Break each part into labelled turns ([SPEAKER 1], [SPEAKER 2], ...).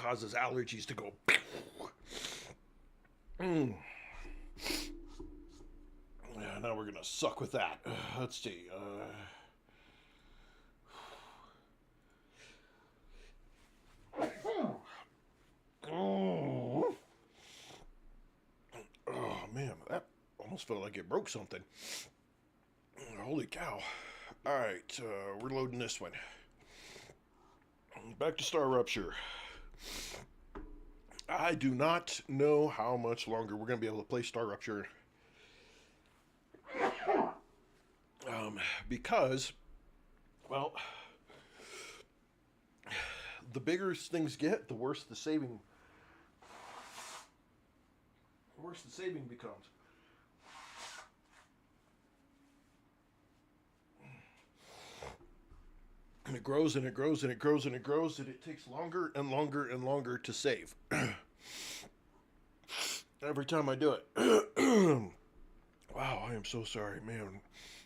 [SPEAKER 1] causes allergies to go. Mm. Yeah, now we're gonna suck with that. Let's see. Oh. Oh man, that almost felt like it broke something. Holy cow! All right, we're loading this one. Back to StarRupture. I do not know how much longer we're going to be able to play StarRupture. Because, well, the bigger things get, the worse the saving becomes. And it grows and it grows and it grows and it grows, and it takes longer and longer and longer to save. Every time I do it. Wow, I am so sorry, man.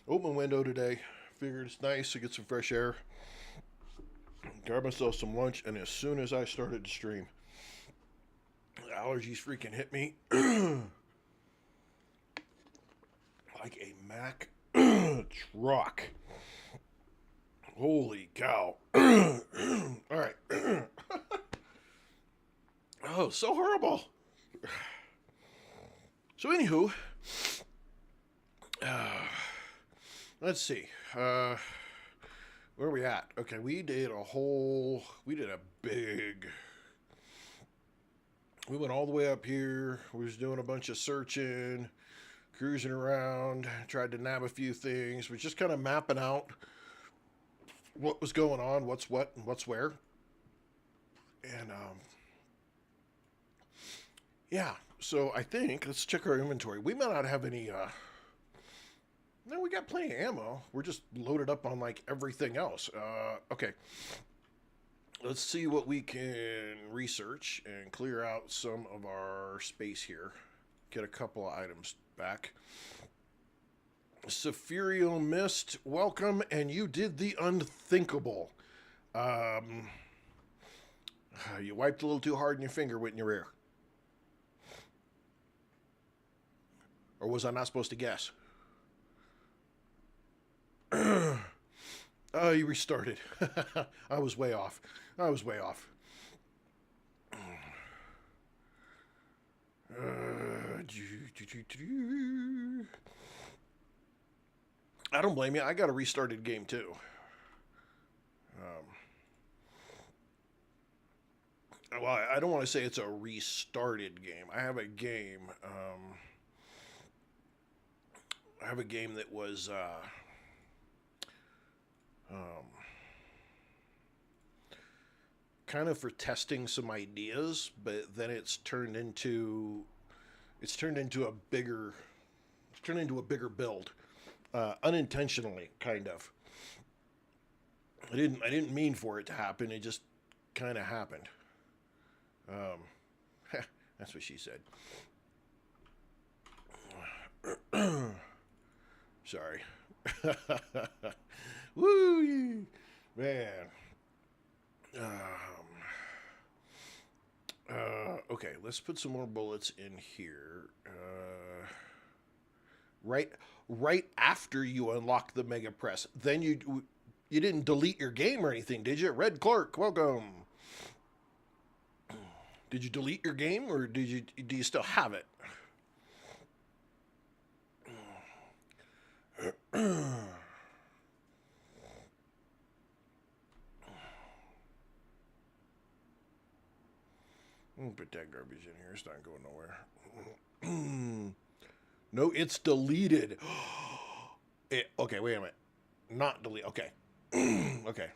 [SPEAKER 1] Open my window today. Figured it's nice to get some fresh air. Grab myself some lunch, and as soon as I started to stream, allergies freaking hit me. Like a Mack truck. Holy cow. Alright. Oh, so horrible. So, anywho, let's see. Where are we at? Okay, we did a big. We went all the way up here. We was doing a bunch of searching, cruising around, tried to nab a few things. We're just kind of mapping out what was going on, what's what, and what's where. And, yeah, so I think, let's check our inventory. We might not have any, no, we got plenty of ammo. We're just loaded up on, like, everything else. Okay. Let's see what we can research and clear out some of our space here. Get a couple of items back. Sephirio Mist, welcome, and you did the unthinkable. You wiped a little too hard in your finger with your ear. Or was I not supposed to guess? Oh, you restarted. I was way off. I don't blame you. I got a restarted game too. Well, I don't want to say it's a restarted game. I have a game. I have a game that was kind of for testing some ideas, but then it's turned into a bigger build, unintentionally, kind of. I didn't mean for it to happen. It just kind of happened. That's what she said. Sorry. Woo, man. Okay, let's put some more bullets in here. Right after you unlock the Mega Press. Then you didn't delete your game or anything, did you? Red Clark, welcome. Did you delete your game, or do you still have it? Put that garbage in here. It's not going nowhere. No, it's deleted. Okay, wait a minute. Not delete. Okay. Okay.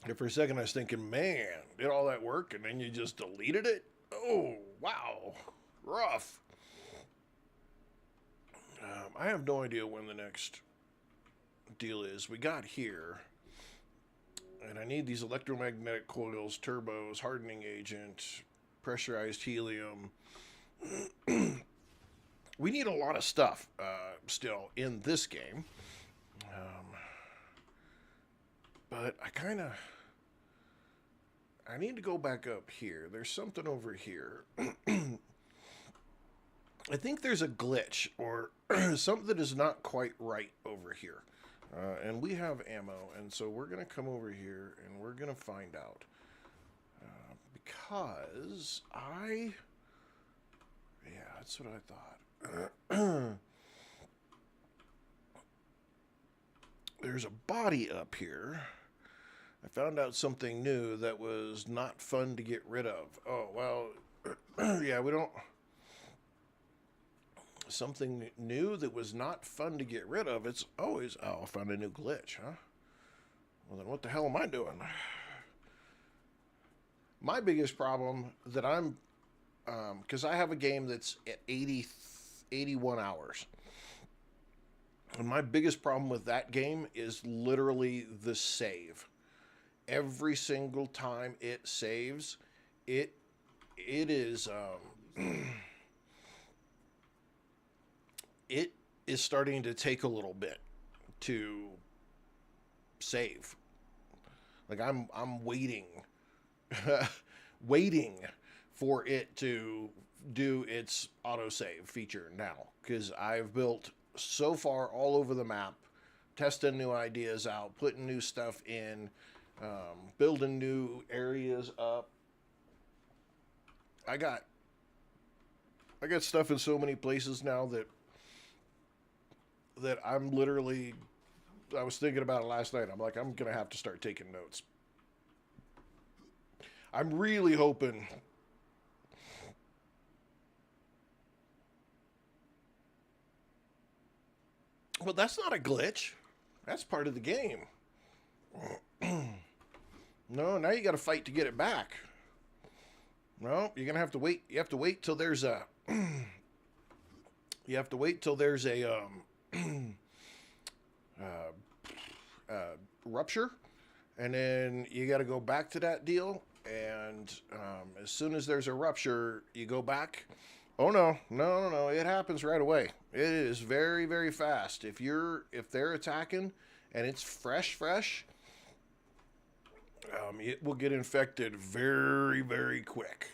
[SPEAKER 1] And for a second, I was thinking, man, did all that work and then you just deleted it? Oh, wow. Rough. I have no idea when the next deal is. We got here. And I need these electromagnetic coils, turbos, hardening agent, pressurized helium. We need a lot of stuff still in this game. But I I need to go back up here. There's something over here. I think there's a glitch or something that is not quite right over here. And we have ammo, and so we're going to come over here and we're going to find out. Because yeah, that's what I thought. There's a body up here. I found out something new that was not fun to get rid of. Oh, well, yeah, we don't... Something new that was not fun to get rid of. It's always... Oh, I found a new glitch, huh? Well, then what the hell am I doing? My biggest problem that I'm... Because I have a game that's at 81 hours. And my biggest problem with that game is literally the save. Every single time it saves, it is it is starting to take a little bit to save. Like I'm waiting waiting for it to do its autosave feature now, because I've built so far all over the map, testing new ideas out, putting new stuff in, building new areas up. I got stuff in so many places now that I'm literally, I was thinking about it last night. I'm like, I'm gonna have to start taking notes. I'm really hoping well, that's not a glitch. That's part of the game. No, now you got to fight to get it back. No, you're gonna have to wait. You have to wait till there's a. You have to wait till there's a rupture, and then you got to go back to that deal. And as soon as there's a rupture, you go back. Oh no! It happens right away. It is very, very fast. If they're attacking and it's fresh, it will get infected very, very quick.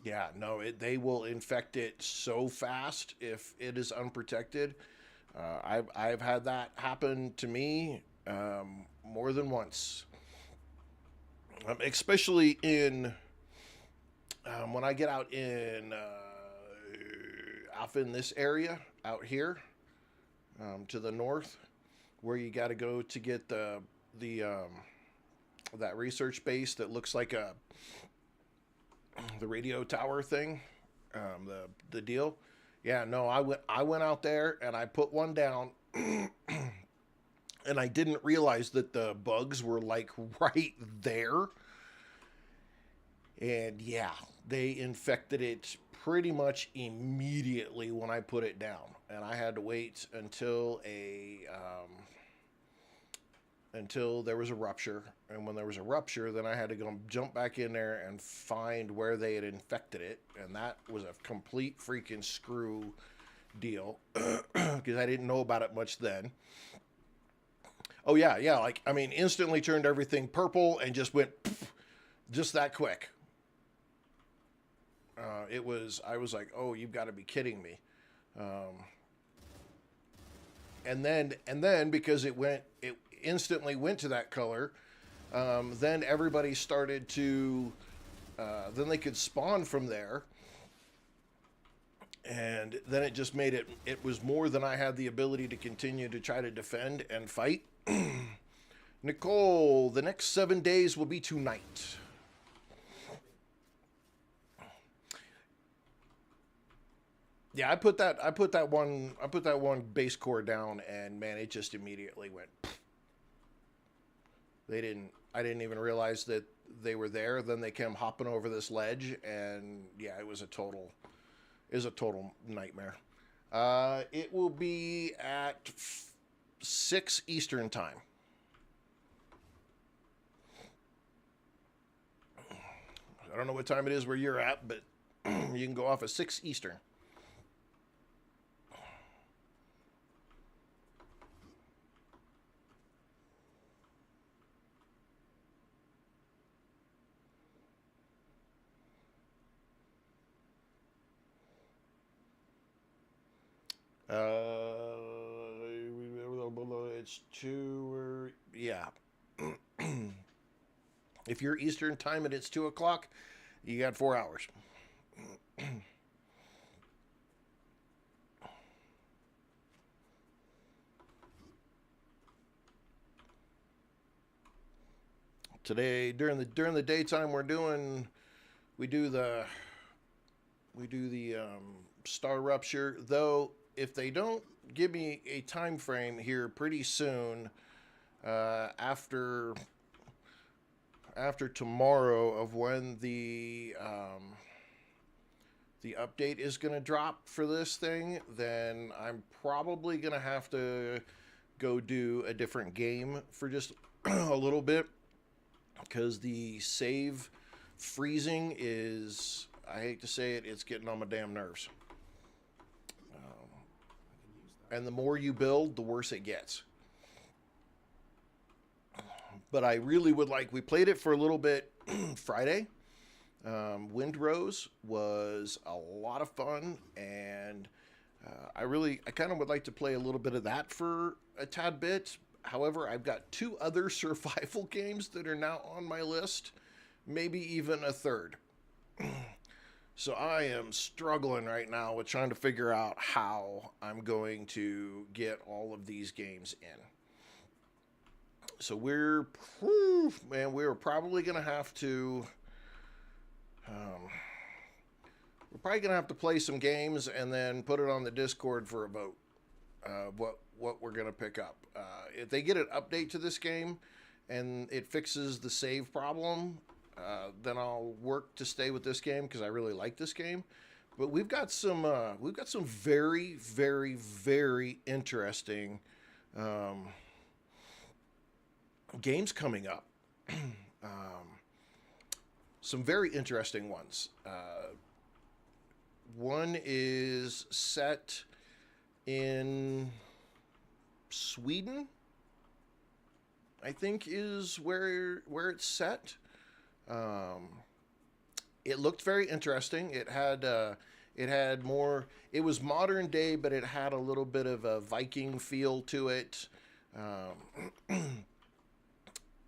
[SPEAKER 1] Yeah, no, they will infect it so fast if it is unprotected. I've had that happen to me more than once. Especially in when I get out in off in this area out here to the north, where you got to go to get the that research base that looks like the radio tower thing, the deal. Yeah, no, I went out there and I put one down. And I didn't realize that the bugs were like right there. And yeah, they infected it pretty much immediately when I put it down. And I had to wait until until there was a rupture. And when there was a rupture, then I had to go jump back in there and find where they had infected it. And that was a complete freaking screw deal, because I didn't know about it much then. Oh yeah, like, I mean, instantly turned everything purple and just went poof, just that quick. I was like, oh, you've got to be kidding me. And then because it instantly went to that color, then everybody started to, then they could spawn from there. And then it just made it was more than I had the ability to continue to try to defend and fight. Nicole, the next 7 days will be tonight. Yeah, I put that one base core down, and man, it just immediately went. I didn't even realize that they were there. Then they came hopping over this ledge, and yeah, it was a total nightmare. It will be at 6 Eastern time. I don't know what time it is where you're at, but you can go off at 6 Eastern. It's two. Yeah. If you're Eastern time and it's 2 o'clock, you got 4 hours. Today during the daytime we do the StarRupture. Though if they don't give me a time frame here pretty soon, after tomorrow of when the update is going to drop for this thing, then I'm probably going to have to go do a different game for just a little bit, because the save freezing is, I hate to say it, it's getting on my damn nerves. And the more you build, the worse it gets. But I really would like, we played it for a little bit Friday. Windrose was a lot of fun, and I kind of would like to play a little bit of that for a tad bit. However, I've got two other survival games that are now on my list, maybe even a third. So I am struggling right now with trying to figure out how I'm going to get all of these games in. So we're probably going to have to play some games and then put it on the Discord for a vote. What we're going to pick up. If they get an update to this game and it fixes the save problem, then I'll work to stay with this game because I really like this game. But we've got some very, very, very interesting games coming up. Some very interesting ones. One is set in Sweden, I think, is where it's set. It looked very interesting. It had more. It was modern day, but it had a little bit of a Viking feel to it.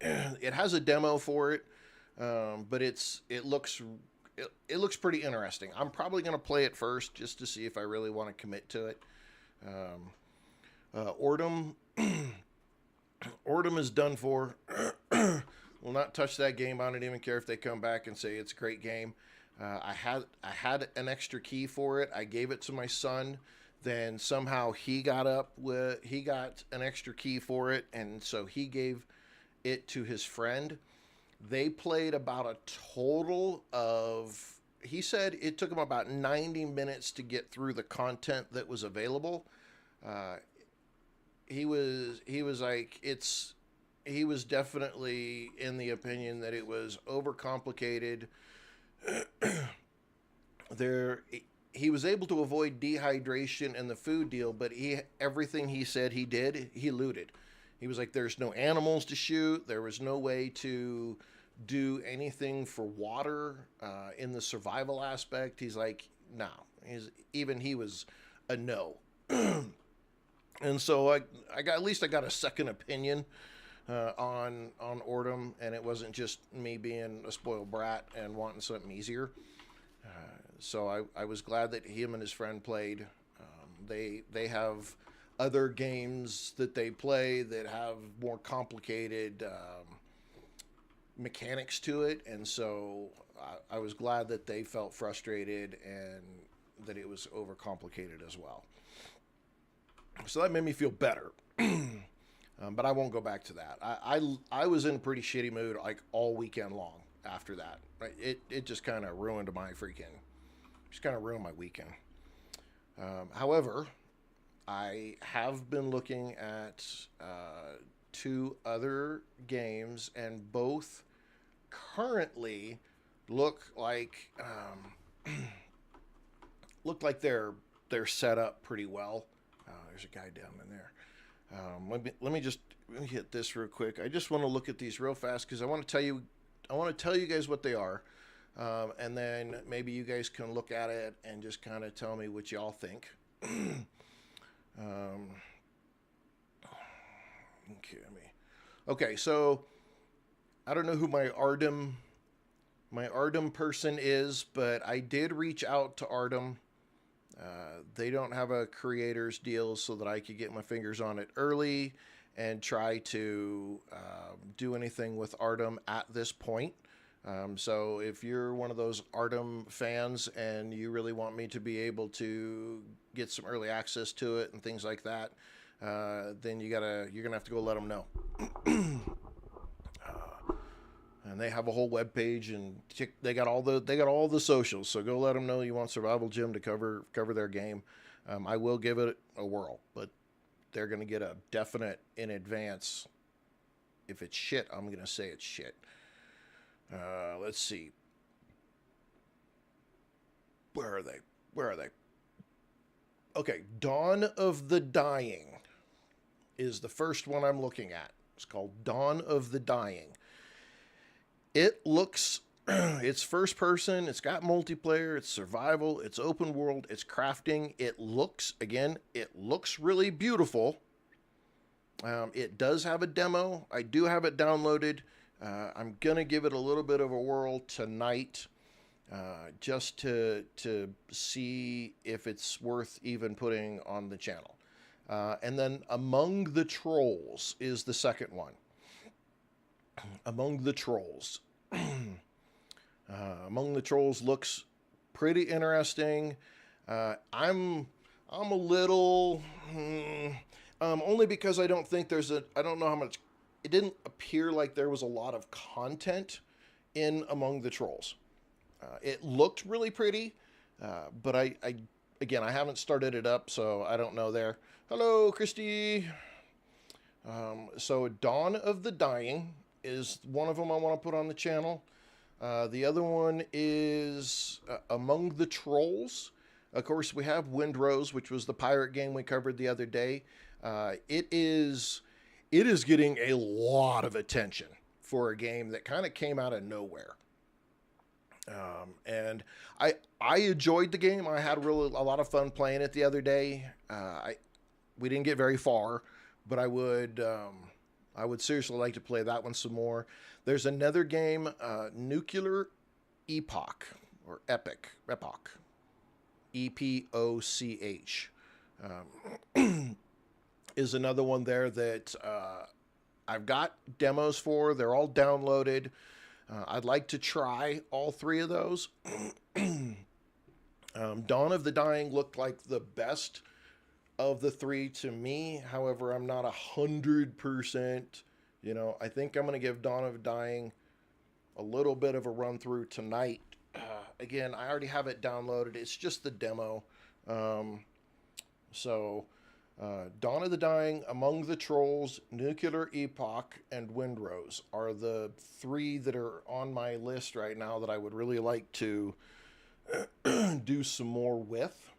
[SPEAKER 1] It has a demo for it, but it looks pretty interesting. I'm probably going to play it first just to see if I really want to commit to it. Ordum is done for. Will not touch that game. I don't even care if they come back and say it's a great game. I had an extra key for it. I gave it to my son. Then somehow he got an extra key for it, and so he gave it to his friend. They played about a total of, he said it took him about 90 minutes to get through the content that was available. He was definitely in the opinion that it was overcomplicated. He was able to avoid dehydration in the food deal, but everything he said he did, he looted. He was like, there's no animals to shoot. There was no way to do anything for water in the survival aspect. He's like, no. He was a no. And so I got a second opinion on Ordum, and it wasn't just me being a spoiled brat and wanting something easier. So I was glad that him and his friend played. They have other games that they play that have more complicated mechanics to it, and so I was glad that they felt frustrated and that it was overcomplicated as well. So that made me feel better. But I won't go back to that. I was in a pretty shitty mood like all weekend long after that. Right? It just kind of ruined my weekend. However, I have been looking at two other games, and both currently look like they're set up pretty well. There's a guy down in there. Let me hit this real quick. I just want to look at these real fast because I want to tell you guys what they are, and then maybe you guys can look at it and just kind of tell me what y'all think. Um, okay, so I don't know who my Artem person is, but I did reach out to Artem. They don't have a creators deal so that I could get my fingers on it early and try to do anything with Artem at this point. So if you're one of those Artem fans and you really want me to be able to get some early access to it and things like that, then you're gonna have to go let them know. And they have a whole web page, and they got all the socials. So go let them know you want Survival Gym to cover their game. I will give it a whirl, but they're gonna get a definite in advance. If it's shit, I'm gonna say it's shit. Let's see. Where are they? Where are they? Okay, Dawn of the Dying is the first one I'm looking at. It's called Dawn of the Dying. It looks, it's first person, it's got multiplayer, it's survival, it's open world, it's crafting. It looks really beautiful. It does have a demo. I do have it downloaded. I'm going to give it a little bit of a whirl tonight, just to see if it's worth even putting on the channel. And then Among the Trolls is the second one. Among the Trolls. Among the Trolls looks pretty interesting. I'm a little only because I don't know how much. It didn't appear like there was a lot of content in Among the Trolls. It looked really pretty, but I haven't started it up, so I don't know there. Hello, Christy. So Dawn of the Dying is one of them I want to put on the channel. The other one is Among the Trolls. Of course, we have Windrose, which was the pirate game we covered the other day. It is getting a lot of attention for a game that kind of came out of nowhere. And I enjoyed the game. I had a lot of fun playing it the other day. We didn't get very far, but I would seriously like to play that one some more. There's another game, Nuclear Epoch, or Epoch, EPOCH, is another one there that I've got demos for. They're all downloaded. I'd like to try all three of those. Dawn of the Dying looked like the best of the three to me. However, I'm not 100%. I think I'm going to give Dawn of the Dying a little bit of a run through tonight. Again, I already have it downloaded. It's just the demo. So Dawn of the Dying, Among the Trolls, Nuclear Epoch, and Windrose are the three that are on my list right now that I would really like to do some more with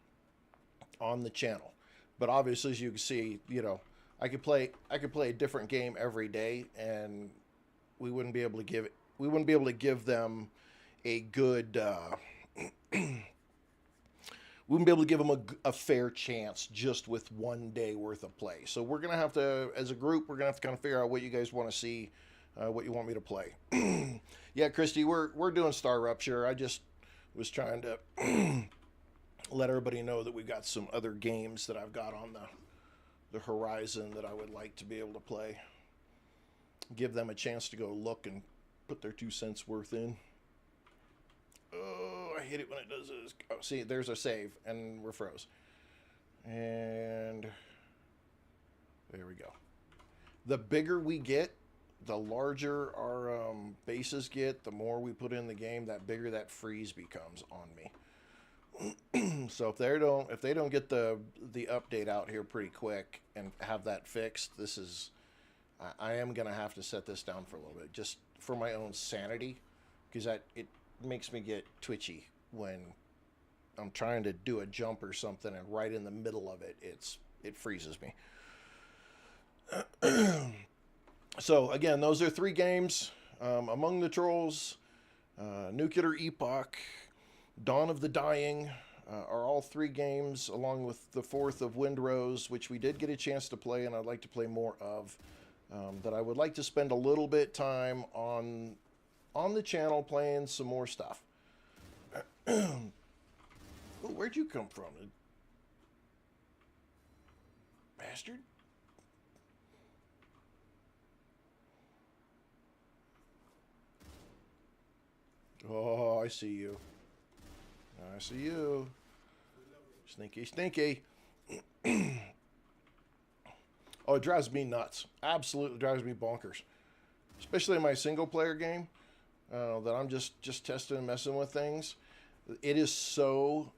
[SPEAKER 1] on the channel. But obviously, as you can see, I could play a different game every day, and we wouldn't be able to give them a good we wouldn't be able to give them a fair chance just with one day worth of play. So we're going to have to, as a group, we're going to have to kind of figure out what you guys want to see, what you want me to play. Yeah, Christy, we're doing StarRupture. I just was trying to let everybody know that we've got some other games that I've got on the horizon that I would like to be able to play. Give them a chance to go look and put their 2 cents worth in. Oh, I hate it when it does this. Oh, see, there's our save, and we're froze. And there we go. The bigger we get, the larger our bases get, the more we put in the game, that bigger that freeze becomes on me. So if they don't get the update out here pretty quick and have that fixed, I am gonna have to set this down for a little bit, just for my own sanity, because it makes me get twitchy when I'm trying to do a jump or something, and right in the middle of it, it freezes me. So again, those are 3 games: Among the Trolls, Nuclear Epoch, Dawn of the Dying. are all 3 games, along with the 4th of Windrose, which we did get a chance to play, and I'd like to play more of. That I would like to spend a little bit time on the channel playing some more stuff. Oh, where'd you come from, bastard? Oh, I see you. I see you. Sneaky, sneaky. Oh, it drives me nuts. Absolutely drives me bonkers. Especially in my single-player game, that I'm just testing and messing with things. It is so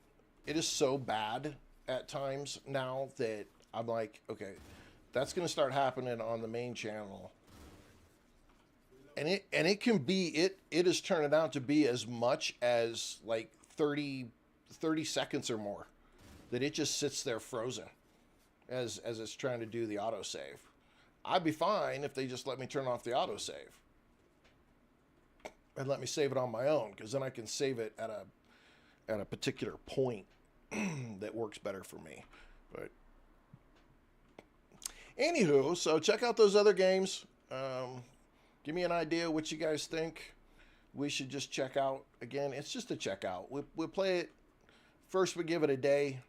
[SPEAKER 1] bad at times now that I'm like, okay, that's going to start happening on the main channel. And it can be, it is turning out to be as much as like 30 seconds or more that it just sits there frozen as it's trying to do the autosave. I'd be fine if they just let me turn off the autosave and let me save it on my own, because then I can save it at a particular point that works better for me. But anywho, so check out those other games. Give me an idea what you guys think we should just check out. Again, it's just a check out. We'll play it. First, we give it a day.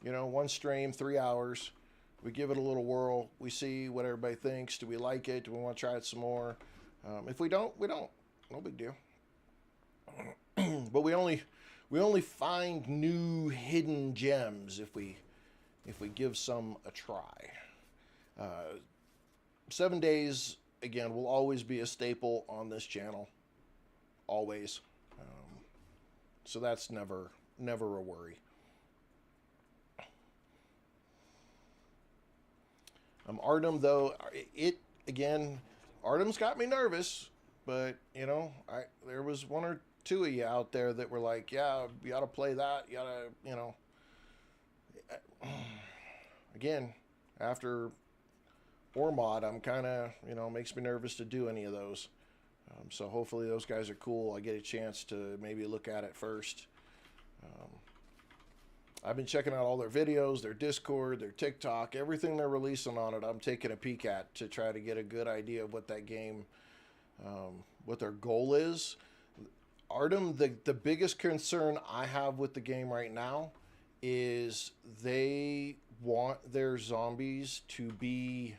[SPEAKER 1] You know, 1 stream, 3 hours. We give it a little whirl. We see what everybody thinks. Do we like it? Do we want to try it some more? If we don't, we don't. No big deal. But we only find new hidden gems if we give some a try. 7 days, again, will always be a staple on this channel. Always. So that's never a worry. Artem, though, Artem's got me nervous, but, you know, there was 1 or 2 of you out there that were like, yeah, you ought to play that, you ought to, you know. Again, after Ormod, I'm kind of, you know, makes me nervous to do any of those. So hopefully those guys are cool. I get a chance to maybe look at it first. I've been checking out all their videos, their Discord, their TikTok, everything they're releasing on it. I'm taking a peek at to try to get a good idea of what that game, what their goal is. Artem, the biggest concern I have with the game right now is they want their zombies to be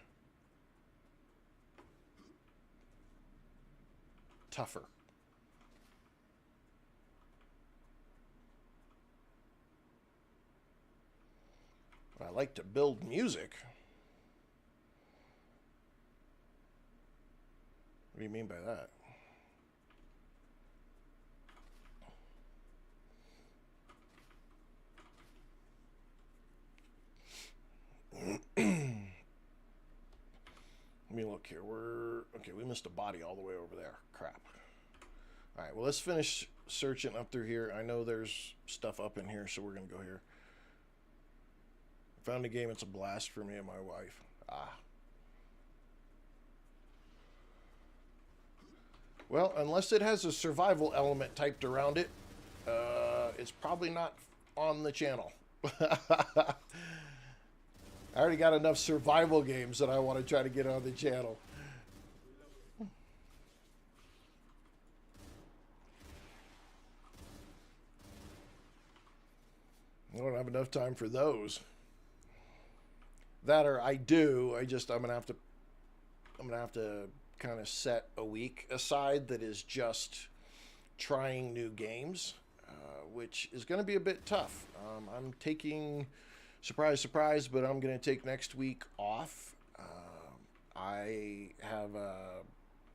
[SPEAKER 1] tougher. I like to build music. What do you mean by that? Let me look here. Okay, we missed a body all the way over there. Crap. All right, well, let's finish searching up through here. I know there's stuff up in here, so we're going to go here. Found a game. It's a blast for me and my wife. Well, unless it has a survival element typed around it, it's probably not on the channel. I already got enough survival games that I want to try to get on the channel. I don't have enough time for those. That, or I do. I'm gonna have to kind of set a week aside that is just trying new games, which is going to be a bit tough. I'm taking, surprise, surprise, but I'm going to take next week off. I have a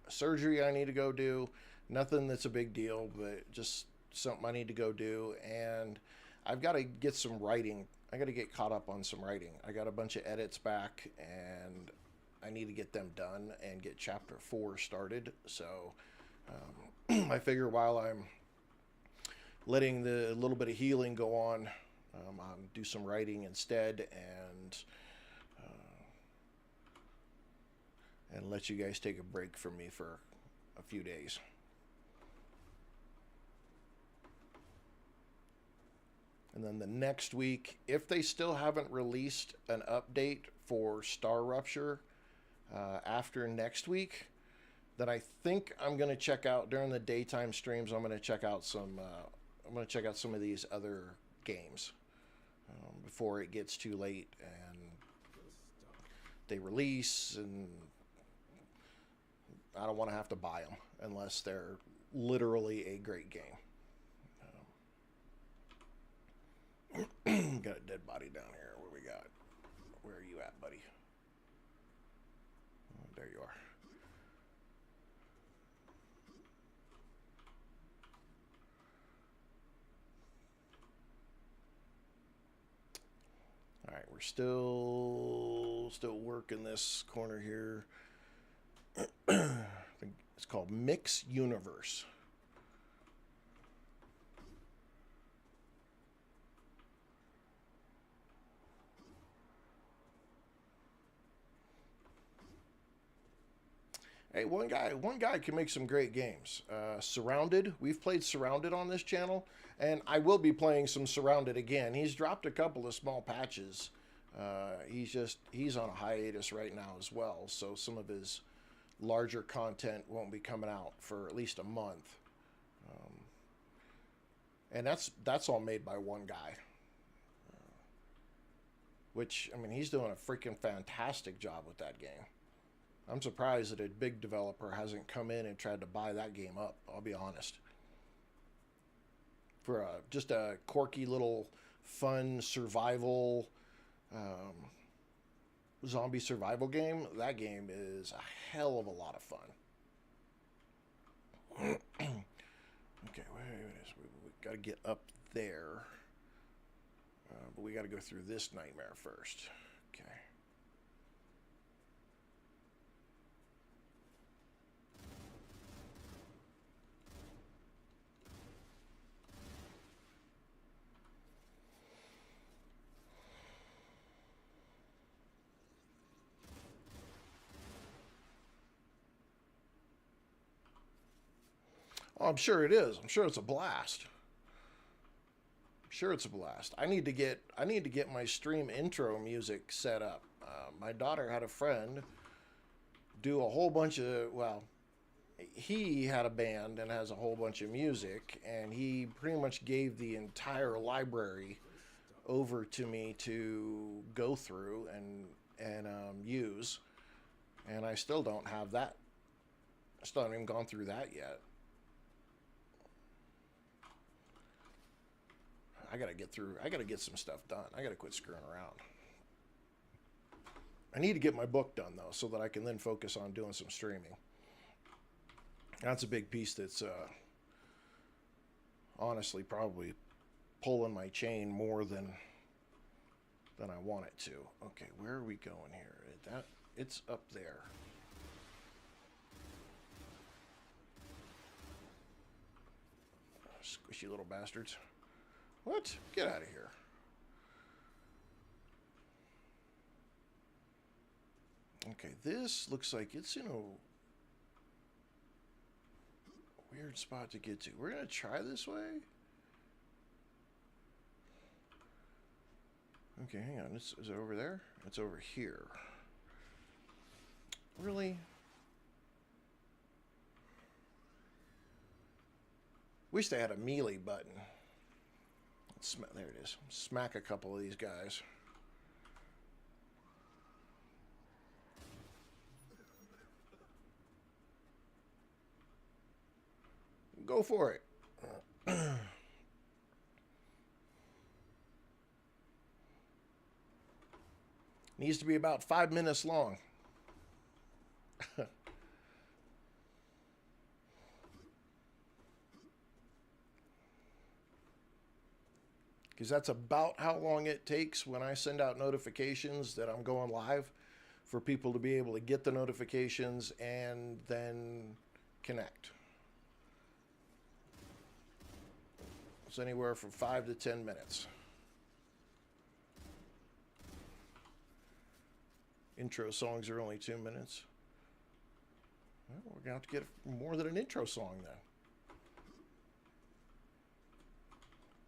[SPEAKER 1] surgery I need to go do. Nothing that's a big deal, but just something I need to go do. And I've got to get some writing. I got to get caught up on some writing. I got a bunch of edits back, and I need to get them done and get chapter 4 started. So I figure while I'm letting the little bit of healing go on, I'll do some writing instead, and let you guys take a break from me for a few days. And then the next week, if they still haven't released an update for StarRupture after next week, then I think I'm going to check out during the daytime streams. I'm going to check out some. I'm going to check out some of these other games before it gets too late and they release, and I don't want to have to buy them unless they're literally a great game. Got a dead body down here. What we got? Where are you at, buddy? Oh, there you are. All right, we're still working this corner here. I think it's called Mix Universe. Hey, one guy can make some great games. Surrounded, we've played Surrounded on this channel, and I will be playing some Surrounded again. He's dropped a couple of small patches. He's on a hiatus right now as well, so some of his larger content won't be coming out for at least a month. And that's all made by one guy. Which, I mean, he's doing a freaking fantastic job with that game. I'm surprised that a big developer hasn't come in and tried to buy that game up, I'll be honest. For just a quirky little fun survival, zombie survival game, that game is a hell of a lot of fun. Okay, we got to get up there. But we got to go through this nightmare first. Okay. Oh, I'm sure it is. I'm sure it's a blast. I'm sure it's a blast. I need to get my stream intro music set up. My daughter had a friend do a whole bunch of, well, he had a band and has a whole bunch of music, and he pretty much gave the entire library over to me to go through and use, and I still don't have that. I still haven't even gone through that yet. I gotta get some stuff done. I gotta quit screwing around. I need to get my book done though, so that I can then focus on doing some streaming. That's a big piece that's honestly probably pulling my chain more than I want it to. Okay, where are we going here? It's up there. Squishy little bastards. What? Get out of here. Okay, this looks like it's in a weird spot to get to. We're going to try this way. Okay, hang on. Is it over there? It's over here. Really? Wish they had a melee button. There it is. Smack a couple of these guys. Go for it. Needs to be about 5 minutes long. Because that's about how long it takes when I send out notifications that I'm going live, for people to be able to get the notifications and then connect. It's anywhere from 5 to 10 minutes. Intro songs are only 2 minutes. Well, we're going to have to get more than an intro song then.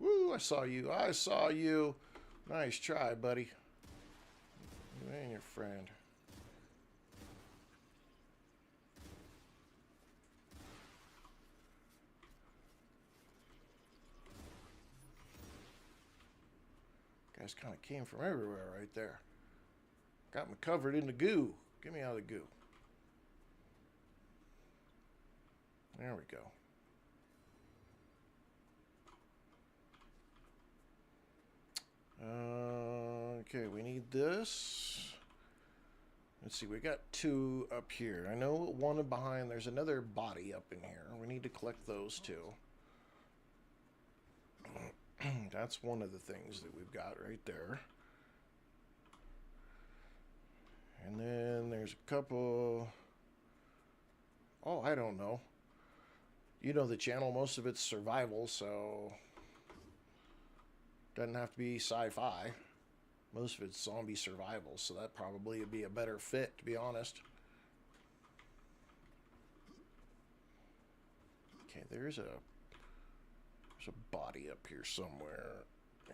[SPEAKER 1] Woo, I saw you. I saw you. Nice try, buddy. You and your friend. Guys kind of came from everywhere right there. Got me covered in the goo. Get me out of the goo. There we go. Okay, we need this. Let's see, we got 2 up here. I know one behind, there's another body up in here. We need to collect those 2. That's one of the things that we've got right there. And then there's a couple... Oh, I don't know. You know the channel, most of it's survival, so... Doesn't have to be sci-fi. Most of it's zombie survival, so that probably would be a better fit, to be honest. Okay, there's a body up here somewhere.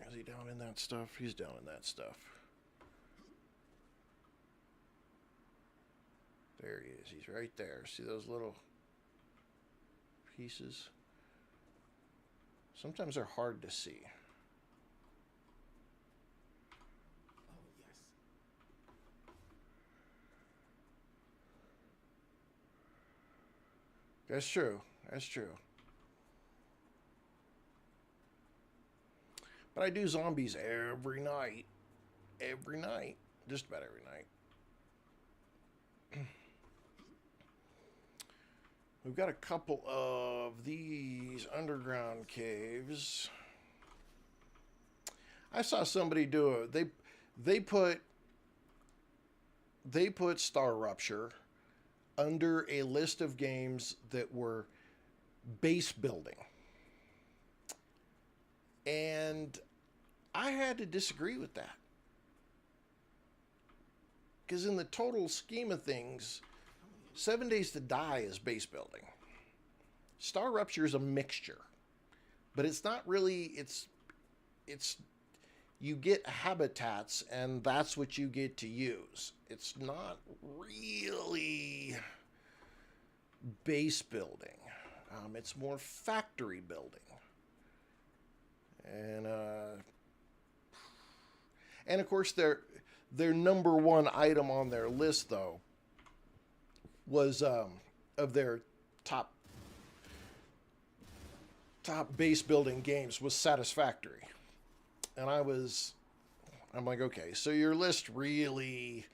[SPEAKER 1] Is he down in that stuff? He's down in that stuff. There he is. He's right there. See those little pieces? Sometimes they're hard to see. That's true. That's true. But I do zombies every night. Every night. Just about every night. We've got a couple of these underground caves. I saw somebody do it. They put StarRupture under a list of games that were base building. And I had to disagree with that. Because in the total scheme of things, 7 Days to Die is base building. StarRupture is a mixture. But it's not really, it's you get habitats and that's what you get to use. It's not really base building. It's more factory building. And of course their number 1 item on their list though was of their top base building games was Satisfactory. And I'm like, okay, so your list really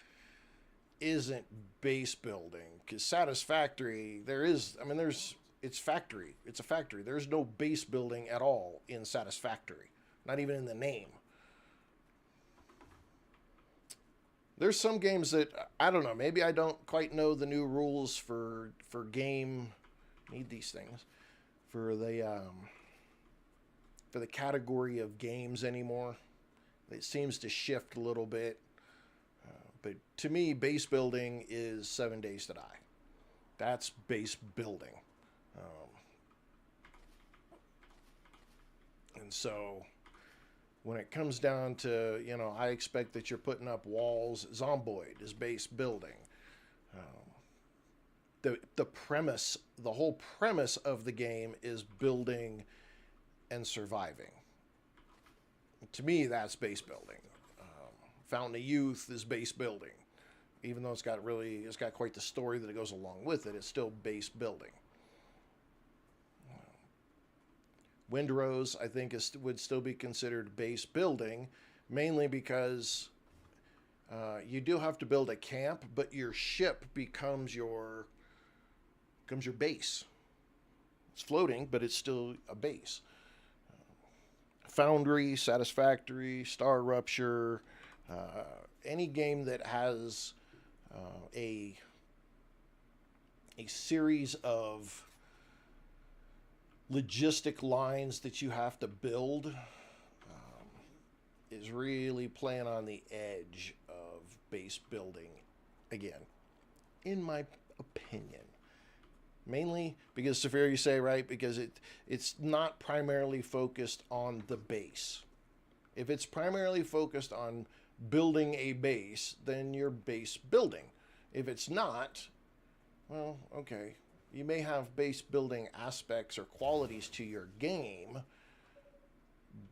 [SPEAKER 1] isn't base building, because Satisfactory, it's factory. It's a factory. There's no base building at all in Satisfactory, not even in the name. There's some games that, I don't know, maybe I don't quite know the new rules for game, need these things, for the category of games anymore. It seems to shift a little bit. But to me, base building is 7 Days to Die. That's base building. And so when it comes down to, I expect that you're putting up walls. Zomboid is base building. The premise, the whole premise of the game is building and surviving. To me, that's base building. Fountain of Youth is base building. Even though it's got quite the story that goes along with it, it's still base building. Windrose, I think, would still be considered base building, mainly because you do have to build a camp, but your ship becomes your base. It's floating, but it's still a base. Foundry, Satisfactory, StarRupture, any game that has a series of logistic lines that you have to build is really playing on the edge of base building, again, in my opinion. Mainly because Saphir, you say, right? Because it's not primarily focused on the base. If it's primarily focused on building a base, then you're base building. If it's not, well, okay. You may have base building aspects or qualities to your game,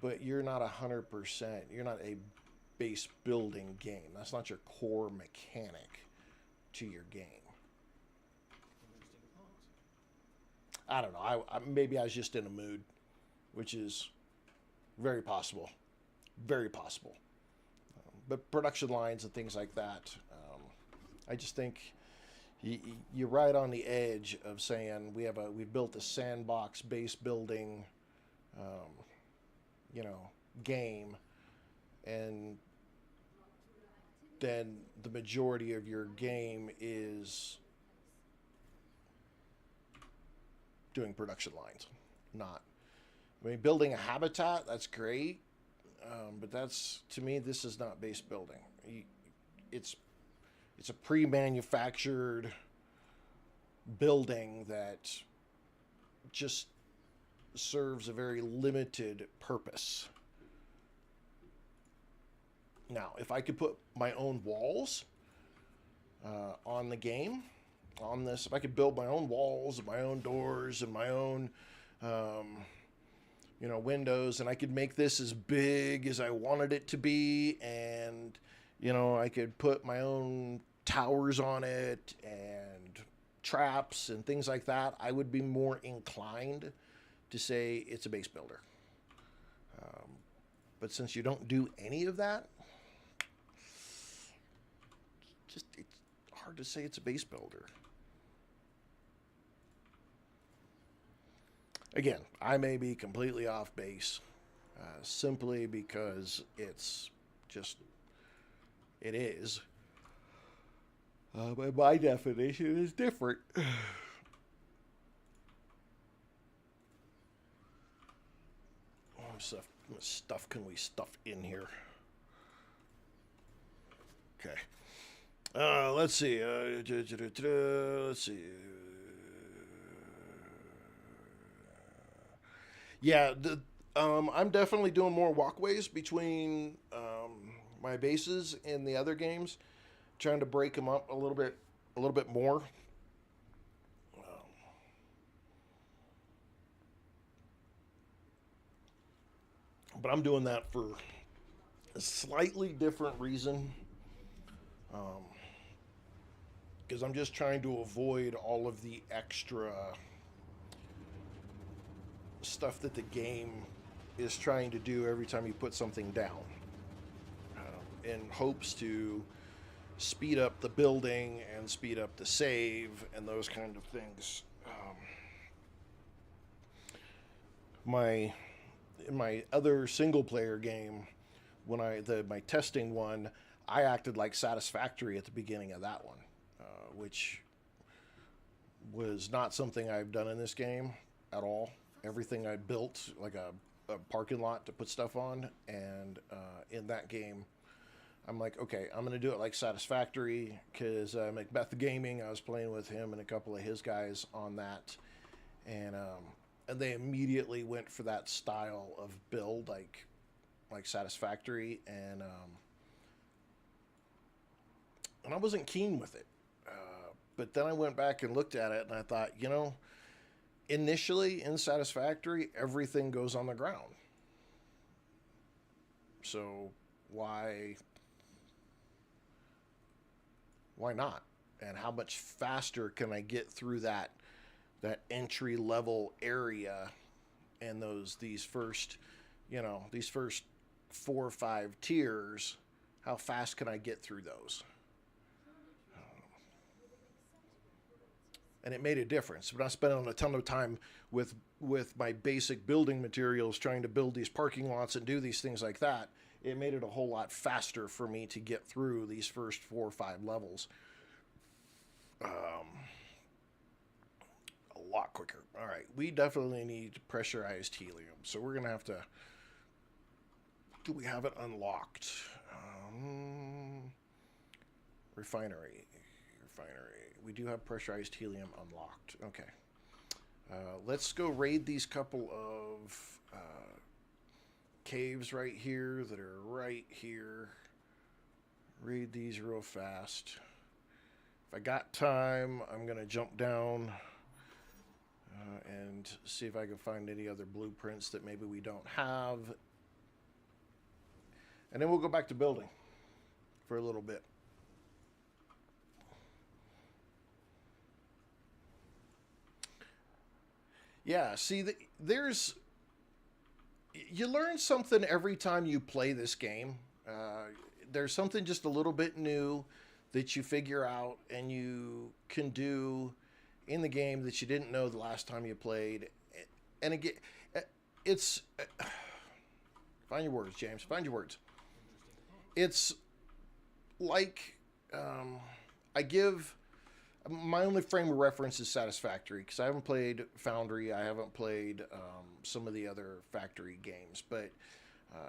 [SPEAKER 1] but you're not 100%. You're not a base building game. That's not your core mechanic to your game. I don't know. Maybe I was just in a mood, which is very possible. Very possible. But production lines and things like that, I just think you're right on the edge of saying we built a sandbox base building, game, and then the majority of your game is doing production lines. Not, I mean, building a habitat, that's great, but that's, to me, this is not base building. It's a pre-manufactured building that just serves a very limited purpose. Now, if I could put my own walls on the game, on this, if I could build my own walls and my own doors and my own, windows, and I could make this as big as I wanted it to be, and, I could put my own towers on it and traps and things like that, I would be more inclined to say it's a base builder. But since you don't do any of that, it's hard to say it's a base builder. Again, I may be completely off base, simply because it is. But my definition is different. What stuff can we stuff in here? Okay. Let's see. Let's see. Yeah, I'm definitely doing more walkways between my bases in the other games, trying to break them up a little bit more. But I'm doing that for a slightly different reason, because I'm just trying to avoid all of the extra stuff that the game is trying to do every time you put something down, in hopes to speed up the building and speed up the save and those kind of things. In my other single player game, when my testing one, I acted like Satisfactory at the beginning of that one, which was not something I've done in this game at all. Everything I built, like a parking lot to put stuff on, and in that game, I'm like, okay, I'm going to do it like Satisfactory, because Macbeth Gaming, I was playing with him and a couple of his guys on that, and they immediately went for that style of build, like Satisfactory, and I wasn't keen with it. But then I went back and looked at it, and I thought, initially in Satisfactory, everything goes on the ground. So why not? And how much faster can I get through that entry level area and these first 4 or 5 tiers? How fast can I get through those? And it made a difference. But I spent a ton of time with my basic building materials trying to build these parking lots and do these things like that. It made it a whole lot faster for me to get through these first 4 or 5 levels. A lot quicker. All right, we definitely need pressurized helium. So we're going to have to... Do we have it unlocked? Refinery. We do have pressurized helium unlocked. Okay. Let's go raid these couple of caves right here that are right here. Raid these real fast. If I got time, I'm going to jump down and see if I can find any other blueprints that maybe we don't have. And then we'll go back to building for a little bit. Yeah, see, you learn something every time you play this game. There's something just a little bit new that you figure out and you can do in the game that you didn't know the last time you played. And again, it's find your words, James. Find your words. It's like I give my only frame of reference is Satisfactory because I haven't played Foundry. I haven't played some of the other Factory games, but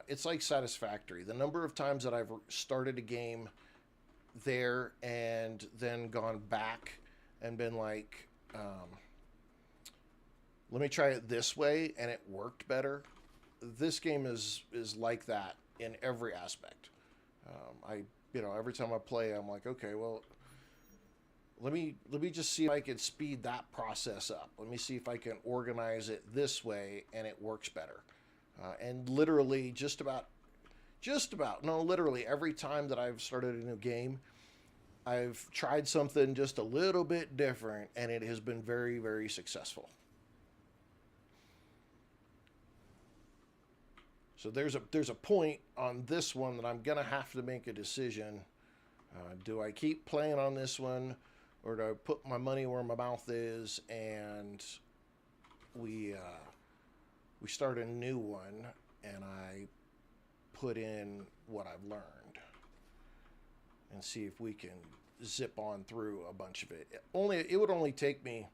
[SPEAKER 1] it's like Satisfactory. The number of times that I've started a game there and then gone back and been like, let me try it this way, and it worked better. This game is like that in every aspect. Every time I play, I'm like, okay, well, let me just see if I can speed that process up. Let me see if I can organize it this way, and it works better. And literally, literally every time that I've started a new game, I've tried something just a little bit different, and it has been very, very successful. So there's a point on this one that I'm gonna have to make a decision. Do I keep playing on this one, or do I put my money where my mouth is and we start a new one and I put in what I've learned and see if we can zip on through a bunch of it. It would only take me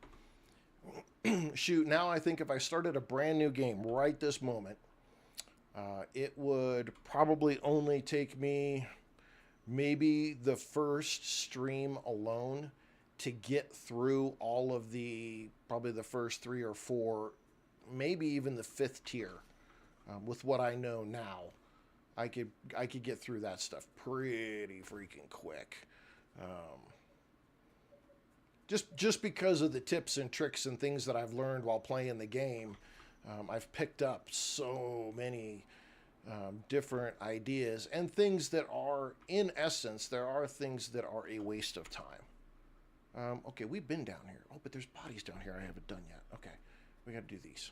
[SPEAKER 1] shoot, now I think if I started a brand new game right this moment, it would probably only take me maybe the first stream alone to get through all of probably the first 3 or 4, maybe even the 5th tier. With what I know now, I could get through that stuff pretty freaking quick. Just because of the tips and tricks and things that I've learned while playing the game. I've picked up so many different ideas and things that are, in essence, there are things that are a waste of time. Okay, we've been down here. Oh, but there's bodies down here I haven't done yet. Okay, we got to do these.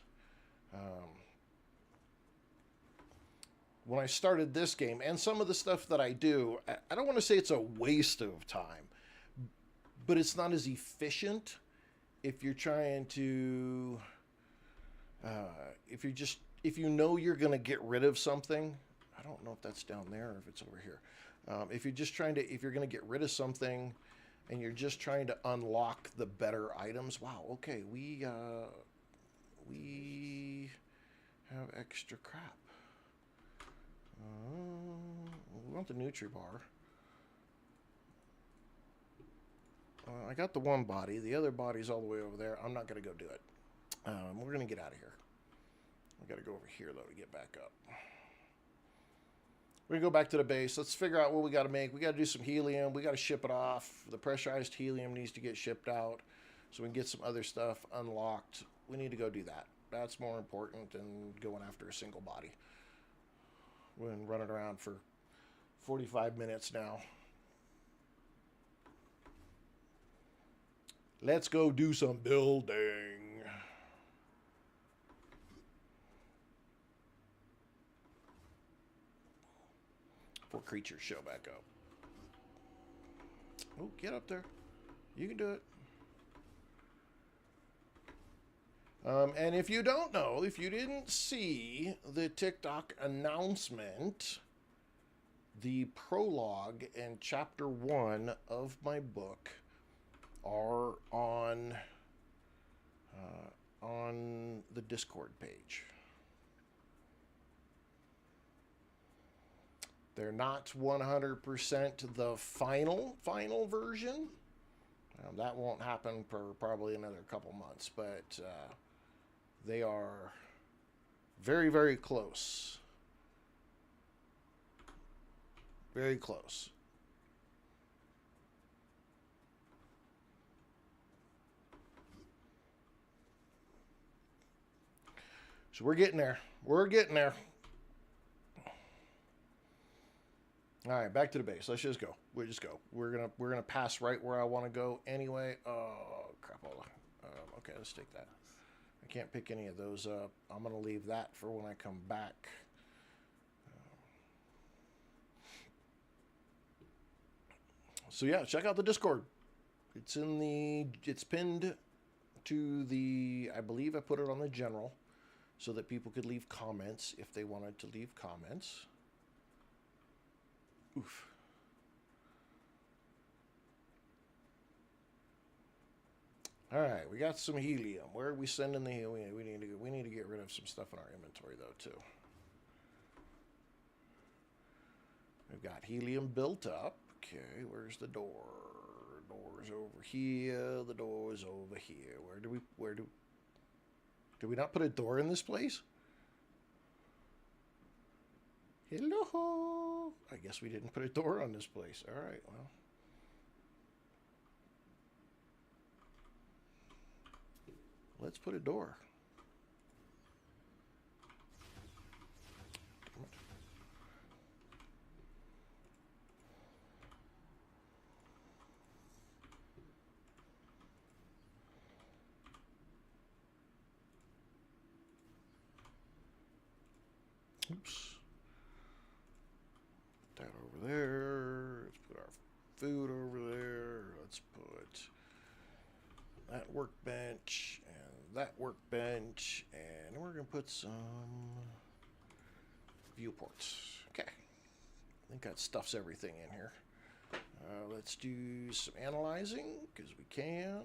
[SPEAKER 1] When I started this game, and some of the stuff that I do, I don't want to say it's a waste of time, but it's not as efficient if you're trying to... if you know you're going to get rid of something, I don't know if that's down there or if it's over here. If you're going to get rid of something and you're just trying to unlock the better items. Wow. Okay. We have extra crap. We want the Nutri-Bar. I got the one body. The other body's all the way over there. I'm not going to go do it. We're going to get out of here. We got to go over here, though, to get back up. We're going to go back to the base. Let's figure out what we got to make. We got to do some helium. We got to ship it off. The pressurized helium needs to get shipped out so we can get some other stuff unlocked. We need to go do that. That's more important than going after a single body. We've been running around for 45 minutes now. Let's go do some building. Before creatures show back up. Oh, get up there. You can do it. And if you don't know, if you didn't see the TikTok announcement, the prologue and chapter 1 of my book are on the Discord page. They're not 100% the final version. That won't happen for probably another couple months, but they are very, very close. Very close. So we're getting there. We're getting there. All right, back to the base. Let's just go. We just go. We're gonna pass right where I want to go anyway. Oh crapola. Okay, let's take that. I can't pick any of those up. I'm gonna leave that for when I come back. So yeah, check out the Discord. It's pinned to the, I believe I put it on the general so that people could leave comments if they wanted to leave comments. Oof. All right, we got some helium. Where are we sending the helium? We need to get rid of some stuff in our inventory though too. We've got helium built up. Okay, where's the door? Door's over here. The door's over here. Did we not put a door in this place? Hello. I guess we didn't put a door on this place. All right, well. Let's put a door. Oops. Put that over there. Let's put our food over there. Let's put that workbench and that workbench. And we're going to put some viewports. Okay. I think that stuffs everything in here. Let's do some analyzing because we can.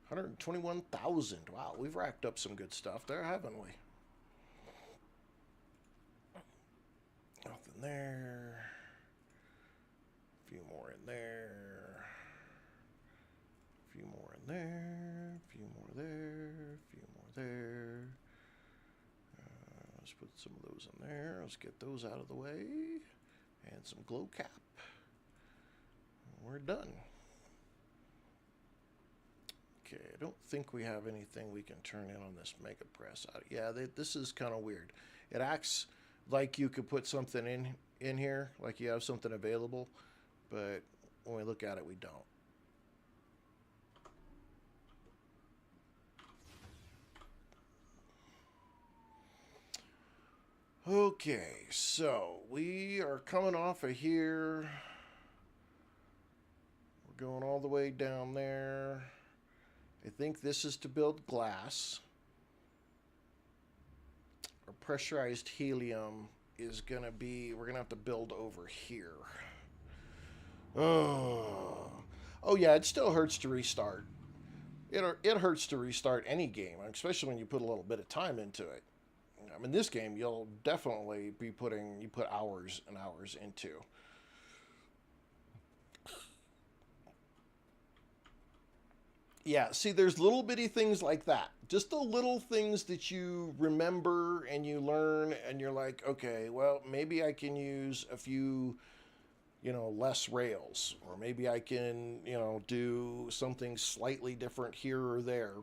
[SPEAKER 1] 121,000. Wow, we've racked up some good stuff there, haven't we? Nothing there. A few more in there. A few more in there. A few more there. A few more there. Let's put some of those in there. Let's get those out of the way. And some glow cap. We're done. Okay, I don't think we have anything we can turn in on this mega press. Yeah, this is kind of weird. It acts like you could put something in here, like you have something available, but when we look at it, we don't. Okay, so we are coming off of here. We're going all the way down there. I think this is to build glass. Our pressurized helium is going to be, we're going to have to build over here. Oh yeah, it still hurts to restart. It hurts to restart any game, especially when you put a little bit of time into it. I mean, this game you'll definitely be you put hours and hours into. Yeah, see, there's little bitty things like that. Just the little things that you remember and you learn, and you're like, okay, well, maybe I can use a few, less rails, or maybe I can, do something slightly different here or there.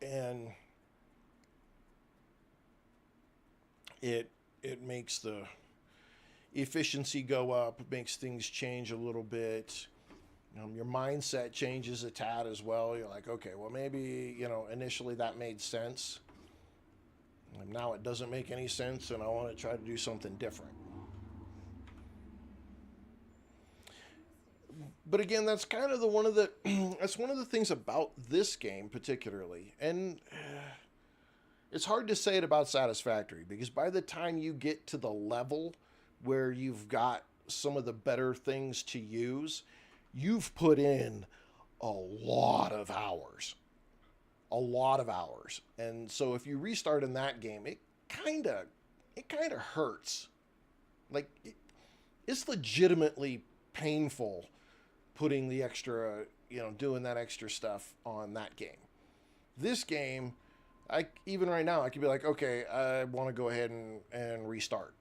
[SPEAKER 1] And it makes the efficiency go up, makes things change a little bit. Your mindset changes a tad as well. You're like, okay, well, maybe, initially that made sense. And now it doesn't make any sense, and I want to try to do something different. But again, that's kind of that's one of the things about this game particularly. And it's hard to say it about Satisfactory, because by the time you get to the level where you've got some of the better things to use, you've put in a lot of hours. A lot of hours. And so if you restart in that game, it kind of hurts. Like, it's legitimately painful putting the extra, doing that extra stuff on that game. This game, even right now, I could be like, okay, I want to go ahead and restart.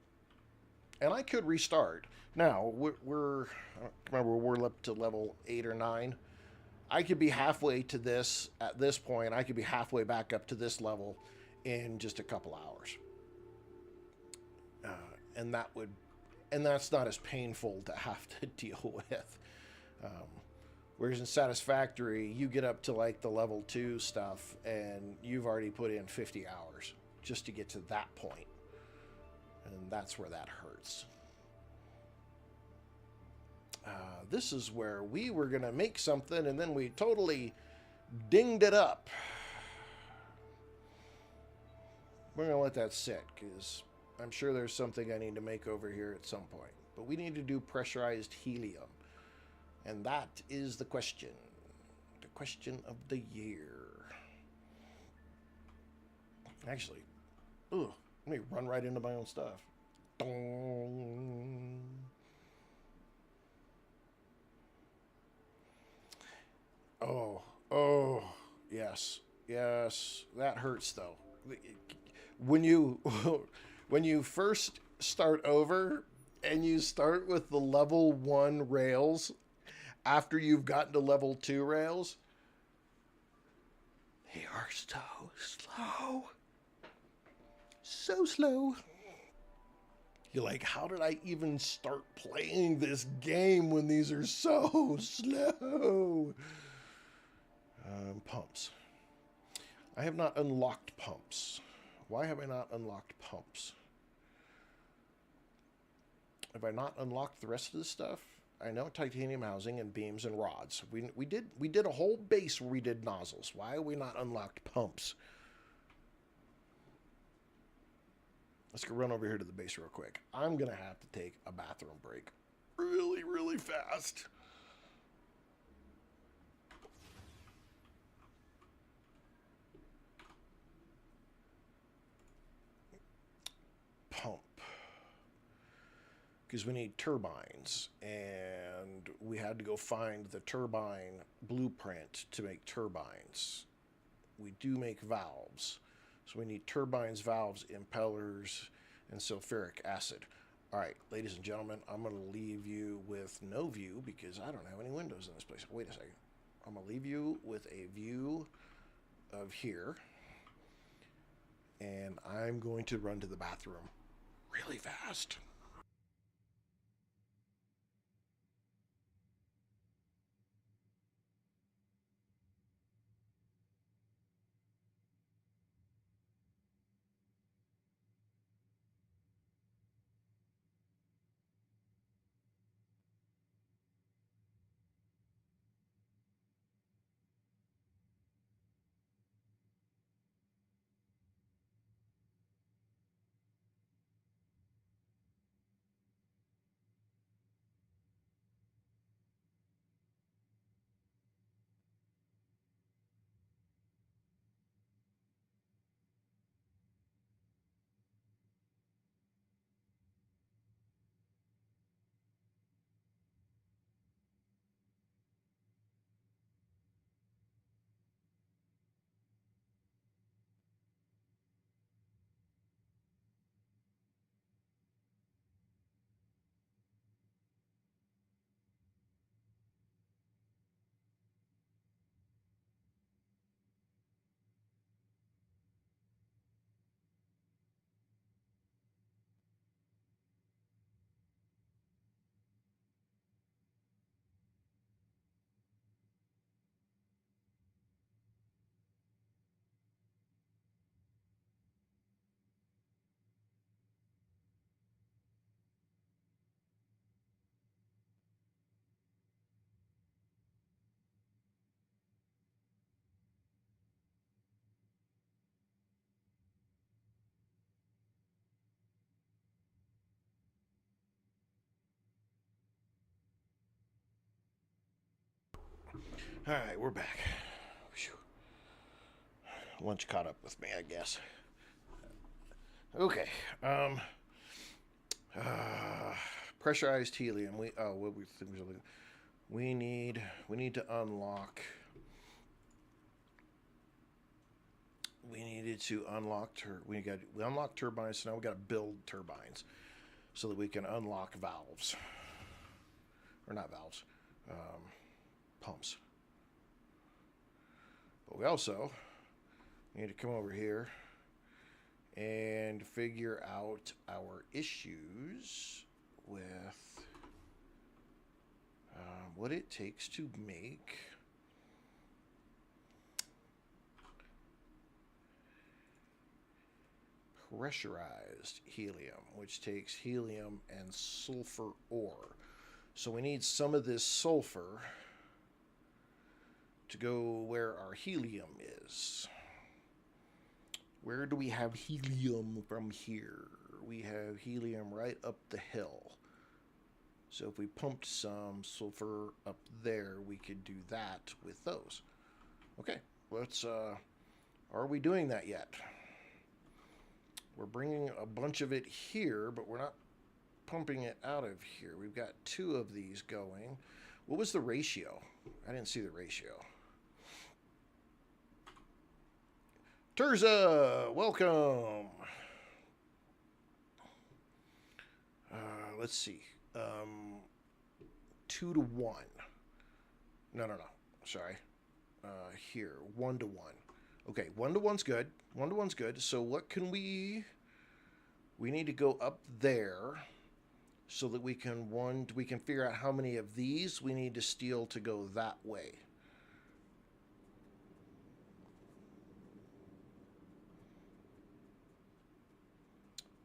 [SPEAKER 1] And I could restart. Now, we're I don't remember, we're up to level 8 or 9. I could be halfway to this at this point. I could be halfway back up to this level in just a couple hours. And that's not as painful to have to deal with. Whereas in Satisfactory, you get up to like the level 2 stuff and you've already put in 50 hours just to get to that point. And that's where that hurts. This is where we were going to make something and then we totally dinged it up. We're going to let that sit because I'm sure there's something I need to make over here at some point. But we need to do pressurized helium. And that is the question. The question of the year. Actually, let me run right into my own stuff. Dong. Oh, yes. Yes, that hurts though. When you when you first start over and you start with the level 1 rails after you've gotten to level 2 rails, they are so slow. So slow. You're like, how did I even start playing this game when these are so slow? Pumps. I have not unlocked pumps. Why have I not unlocked pumps? Have I not unlocked the rest of this stuff? I know titanium housing and beams and rods. We did a whole base where we did nozzles. Why have we not unlocked pumps? Let's go run over here to the base real quick. I'm going to have to take a bathroom break really, really fast. Pump. Because we need turbines, and we had to go find the turbine blueprint to make turbines. We do make valves. So we need turbines, valves, impellers, and sulfuric acid. All right, ladies and gentlemen, I'm going to leave you with no view because I don't have any windows in this place. Wait a second. I'm going to leave you with a view of here. And I'm going to run to the bathroom really fast. All right, we're back. Whew. Lunch caught up with me, I guess. Okay. Pressurized helium. What we think We need to unlock. We needed to unlock we unlocked turbines, so now we got to build turbines so that we can unlock valves. Or not valves. Pumps. But we also need to come over here and figure out our issues with what it takes to make pressurized helium, which takes helium and sulfur ore. So we need some of this sulfur to go where our helium is. Where do we have helium from here? We have helium right up the hill. So if we pumped some sulfur up there, we could do that with those. Okay, let's, are we doing that yet? We're bringing a bunch of it here, but we're not pumping it out of here. We've got 2 of these going. What was the ratio? I didn't see the ratio. Terza, welcome. Let's see. 2 to 1. No. Sorry. Here, 1 to 1. Okay, 1 to 1's good. 1 to 1's good. So what can we need to go up there so that we can figure out how many of these we need to steal to go that way.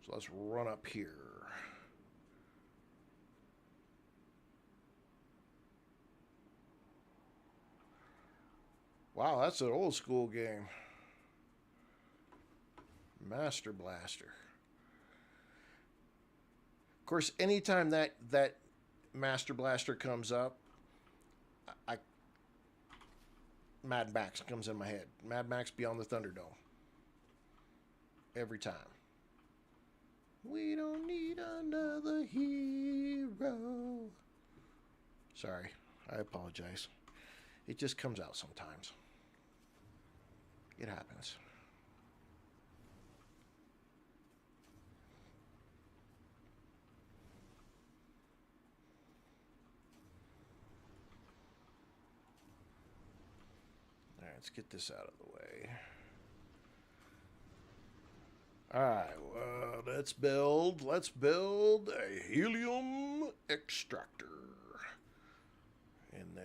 [SPEAKER 1] So let's run up here. Wow, that's an old school game. Master Blaster. Of course, anytime that Master Blaster comes up, Mad Max comes in my head. Mad Max Beyond the Thunderdome. Every time. We don't need another hero. Sorry, I apologize. It just comes out sometimes. It happens. All right, let's get this out of the way. All right, let's build a helium extractor. And then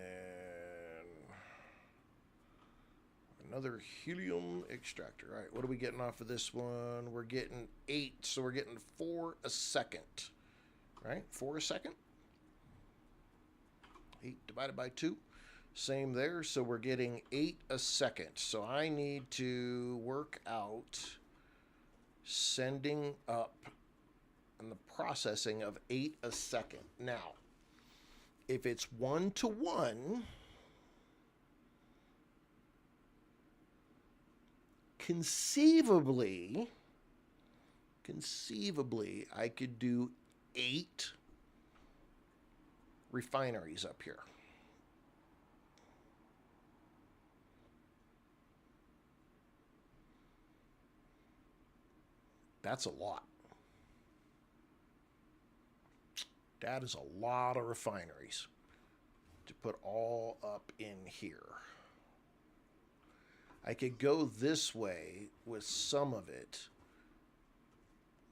[SPEAKER 1] another helium extractor. All right, what are we getting off of this one? We're getting 8, so we're getting 4 a second. Right? 4 a second? 8 divided by 2. Same there, so we're getting 8 a second. So I need to work out sending up and the processing of 8 a second. Now, if it's 1 to 1, conceivably, I could do 8 refineries up here. That's a lot. That is a lot of refineries to put all up in here. I could go this way with some of it.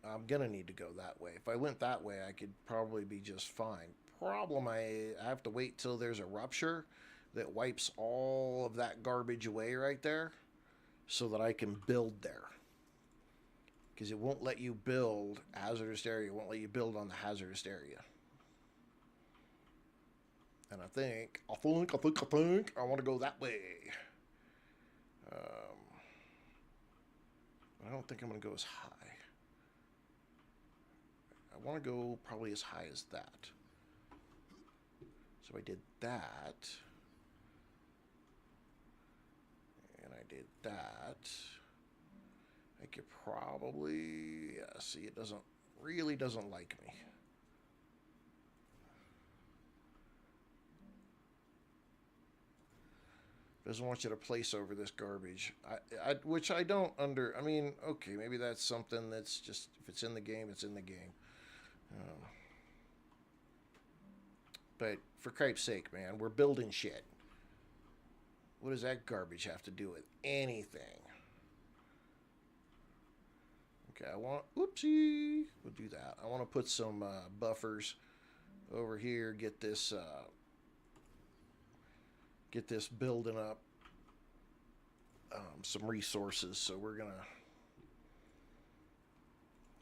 [SPEAKER 1] I'm going to need to go that way. If I went that way, I could probably be just fine. Problem, I have to wait till there's a rupture that wipes all of that garbage away right there so that I can build there. Because it won't let you build hazardous area. It won't let you build on the hazardous area. And I think I want to go that way. I don't think I'm going to go as high. I want to go probably as high as that. So I did that. And I did that. I could probably, yeah, see, it really doesn't like me. Doesn't want you to place over this garbage. Which I don't I mean, okay, maybe that's something that's just, if it's in the game, it's in the game. Um, but for Christ's sake, man, we're building shit. What does that garbage have to do with anything? Okay, I want, oopsie, we'll do that. I want to put some buffers over here, get this building up some resources. So we're gonna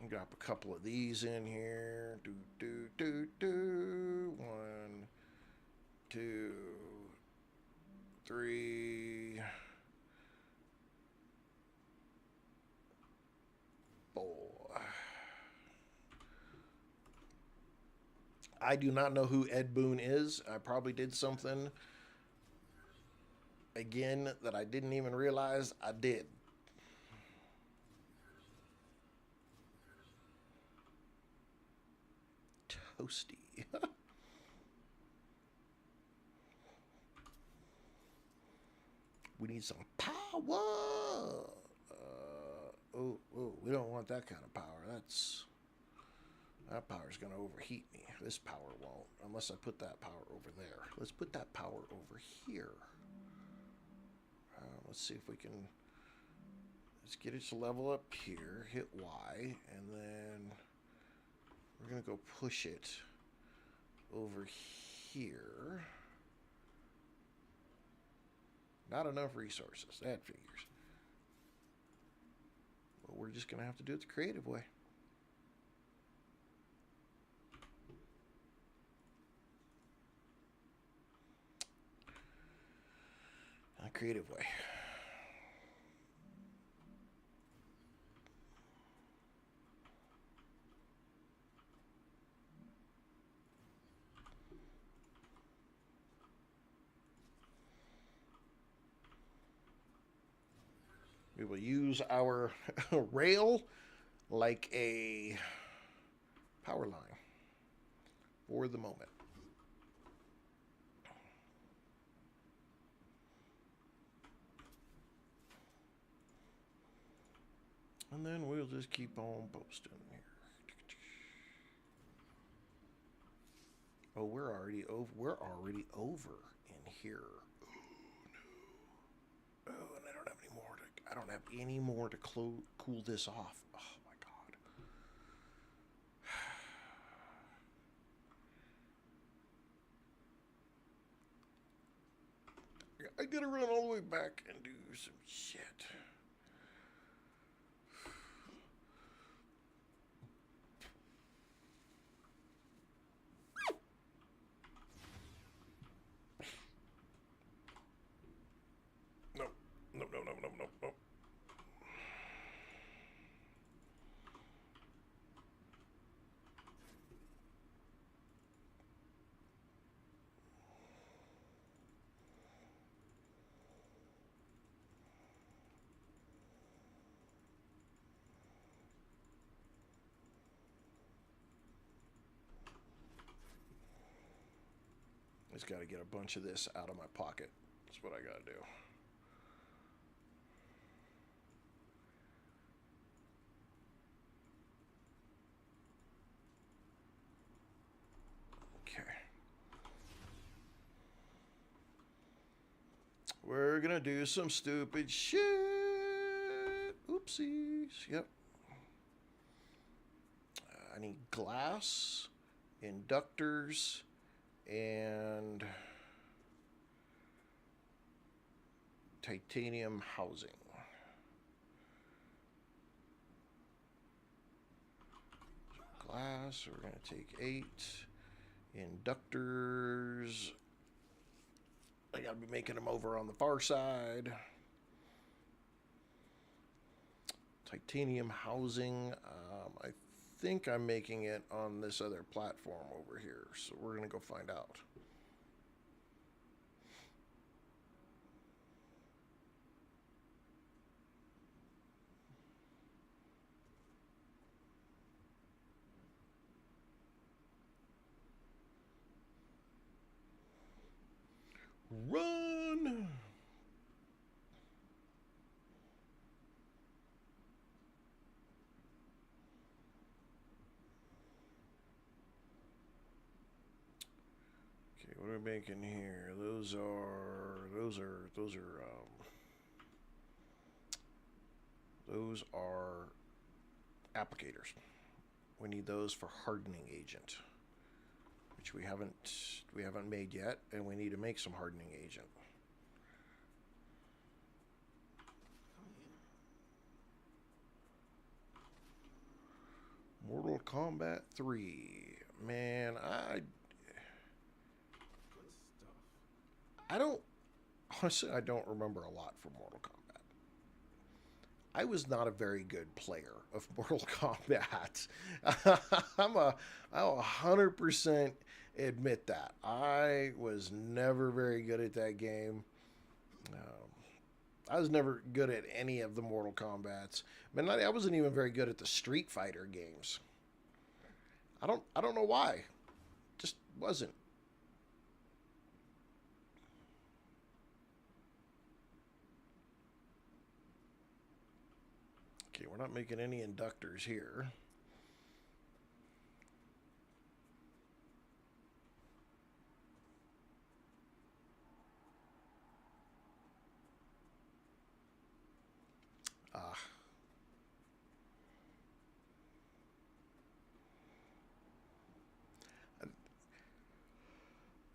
[SPEAKER 1] drop a couple of these in here. One, two, three, four. I do not know who Ed Boon is. I probably did something again that I didn't even realize I did. Toasty. We need some power. We don't want that kind of power. That power's gonna overheat me. This power won't, unless I put that power over there. Let's put that power over here. Let's see if we can. Let's get it to level up here. Hit Y, and then we're gonna go push it over here. Not enough resources. That figures. Well, we're just gonna have to do it the creative way. A creative way. We will use our rail like a power line for the moment. And then we'll just keep on posting here. Oh, we're already over. We're already over in here. Oh, and I don't have any more to. I don't have any more to cool this off. Oh my god. I gotta run all the way back and do some shit. No. Just got to get a bunch of this out of my pocket. That's what I got to do. Okay. We're going to do some stupid shit. Oopsies. Yep. I need glass, inductors, and titanium housing. So glass, we're going to take 8. Inductors, I got to be making them over on the far side. Titanium housing, I think I'm making it on this other platform over here, so we're going to go find out. Run! what are we making here? Those are applicators. We need those for hardening agent, which we haven't made yet, and we need to make some hardening agent. Mortal Kombat 3. Man, honestly, I don't remember a lot from Mortal Kombat. I was not a very good player of Mortal Kombat. I'll 100% admit that. I was never very good at that game. I was never good at any of the Mortal Kombats. I wasn't even very good at the Street Fighter games. I don't know why. Just wasn't. Okay, we're not making any inductors here.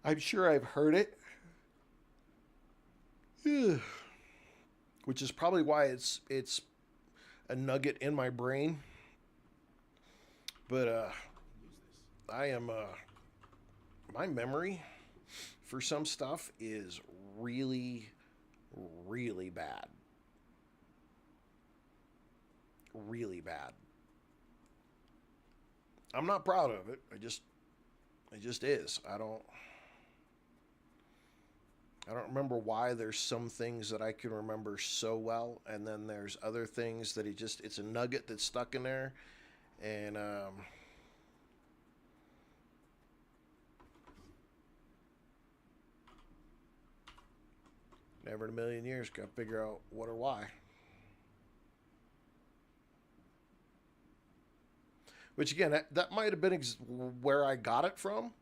[SPEAKER 1] I'm sure I've heard it. Which is probably why it's a nugget in my brain. But I am my memory for some stuff is really, really bad. Really bad. I'm not proud of it. It just is. I don't remember why there's some things that I can remember so well, and then there's other things that it's a nugget that's stuck in there, and never in a million years got to figure out what or why. Which again, that might have been where I got it from.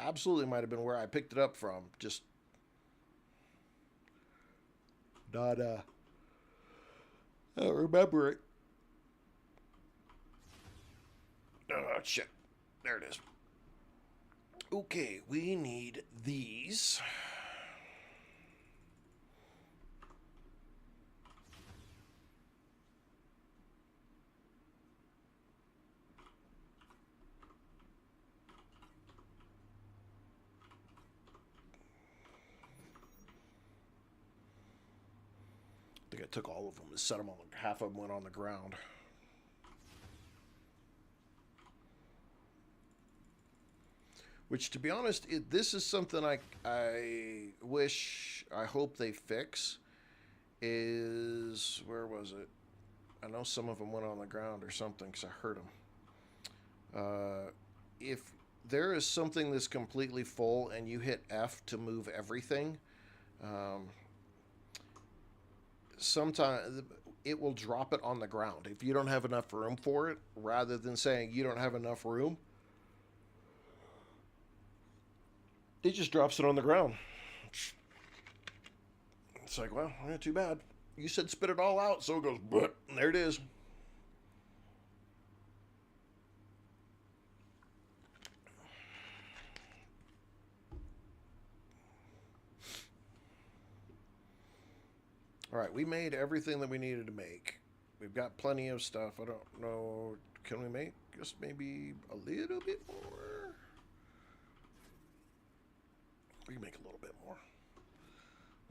[SPEAKER 1] Absolutely might have been where I picked it up from. Just not I don't remember it. Oh shit. There it is. Okay, we need these. I think I took all of them and set them on half of them went on the ground. Which, to be honest, this is something I hope they fix. Where was it? I know some of them went on the ground or something because I heard them. If there is something that's completely full and you hit F to move everything, sometimes it will drop it on the ground if you don't have enough room for it, rather than saying you don't have enough room. It just drops it on the ground. It's like, well, too bad. You said spit it all out, so it goes, but there it is. All right, we made everything that we needed to make. We've got plenty of stuff. I don't know. Can we make just maybe a little bit more? We can make a little bit more.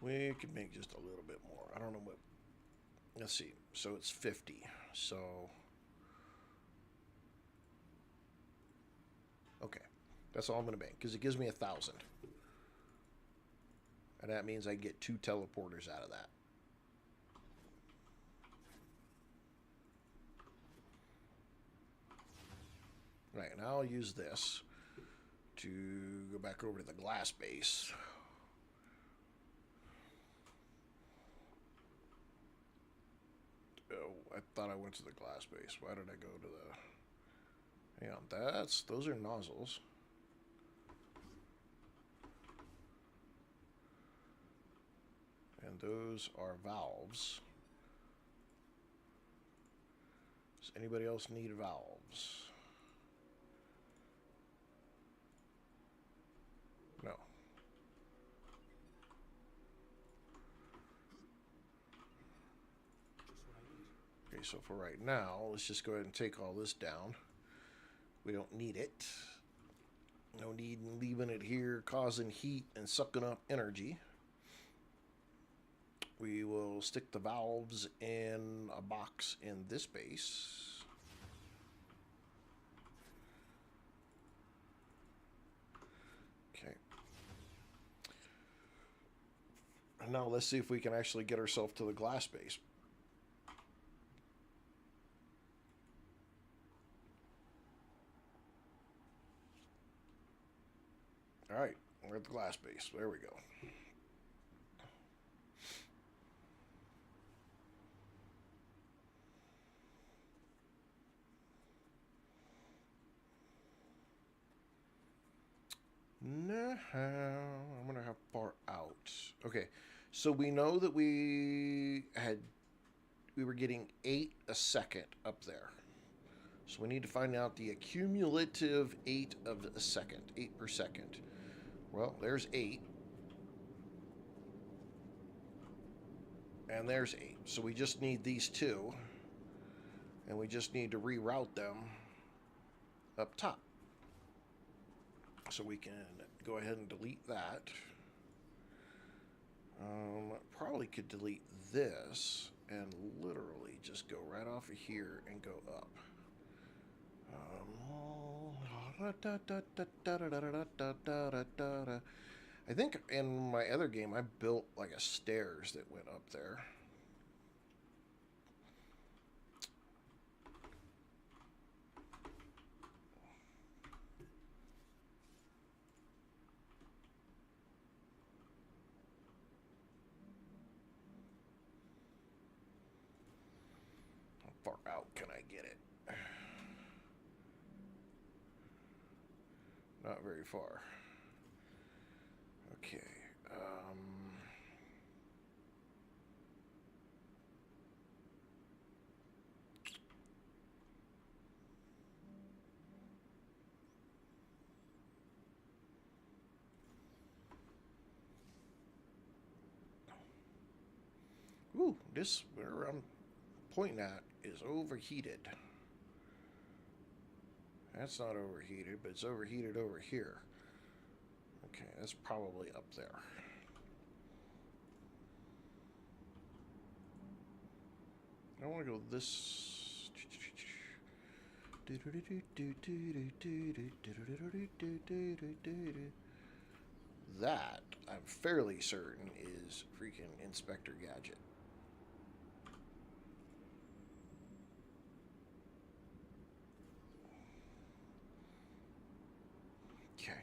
[SPEAKER 1] We can make just a little bit more. I don't know what. Let's see. So it's 50. So. Okay. That's all I'm going to make because it gives me 1,000. And that means I get 2 teleporters out of that. Right, now I'll use this to go back over to the glass base. Oh, I thought I went to the glass base. Why did I go to the... Hang on, those are nozzles. And those are valves. Does anybody else need valves? No. Okay, so for right now, let's just go ahead and take all this down. We don't need it. No need in leaving it here, causing heat and sucking up energy. We will stick the valves in a box in this base. Okay. And now let's see if we can actually get ourselves to the glass base. All right, we're at the glass base. There we go. Now, I wonder how far out. Okay, so we know that we were getting 8 a second up there. So we need to find out the accumulative 8 of a second, 8 per second. Well, there's 8. And there's 8. So we just need these 2. And we just need to reroute them up top. So we can go ahead and delete that. Probably could delete this and literally just go right off of here and go up. I think in my other game I built like a stairs that went up there. How far out can I get it? Not very far. Okay. Ooh, this where I'm pointing at is overheated. That's not overheated, but it's overheated over here. Okay, that's probably up there. I want to go this. That, I'm fairly certain, is freaking Inspector Gadget. Okay.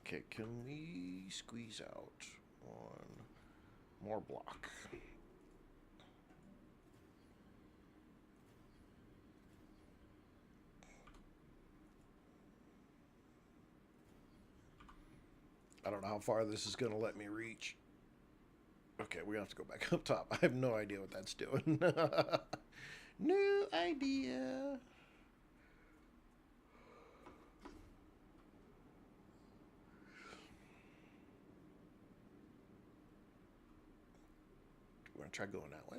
[SPEAKER 1] Okay, can we squeeze out one more block? I don't know how far this is going to let me reach. Okay, we have to go back up top. I have no idea what that's doing. No idea. You want to try going that way?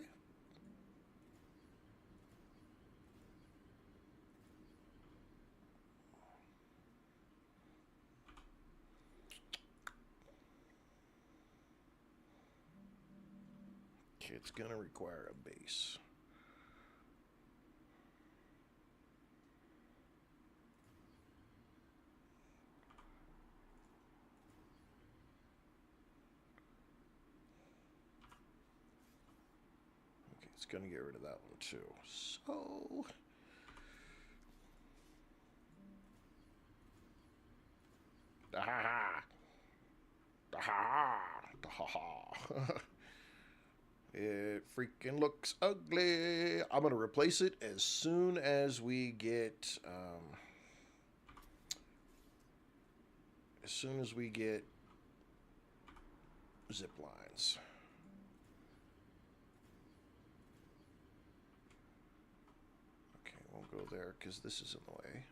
[SPEAKER 1] Okay, it's going to require a base. Okay, it's going to get rid of that one too. So... Ah! It freaking looks ugly. I'm going to replace it as soon as we get... as soon as we get zip lines. Okay, won't go there because this is in the way.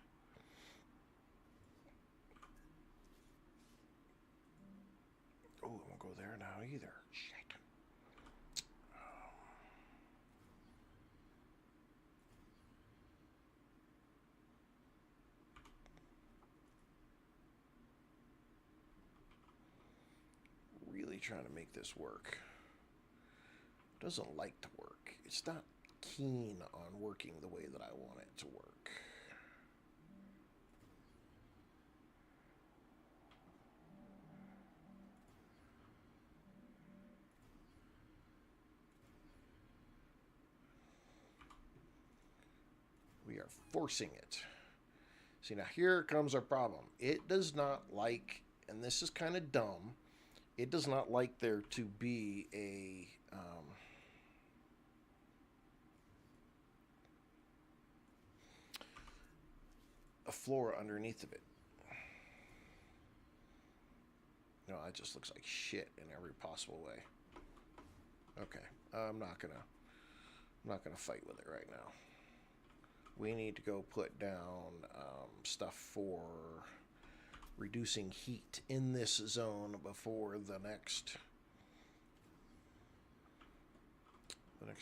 [SPEAKER 1] Oh, it won't go there now either. Shit. Really trying to make this work. Doesn't like to work. It's not keen on working the way that I want it to work. We are forcing it. See, now here comes our problem. It does not like, and this is kind of dumb, it does not like there to be a floor underneath of it. No, it just looks like shit in every possible way. Okay, I'm not gonna fight with it right now. We need to go put down stuff for reducing heat in this zone before the next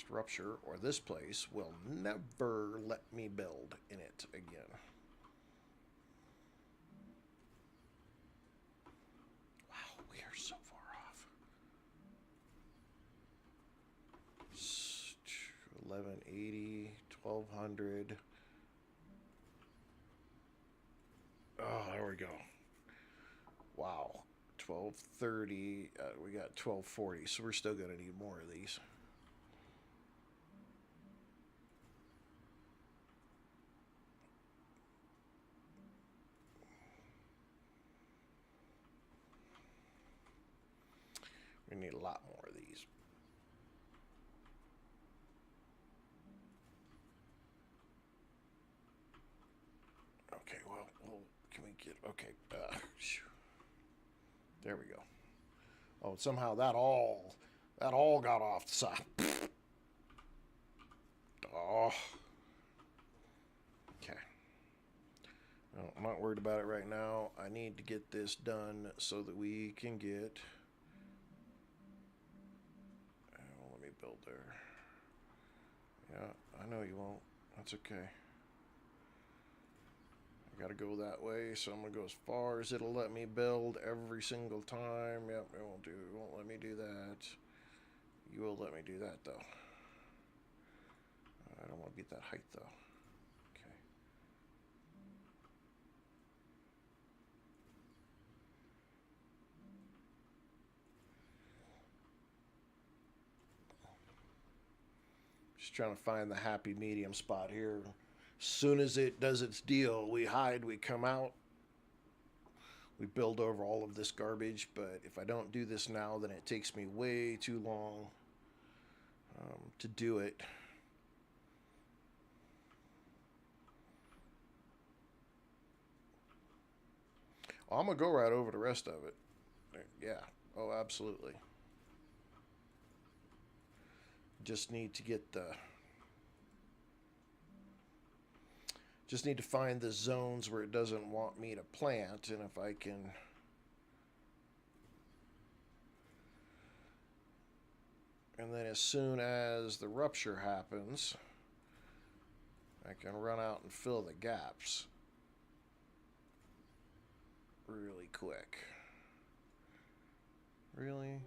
[SPEAKER 1] rupture, or this place will never let me build in it again. Wow, we are so far off. 1180, 1200. Oh, there we go. Wow. 1230. We got 1240, so we're still going to need more of these. We need a lot more of these. Okay, well, can we get... Okay, there we go. Oh, somehow that all got off the side. Oh. Okay. No, I'm not worried about it right now. I need to get this done so that we can get... Oh, let me build there. Yeah, I know you won't. That's okay. I gotta go that way, so I'm gonna go as far as it'll let me build every single time. Yep, it won't let me do that. You will let me do that though. I don't want to beat that height though. Okay. Just trying to find the happy medium spot here. As soon as it does its deal, we hide, we come out. We build over all of this garbage, but if I don't do this now, then it takes me way too long to do it. I'm going to go right over the rest of it. Yeah. Oh, absolutely. Just need to get the... Just need to find the zones where it doesn't want me to plant, and if I can... And then as soon as the rupture happens, I can run out and fill the gaps really quick. Really?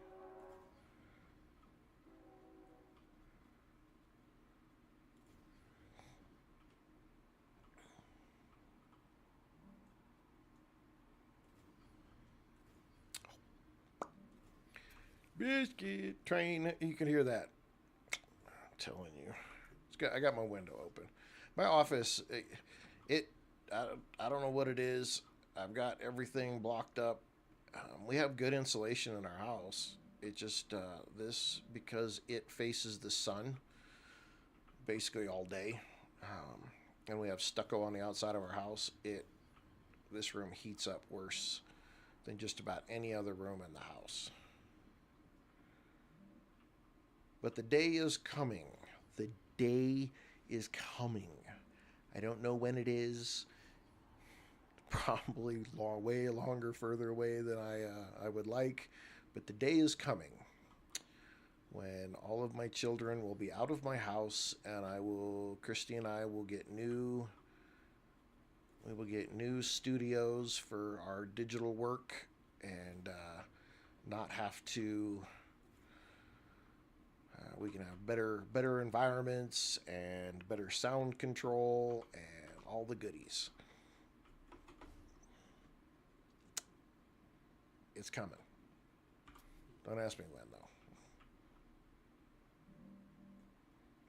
[SPEAKER 1] Biscuit train. You can hear that. I'm telling you. I got my window open. My office, I don't know what it is. I've got everything blocked up. We have good insulation in our house. It just, because it faces the sun basically all day. And we have stucco on the outside of our house. This room heats up worse than just about any other room in the house. But the day is coming. The day is coming. I don't know when it is. Probably way longer, further away than I would like. But the day is coming when all of my children will be out of my house, and Christy and I will get new. We will get new studios for our digital work, and not have to. We can have better environments and better sound control and all the goodies. It's coming. Don't ask me when, though.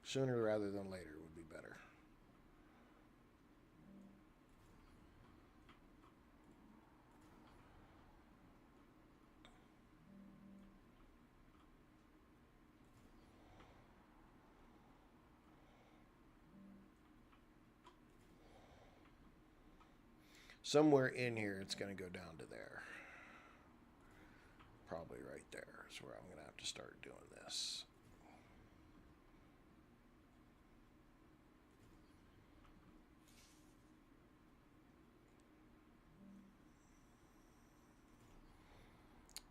[SPEAKER 1] Sooner rather than later would be better. Somewhere in here, it's going to go down to there. Probably right there is where I'm going to have to start doing this.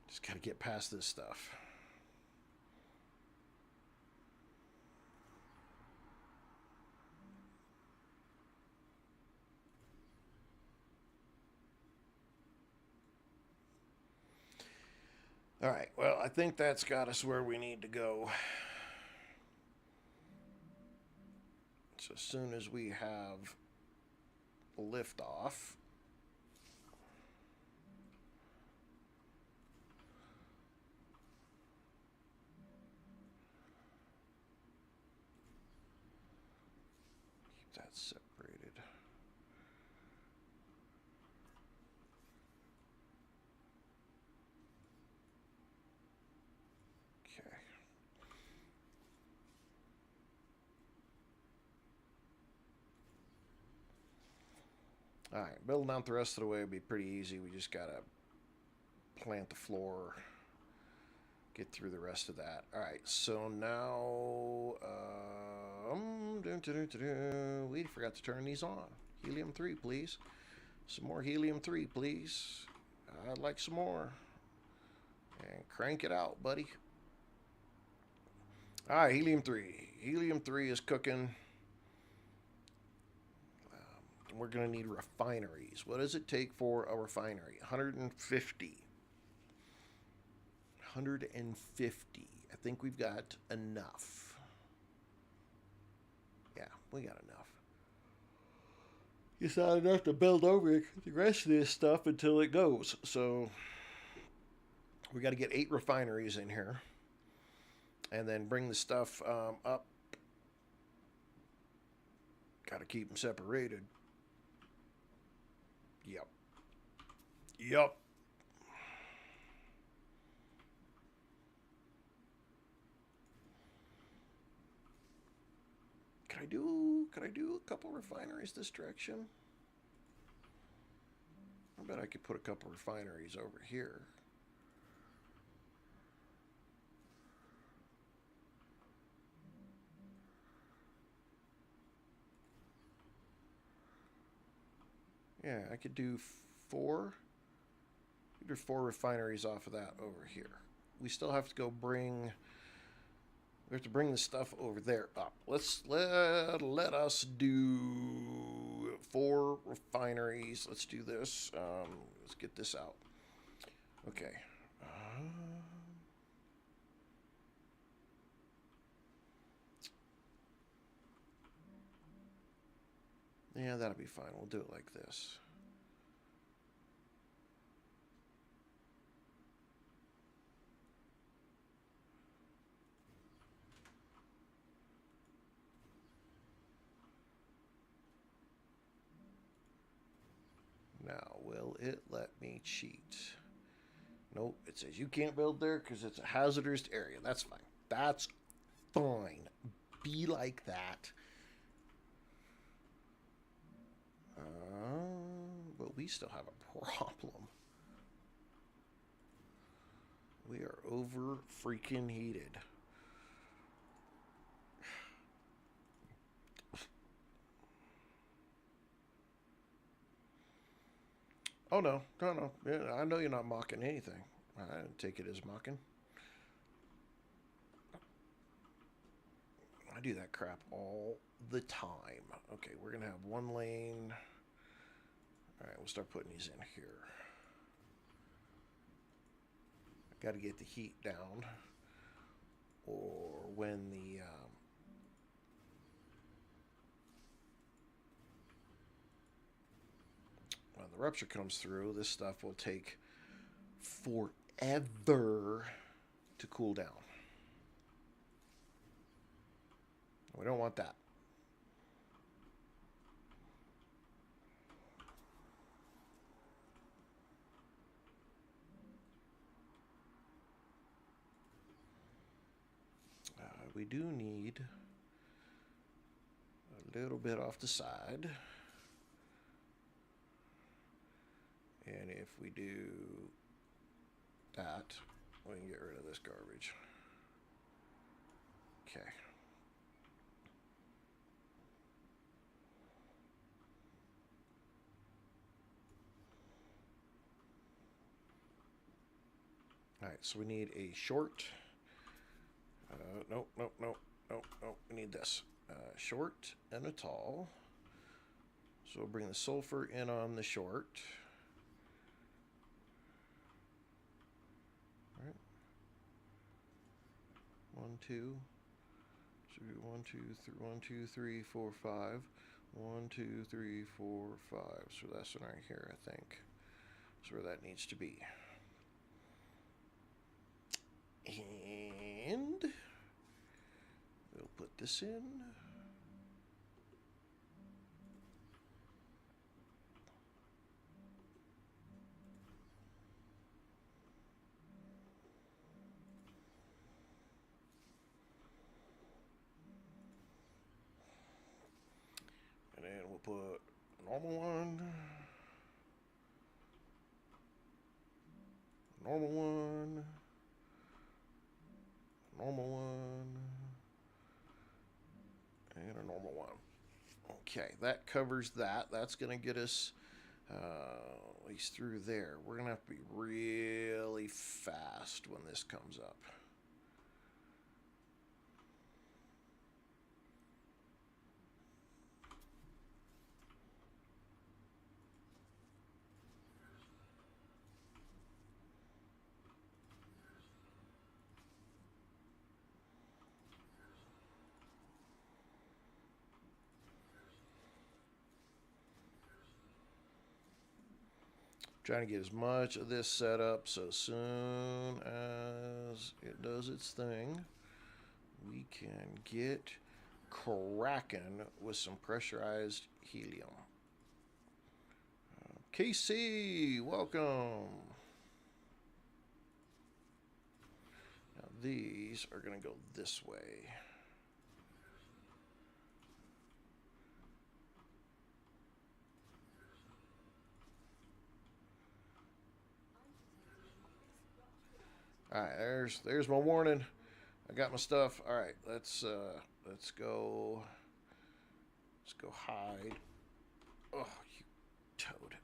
[SPEAKER 1] Just got to get past this stuff. All right, well, I think that's got us where we need to go. So as soon as we have lift off, keep that separated. Okay. All right, building out the rest of the way will be pretty easy. We just got to plant the floor, get through the rest of that. All right, so now we forgot to turn these on. Helium-3, please. Some more helium-3, please. I'd like some more. And crank it out, buddy. All right, helium-3. Helium-3 is cooking. We're going to need refineries. What does it take for a refinery? 150. 150. I think we've got enough. Yeah, we got enough. It's not enough to build over the rest of this stuff until it goes. So we got to get 8 refineries in here. And then bring the stuff up. Got to keep them separated. Yep. Yep. Could I do a couple refineries this direction? I bet I could put a couple refineries over here. Yeah, I could do 4. I could do 4 refineries off of that over here. We still have to go bring We have to bring the stuff over there up. Let us do 4 refineries. Let's do this. Let's get this out. Okay. Yeah, that'll be fine. We'll do it like this. Now, will it let me cheat? Nope, it says you can't build there because it's a hazardous area. That's fine. That's fine. Be like that. But we still have a problem. We are over freaking heated. Oh no, no. Yeah, I know you're not mocking anything. I didn't take it as mocking. I do that crap all the time. Okay, we're gonna have 1 lane. All right, we'll start putting these in here. Got to get the heat down, or when the rupture comes through, this stuff will take forever to cool down. We don't want that. We do need a little bit off the side. And if we do that, we can get rid of this garbage. Okay. All right, so we need a short. Nope. We need this. Short and a tall. So we'll bring the sulfur in on the short. All right. 1, 2. So 1, 2, 3, 1, 2, 3, 4, 5. 1, 2, 3, 4, 5. So that's one right here, I think. That's where that needs to be. And we'll put this in. And then we'll put a normal one. Normal one. Normal one. And a normal one. Okay, that covers that. That's going to get us at least through there. We're going to have to be really fast when this comes up. Trying to get as much of this set up so soon as it does its thing, we can get cracking with some pressurized helium. KC, welcome. Now these are going to go this way. All right, there's my warning. I got my stuff. All right, let's go. Let's go hide. Oh, you toad!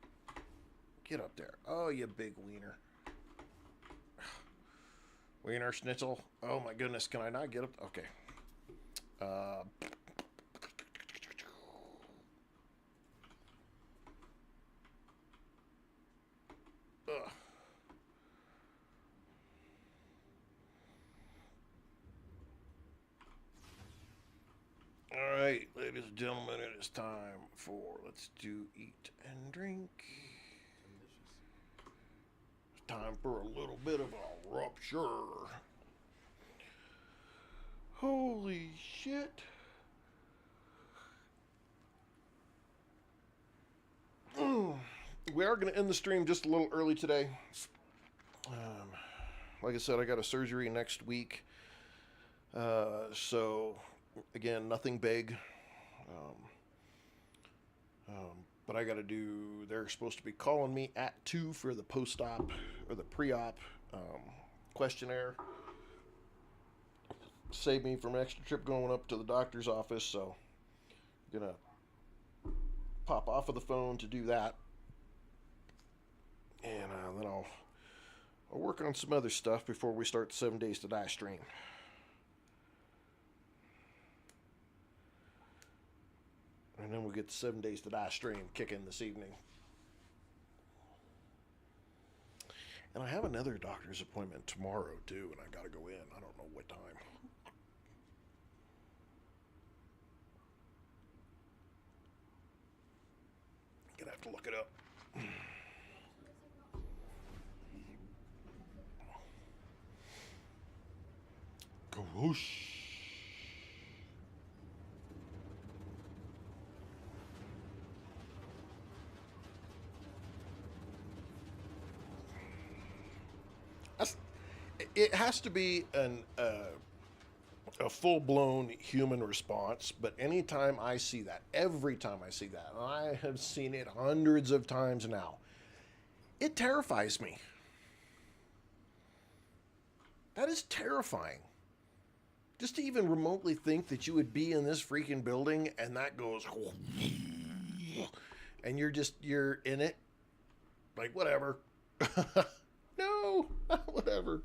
[SPEAKER 1] Get up there. Oh, you big wiener. Wiener Schnitzel. Oh my goodness, can I not get up? Okay. Uh, ugh. All right, ladies and gentlemen, it is time for let's do eat and drink. It's time for a little bit of a rupture. Holy shit. We are going to end the stream just a little early today. Um, like I said, I got a surgery next week. So, again, nothing big. Um, but I got to do, they're supposed to be calling me at 2 for the post op or the pre op questionnaire. Save me from an extra trip going up to the doctor's office. So, I'm going to pop off of the phone to do that. And then I'll work on some other stuff before we start the 7 Days to Die stream. And then we'll get the 7 Days to Die stream kicking this evening. And I have another doctor's appointment tomorrow, too, and I gotta go in. I don't know what time. Gonna have to look it up. Whoosh. It has to be a full-blown human response, but anytime I see that, every time I see that, and I have seen it hundreds of times now, it terrifies me. That is terrifying. Just to even remotely think that you would be in this freaking building and that goes, and you're in it, like, whatever. No, whatever.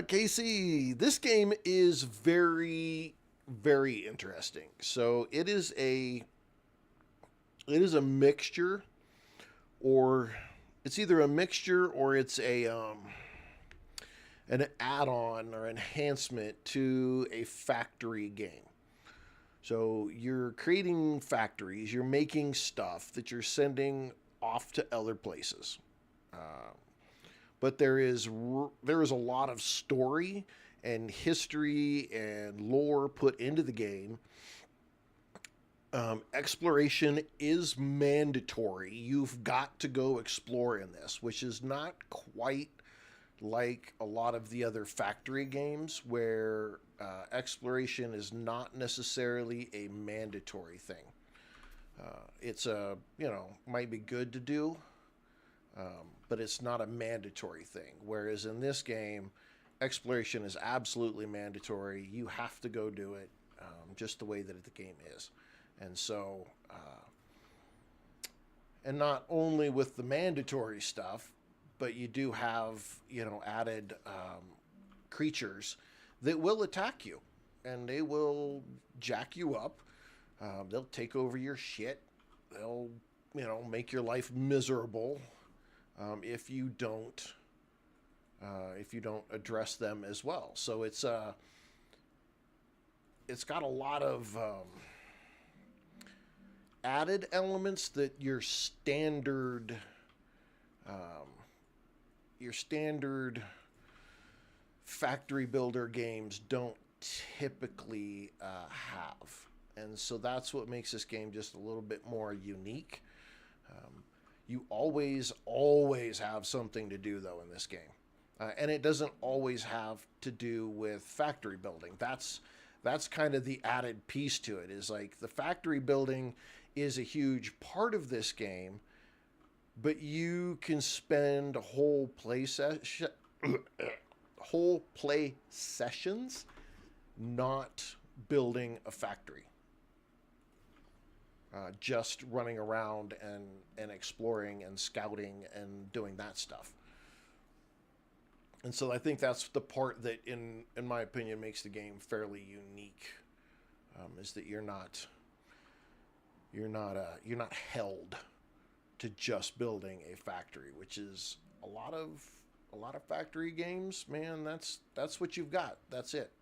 [SPEAKER 1] Casey, this game is very, very interesting. So it is a mixture, or it's either a mixture or it's an add-on or enhancement to a factory game. So you're creating factories, you're making stuff that you're sending off to other places. But there is a lot of story and history and lore put into the game. Exploration is mandatory. You've got to go explore in this, which is not quite like a lot of the other factory games where exploration is not necessarily a mandatory thing. It's might be good to do, but it's not a mandatory thing. Whereas in this game, exploration is absolutely mandatory. You have to go do it, just the way that the game is. And so, and not only with the mandatory stuff, but you do have, added creatures that will attack you, and they will jack you up. They'll take over your shit. They'll, make your life miserable if you don't address them as well. So it's got a lot of added elements that your standard factory builder games don't typically have. And so that's what makes this game just a little bit more unique. You always have something to do, though, in this game. And it doesn't always have to do with factory building. That's kind of the added piece to it, is like the factory building is a huge part of this game, but you can spend whole play sessions not building a factory. Just running around and exploring and scouting and doing that stuff. And so I think that's the part that, in my opinion, makes the game fairly unique, is that you're not held to just building a factory, which is a lot of factory games, man. That's what you've got. That's it.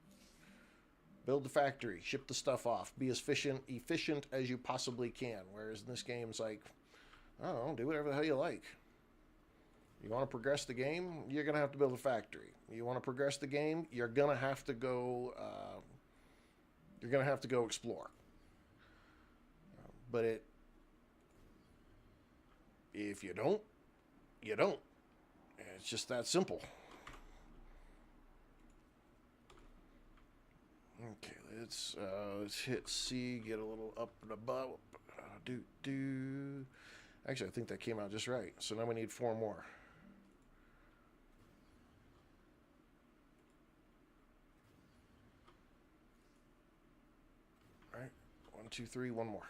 [SPEAKER 1] Build the factory, ship the stuff off, be as efficient as you possibly can. Whereas in this game, it's like, I don't know, do whatever the hell you like. You want to progress the game, you're gonna have to build a factory. You want to progress the game, you're gonna have to go. You're gonna have to go explore. But if you don't, you don't. It's just that simple. Okay, let's hit C, get a little up and above. Do. Actually, I think that came out just right. So now we need 4 more. All right, 1, 2, 3, one more.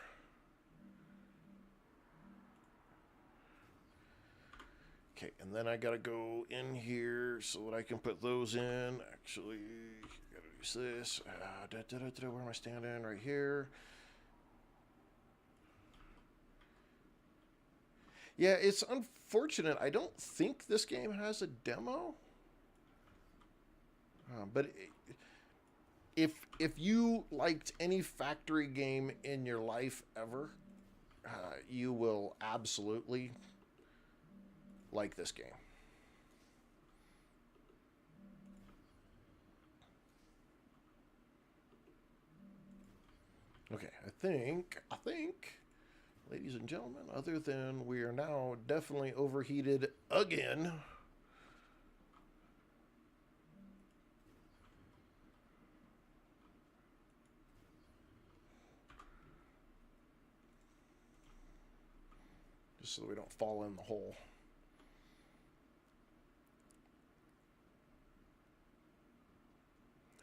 [SPEAKER 1] Okay, and then I gotta go in here so that I can put those in. Actually, gotta use this. Where am I standing? Right here. Yeah, it's unfortunate. I don't think this game has a demo. But if you liked any factory game in your life ever, you will absolutely like this game. Okay, I think, ladies and gentlemen, other than we are now definitely overheated again. Just so we don't fall in the hole.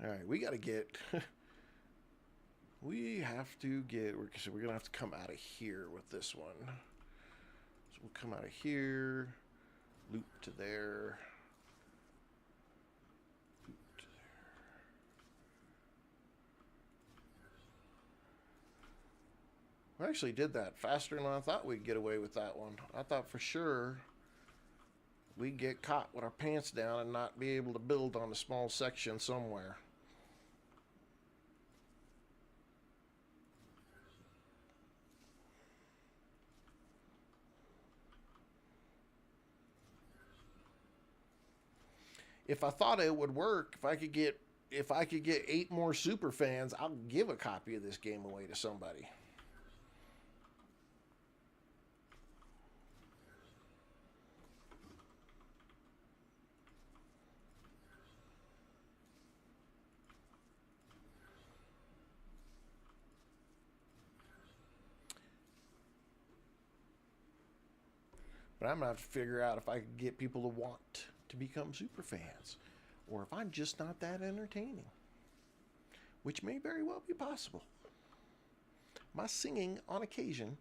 [SPEAKER 1] All right, we got to get. We have to get. So we're gonna have to come out of here with this one. So we'll come out of here, loop to there. Loop to there. We actually did that faster than I thought we'd get away with that one. I thought for sure we'd get caught with our pants down and not be able to build on a small section somewhere. If I thought it would work, if I could get 8 more super fans, I'll give a copy of this game away to somebody. But I'm gonna have to figure out if I can get people to want to become super fans, or if I'm just not that entertaining, which may very well be possible. My singing on occasion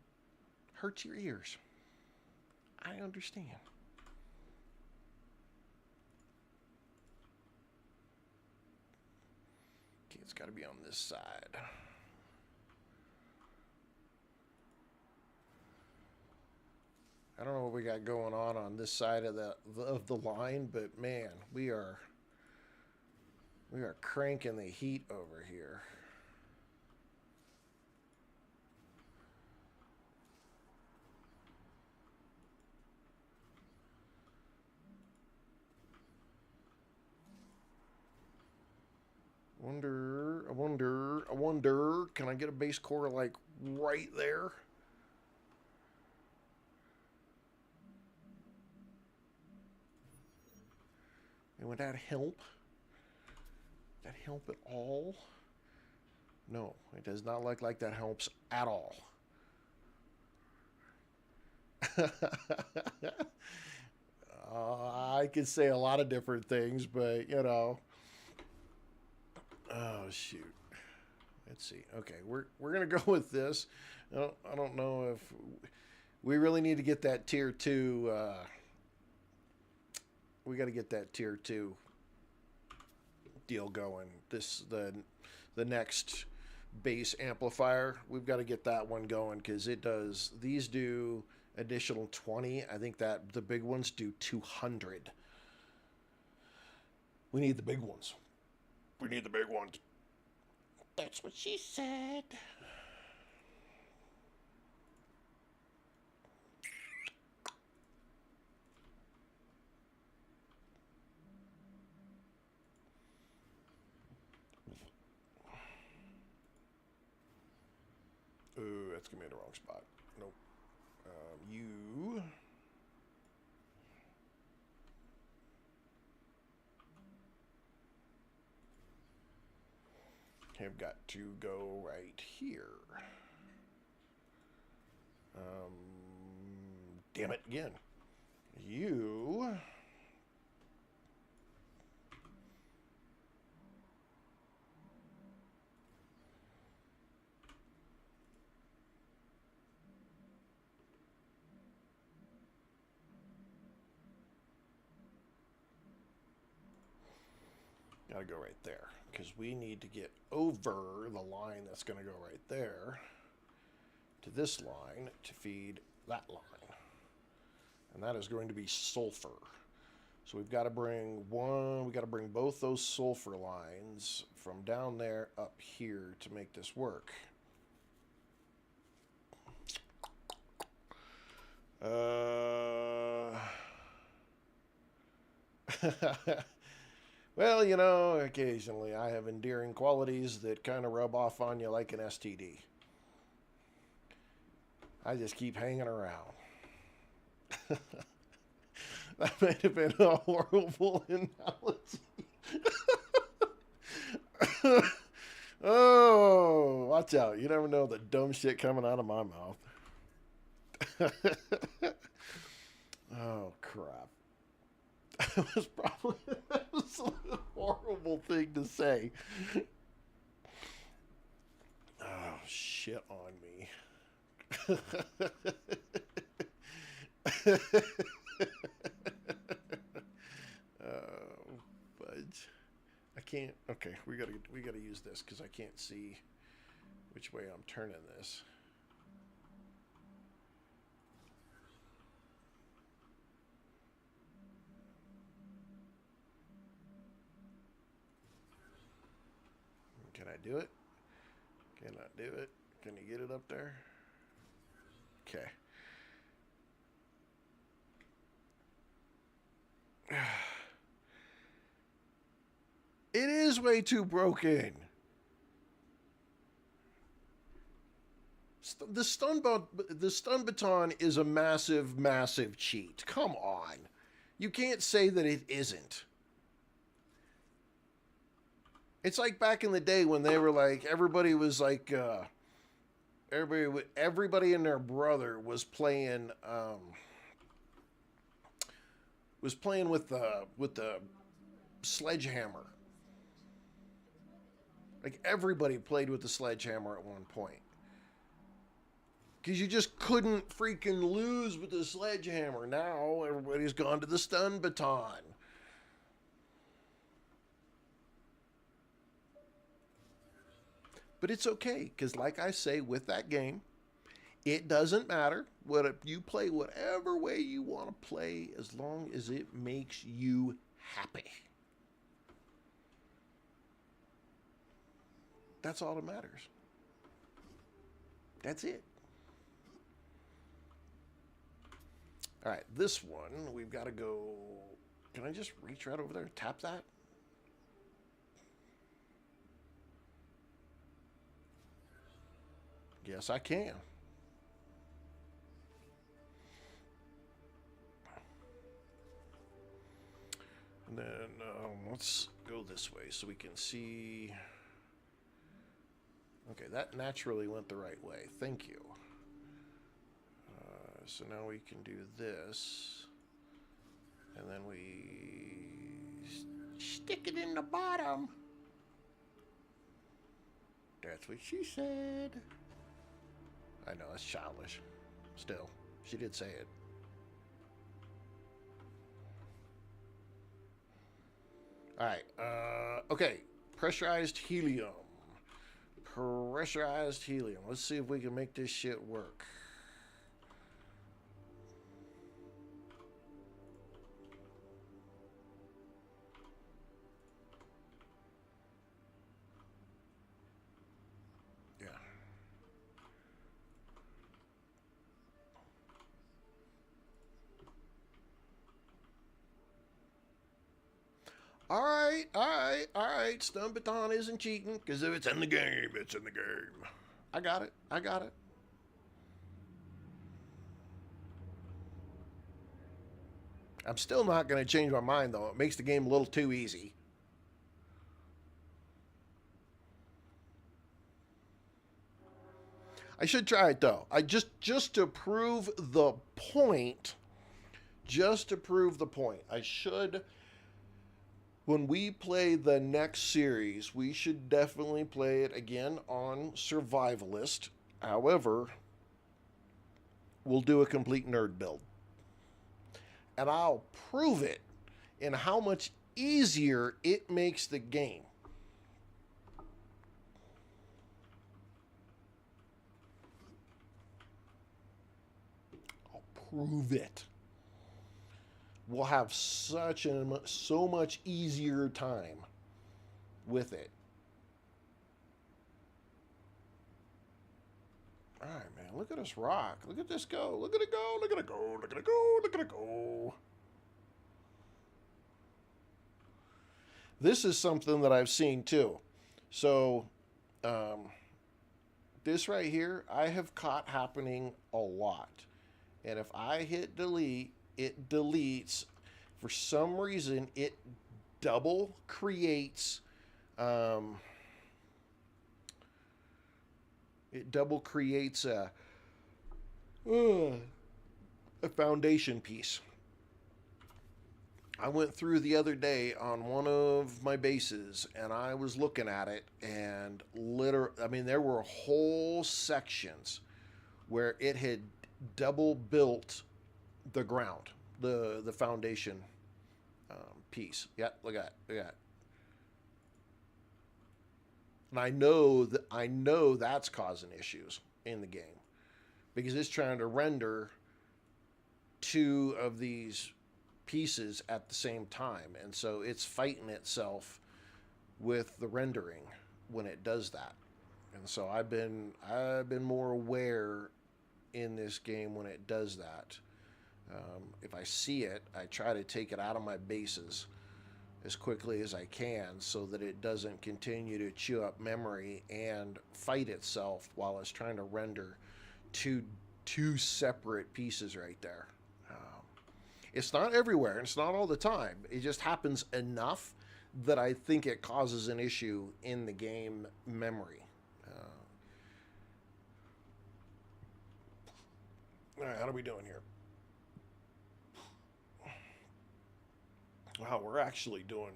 [SPEAKER 1] hurts your ears. I understand. Okay, it's got to be on this side. I don't know what we got going on this side of the line, but man, we are cranking the heat over here. I wonder, can I get a base core like right there? And would that help? That help at all? No, it does not look like that helps at all. I could say a lot of different things, but you know. Oh shoot. Let's see. Okay, we're gonna go with this. I don't know if we really need to get that tier 2. we got to get that tier 2 deal going. The next bass amplifier, we've got to get that one going because these do additional 20. I think that the big ones do 200. We need the big ones. We need the big ones. That's what she said. Ooh, that's gonna be in the wrong spot. Nope. You have got to go right here. Damn it again. You got to go right there because we need to get over the line that's going to go right there to this line to feed that line. And that is going to be sulfur. So we've got to bring both those sulfur lines from down there up here to make this work. Well, you know, occasionally I have endearing qualities that kind of rub off on you like an STD. I just keep hanging around. That might have been a horrible analogy. Oh, watch out. You never know the dumb shit coming out of my mouth. Oh, crap. That was probably an absolute horrible thing to say. Oh, shit on me. Fudge. I can't. Okay, we gotta use this because I can't see which way I'm turning this. Can I do it? Can I do it? Can you get it up there? Okay. It is way too broken. The stun baton is a massive, massive cheat. Come on. You can't say that it isn't. It's like back in the day when they were like, everybody was like, everybody and their brother was playing with the sledgehammer. Like everybody played with the sledgehammer at one point. Because you just couldn't freaking lose with the sledgehammer. Now everybody's gone to the stun baton. But it's okay, because like I say with that game, it doesn't matter. You play whatever way you want to play as long as it makes you happy. That's all that matters. That's it. All right, this one, we've got to go... Can I just reach right over there and tap that? Yes, I can. And then let's go this way so we can see... Okay, that naturally went the right way. Thank you. So now we can do this. And then we stick it in the bottom. That's what she said. I know, that's childish. Still, she did say it. All right. Okay. Pressurized helium. Pressurized helium. Let's see if we can make this shit work. Yeah. All right, all right, all right. Stun Baton isn't cheating because if it's in the game, it's in the game. I got it. I got it. I'm still not going to change my mind though. It makes the game a little too easy. I should try it though. I just to prove the point. Just to prove the point. I should when we play the next series, we should definitely play it again on survivalist. However, we'll do a complete nerd build. And I'll prove it in how much easier it makes the game. I'll prove it. We'll have so much easier time with it. All right, man. Look at us rock. Look at this go. Look at it go. Look at it go. Look at it go. Look at it go. This is something that I've seen too. So, um, this right here, I have caught happening a lot. And if I hit delete, it deletes. For some reason, it double creates. Um, it double creates a foundation piece. I went through the other day on one of my bases and I was looking at it and I mean, there were whole sections where it had double built the ground, the foundation piece. Yeah, look at that. Look at that. And I know that's causing issues in the game because it's trying to render two of these pieces at the same time, and so it's fighting itself with the rendering when it does that. And so I've been more aware in this game when it does that. If I see it, I try to take it out of my bases as quickly as I can so that it doesn't continue to chew up memory and fight itself while it's trying to render two two separate pieces right there. It's not everywhere, and it's not all the time. It just happens enough that I think it causes an issue in the game memory. All right, how are we doing here? Wow, we're actually doing.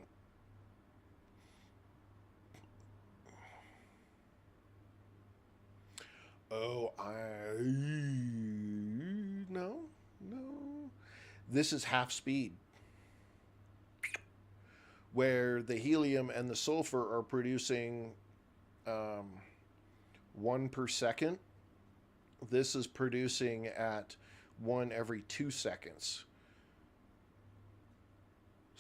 [SPEAKER 1] Oh, no, no. This is half speed, where the helium and the sulfur are producing um, 1 per second. This is producing at 1 every 2 seconds.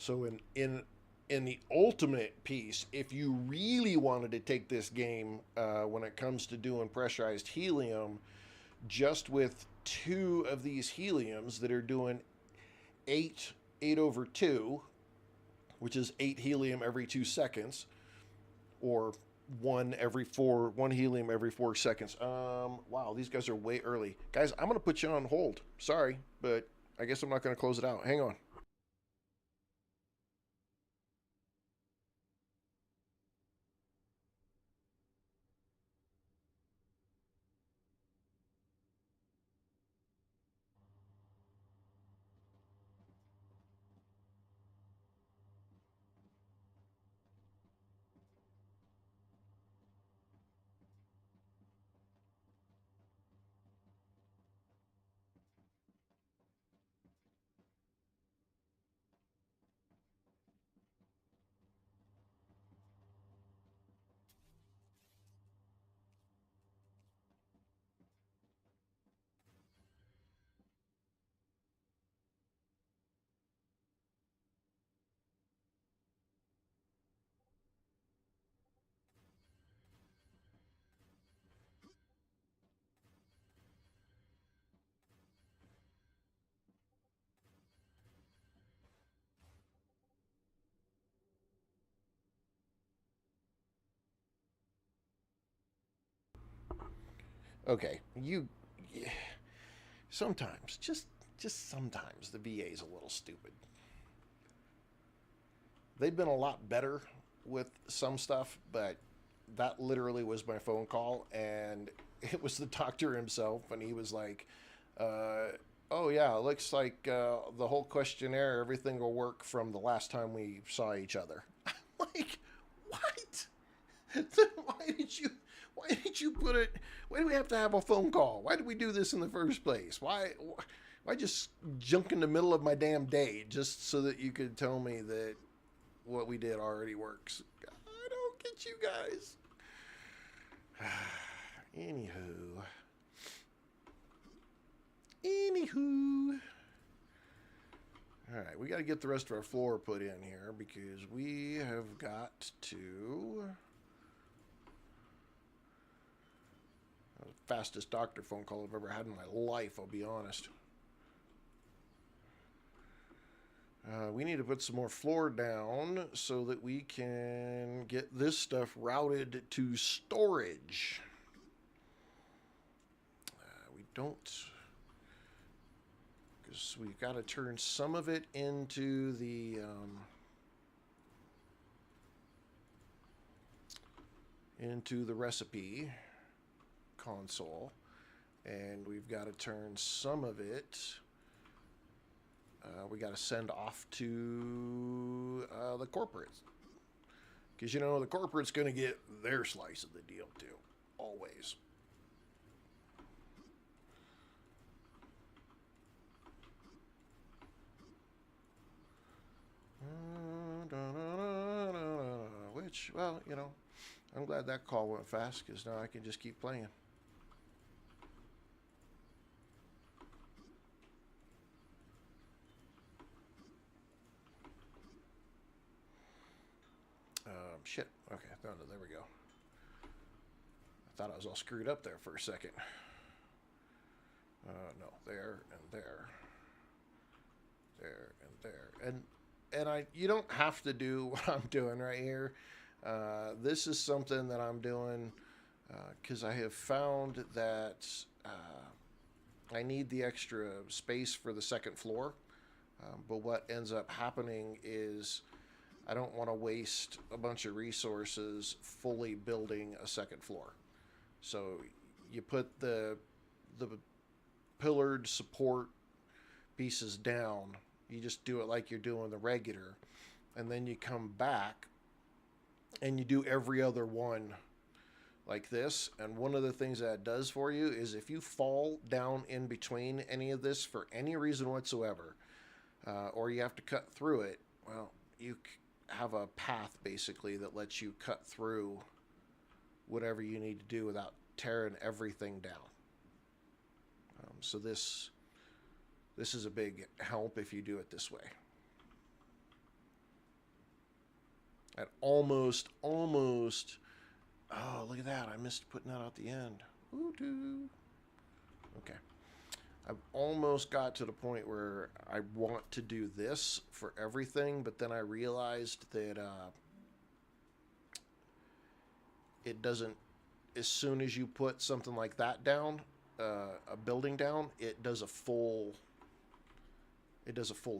[SPEAKER 1] So in the ultimate piece, if you really wanted to take this game when it comes to doing pressurized helium, just with two of these heliums that are doing eight over two, which is 8 helium every 2 seconds, or one helium every 4 seconds. Wow, these guys are way early. Guys, I'm gonna put you on hold. Sorry, but I guess I'm not gonna close it out. Hang on. Okay, you sometimes just sometimes the VA's a little stupid. They've been a lot better with some stuff, but that literally was my phone call, and it was the doctor himself, and he was like, "Oh yeah, it looks like the whole questionnaire, everything will work from the last time we saw each other." I'm like, what? why did you? Why did you put it? Why do we have to have a phone call? Why did we do this in the first place? Why just junk in the middle of my damn day just so that you could tell me that what we did already works? I don't get you guys. Anywho. All right, we got to get the rest of our floor put in here because we have got to. That was the fastest doctor phone call I've ever had in my life, I'll be honest. We need to put some more floor down so that we can get this stuff routed to storage. We don't, because we've got to turn some of it into the recipe console, and we've got to turn some of it. We got to send off to the corporates, because you know the corporate's going to get their slice of the deal too, always. Which, well, you know, I'm glad that call went fast because now I can just keep playing. Shit. Okay, no, there we go. I thought I was all screwed up there for a second. No, there and there, there and there, and you don't have to do what I'm doing right here. This is something that I'm doing because I have found that I need the extra space for the second floor. But what ends up happening is I don't want to waste a bunch of resources fully building a second floor. So you put the pillared support pieces down. You just do it like you're doing the regular, and then you come back and you do every other one like this. And one of the things that it does for you is if you fall down in between any of this for any reason whatsoever, or you have to cut through it, well, you have a path basically that lets you cut through whatever you need to do without tearing everything down. So this is a big help if you do it this way. And almost, oh, look at that. I missed putting that out the end. Ooh-doo. Okay. I've almost got to the point where I want to do this for everything, but then I realized that it doesn't, as soon as you put something like that down, a building down, it does a full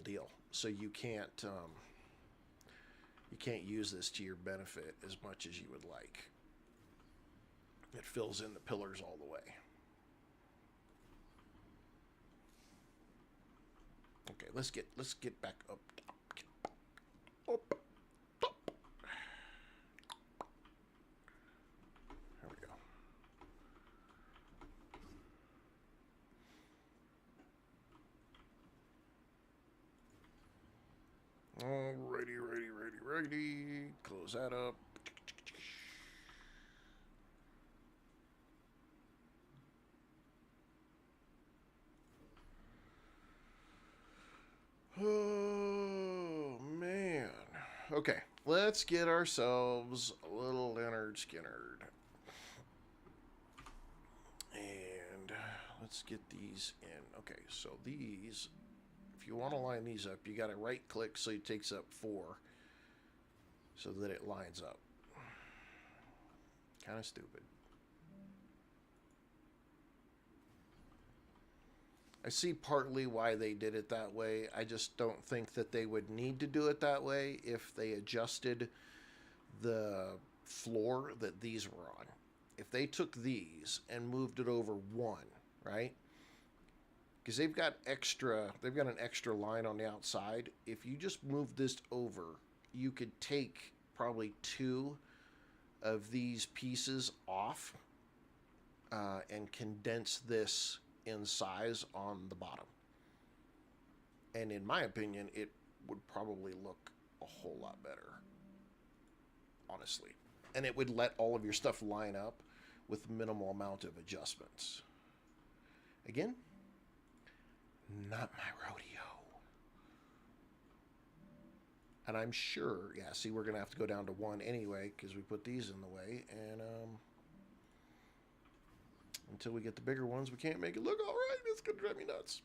[SPEAKER 1] deal. So you can't use this to your benefit as much as you would like. It fills in the pillars all the way. Okay, let's get back up top. There we go. Alrighty. Close that up. Oh, man. Okay, let's get ourselves a little Leonard Skinnerd. And let's get these in. Okay, so these, if you want to line these up, you got to right click so it takes up 4 so that it lines up. Kind of stupid. I see partly why they did it that way. I just don't think that they would need to do it that way if they adjusted the floor that these were on. If they took these and moved it over one, right? Because they've got an extra line on the outside. If you just move this over, you could take probably two of these pieces off and condense this in size on the bottom. And in my opinion, it would probably look a whole lot better, honestly. And it would let all of your stuff line up with minimal amount of adjustments. Again, not my rodeo. And I'm sure, yeah, see, we're going to have to go down to one anyway because we put these in the way. And until we get the bigger ones, we can't make it look all right. It's going to drive me nuts.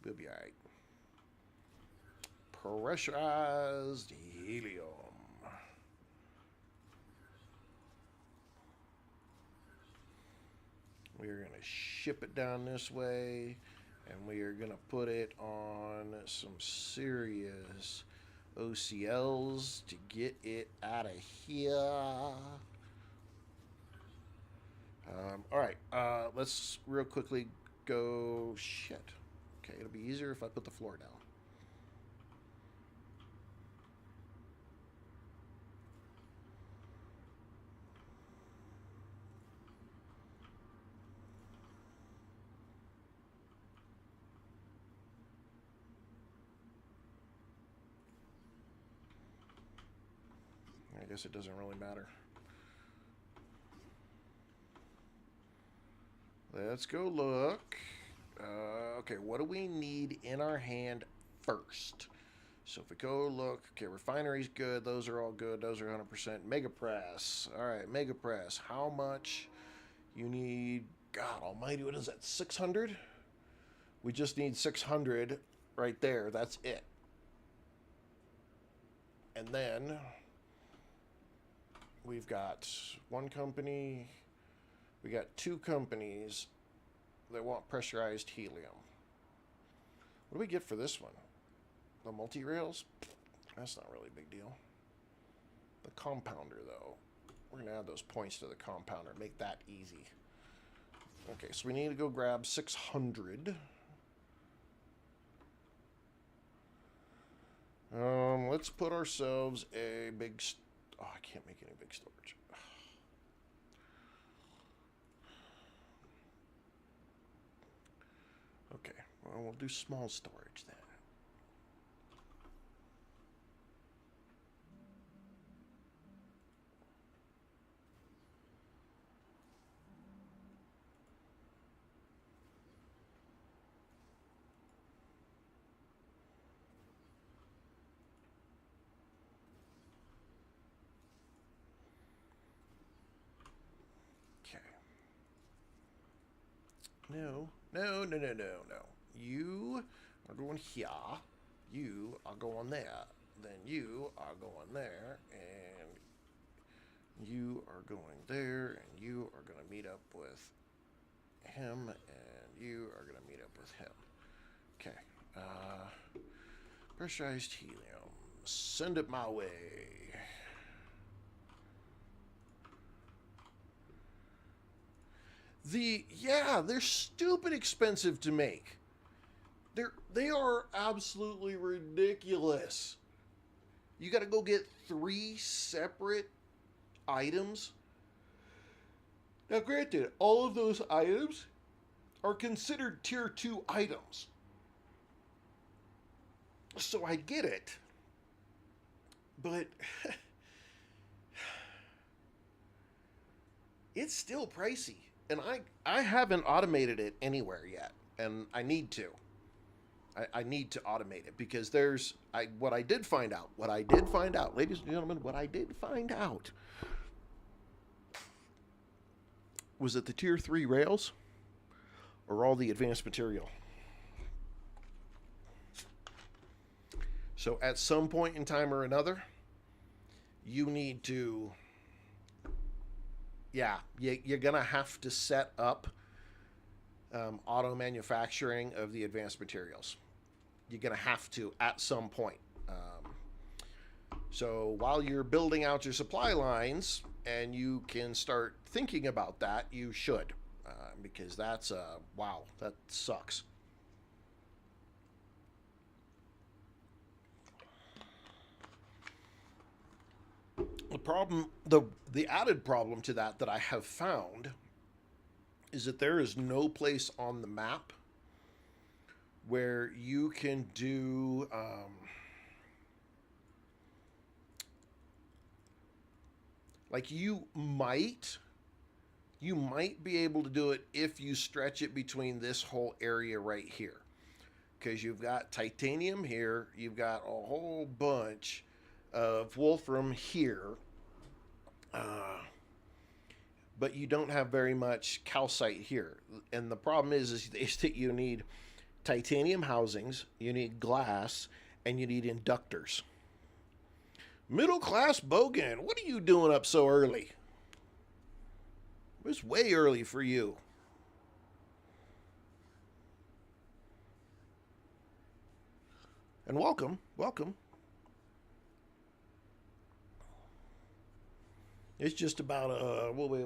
[SPEAKER 1] We'll be all right. Pressurized helium. We're going to ship it down this way, and we are going to put it on some serious OCLs to get it out of here. All right, let's real quickly go. Shit. Okay, it'll be easier if I put the floor down. I guess it doesn't really matter. Let's go look. Okay, what do we need in our hand first? So if we go look, okay, refinery's good. Those are all good. Those are 100%. Mega press. All right, mega press. How much you need? God almighty, what is that, 600? We just need 600 right there. That's it. And then we've got one company. We got two companies that want pressurized helium. What do we get for this one? The multi-rails? That's not really a big deal. The compounder, though. We're going to add those points to the compounder. Make that easy. Okay, so we need to go grab 600. Let's put ourselves a big... Oh, I can't make any big storage. Okay, well, we'll do small storage then. No. You are going here. You are going there. Then you are going there. And you are going there. And you are going to meet up with him. And you are going to meet up with him. Okay. Pressurized helium. Send it my way. They're stupid expensive to make. They are absolutely ridiculous. You got to go get 3 separate items. Now, granted, all of those items are considered tier 2 items. So I get it. But it's still pricey. And I haven't automated it anywhere yet, and I need to. I need to automate it because what I did find out, ladies and gentlemen, what I did find out was that the tier 3 rails are all the advanced material. So at some point in time or another, you need to, yeah, you're going to have to set up auto manufacturing of the advanced materials. You're going to have to at some point. So while you're building out your supply lines and you can start thinking about that, you should, because that's, wow, that sucks. The problem, the added problem to that I have found is that there is no place on the map where you can do like you might be able to do it if you stretch it between this whole area right here, because you've got titanium here, you've got a whole bunch of wolfram here, but you don't have very much calcite here. And the problem is that you need titanium housings, you need glass, and you need inductors. Middle class Bogan, what are you doing up so early? It's way early for you. And welcome, welcome. It's just about wait,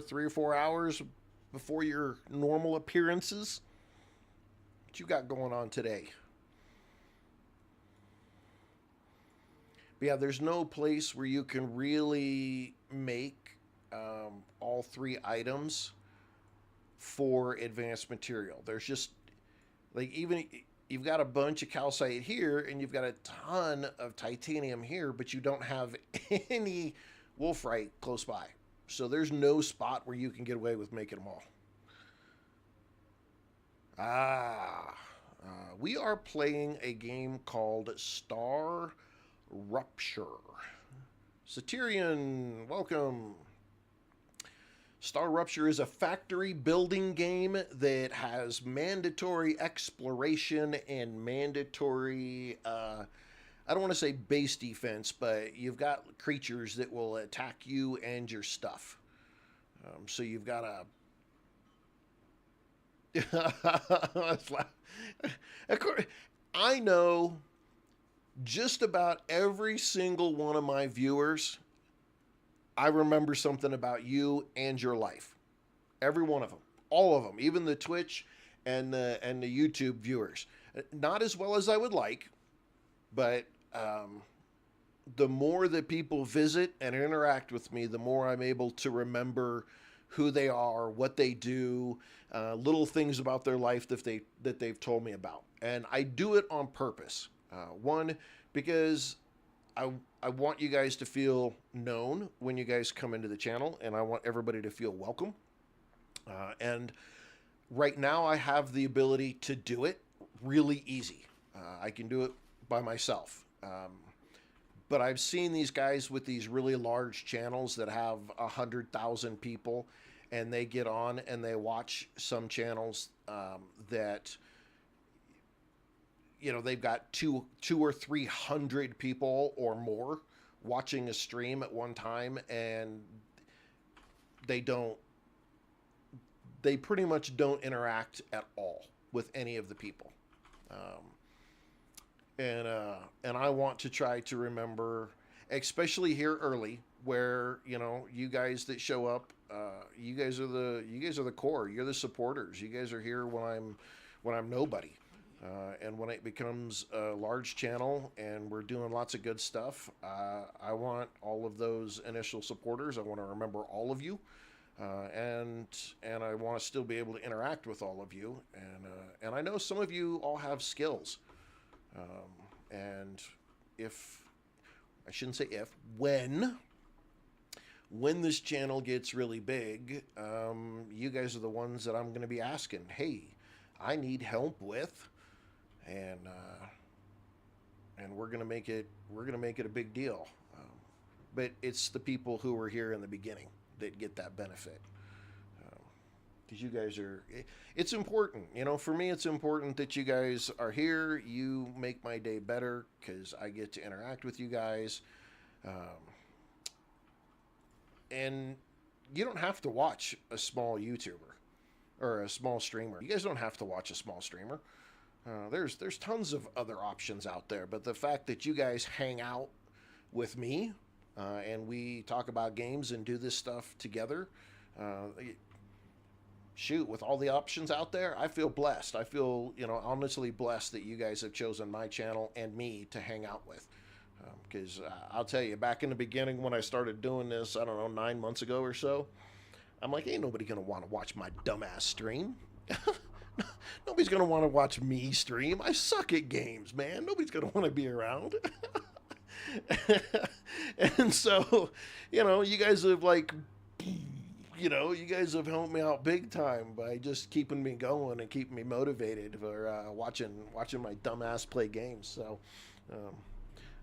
[SPEAKER 1] 3 or 4 hours before your normal appearances. What you got going on today? But yeah, there's no place where you can really make all 3 items for advanced material. There's just like, even you've got a bunch of calcite here and you've got a ton of titanium here, but you don't have any wolfrite close by. So there's no spot where you can get away with making them all. We are playing a game called StarRupture. Satyrian, welcome. StarRupture is a factory building game that has mandatory exploration and mandatory, I don't want to say base defense, but you've got creatures that will attack you and your stuff. So you've got of course, I know just about every single one of my viewers. I remember something about you and your life. Every one of them. All of them. Even the Twitch and the YouTube viewers. Not as well as I would like, but the more that people visit and interact with me, the more I'm able to remember who they are, what they do, little things about their life that they've told me about. And I do it on purpose. One, because I want you guys to feel known when you guys come into the channel, and I want everybody to feel welcome. And right now I have the ability to do it really easy. I can do it by myself. But I've seen these guys with these really large channels that have 100,000 people, and they get on and they watch some channels that, you know, they've got two or 300 people or more watching a stream at one time, and they pretty much don't interact at all with any of the people. And I want to try to remember, especially here early, where, you know, you guys that show up, you guys are the core. You're the supporters. You guys are here when I'm nobody. And when it becomes a large channel and we're doing lots of good stuff, I want all of those initial supporters. I want to remember all of you, and I want to still be able to interact with all of you. And I know some of you all have skills. And when this channel gets really big, you guys are the ones that I'm going to be asking, hey, I need help with. And we're gonna make it a big deal, but it's the people who were here in the beginning that get that benefit. because you guys are, it's important, you know, for me it's important that you guys are here. You make my day better because I get to interact with you guys. um, and you don't have to watch a small YouTuber or a small streamer. You guys don't have to watch a small streamer. There's tons of other options out there, but the fact that you guys hang out with me, and we talk about games and do this stuff together, uh, shoot, with all the options out there, I feel blessed. I feel, you know, honestly blessed that you guys have chosen my channel and me to hang out with. Because I'll tell you, back in the beginning when I started doing this, I don't know, 9 months ago or so, I'm like, ain't nobody gonna want to watch my dumbass stream. Nobody's gonna want to watch me stream. I suck at games, man. Nobody's gonna want to be around. And so, you know, you guys have like, you know, you guys have helped me out big time by just keeping me going and keeping me motivated for watching my dumbass play games. So, um,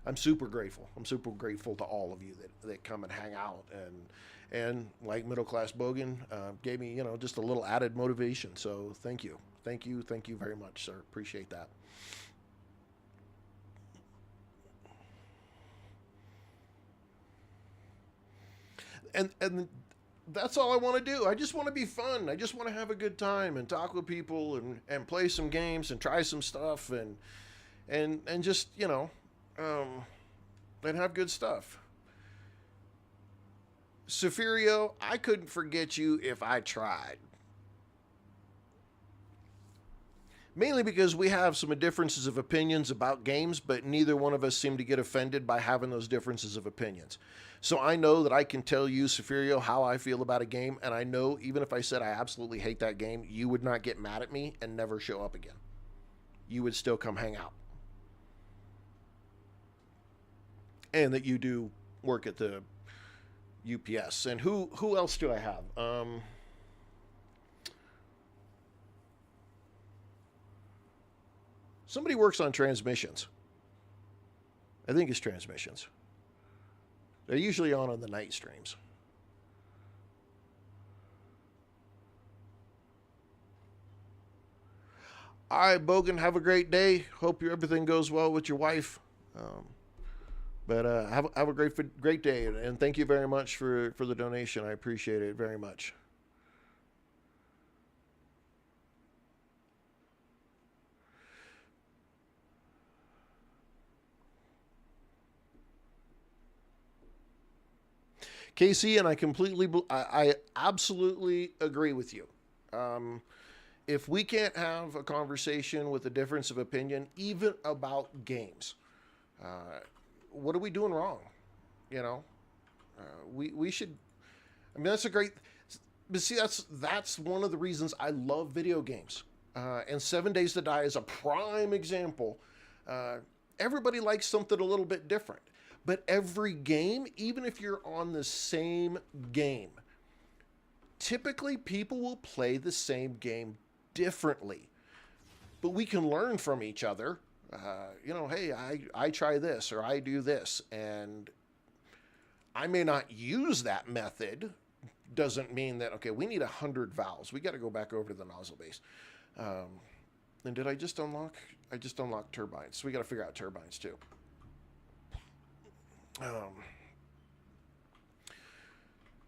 [SPEAKER 1] I'm super grateful. I'm super grateful to all of you that come and hang out, and like Middle Class Bogan gave me, you know, just a little added motivation. So thank you, thank you very much, sir. Appreciate that. And that's all I want to do. I just want to be fun. I just want to have a good time and talk with people and play some games and try some stuff and just, you know, um, and have good stuff. Safirio, I couldn't forget you if I tried. Mainly because we have some differences of opinions about games, but neither one of us seem to get offended by having those differences of opinions. So I know that I can tell you, Safirio, how I feel about a game, and I know even if I said I absolutely hate that game, you would not get mad at me and never show up again. You would still come hang out. And that you do work at the UPS. And who else do I have? Somebody works on transmissions. I think it's transmissions. They're usually on the night streams. All right, Bogan, have a great day. Hope everything goes well with your wife. But have a great day, and thank you very much for the donation. I appreciate it very much. Casey, and I absolutely agree with you. Um, if we can't have a conversation with a difference of opinion, even about games, uh, what are we doing wrong? You know, we should. I mean, that's a great. But see, that's one of the reasons I love video games. And 7 Days to Die is a prime example. Uh, Everybody likes something a little bit different. But every game, even if you're on the same game, typically people will play the same game differently. But we can learn from each other. You know, hey, I try this or I do this. And I may not use that method. Doesn't mean that, okay, we need 100 valves. We got to go back over to the nozzle base. And did I just unlock? I just unlocked turbines. So we got to figure out turbines too.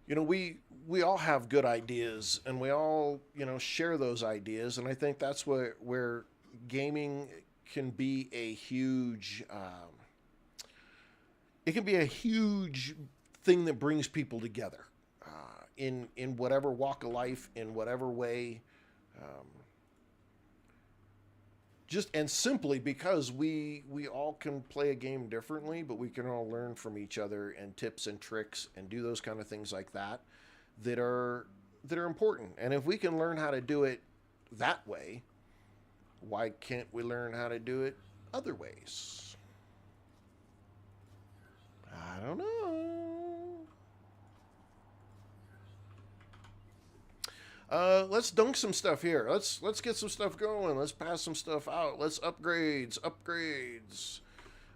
[SPEAKER 1] You know, we all have good ideas, and we all, you know, share those ideas, and I think that's where gaming can be a huge it can be a huge thing that brings people together in whatever walk of life, in whatever way. Um, just and simply because we all can play a game differently, but we can all learn from each other and tips and tricks and do those kind of things like that that are important. And if we can learn how to do it that way, why can't we learn how to do it other ways? I don't know. Let's dunk some stuff here. Let's get some stuff going. Let's pass some stuff out. Let's upgrades.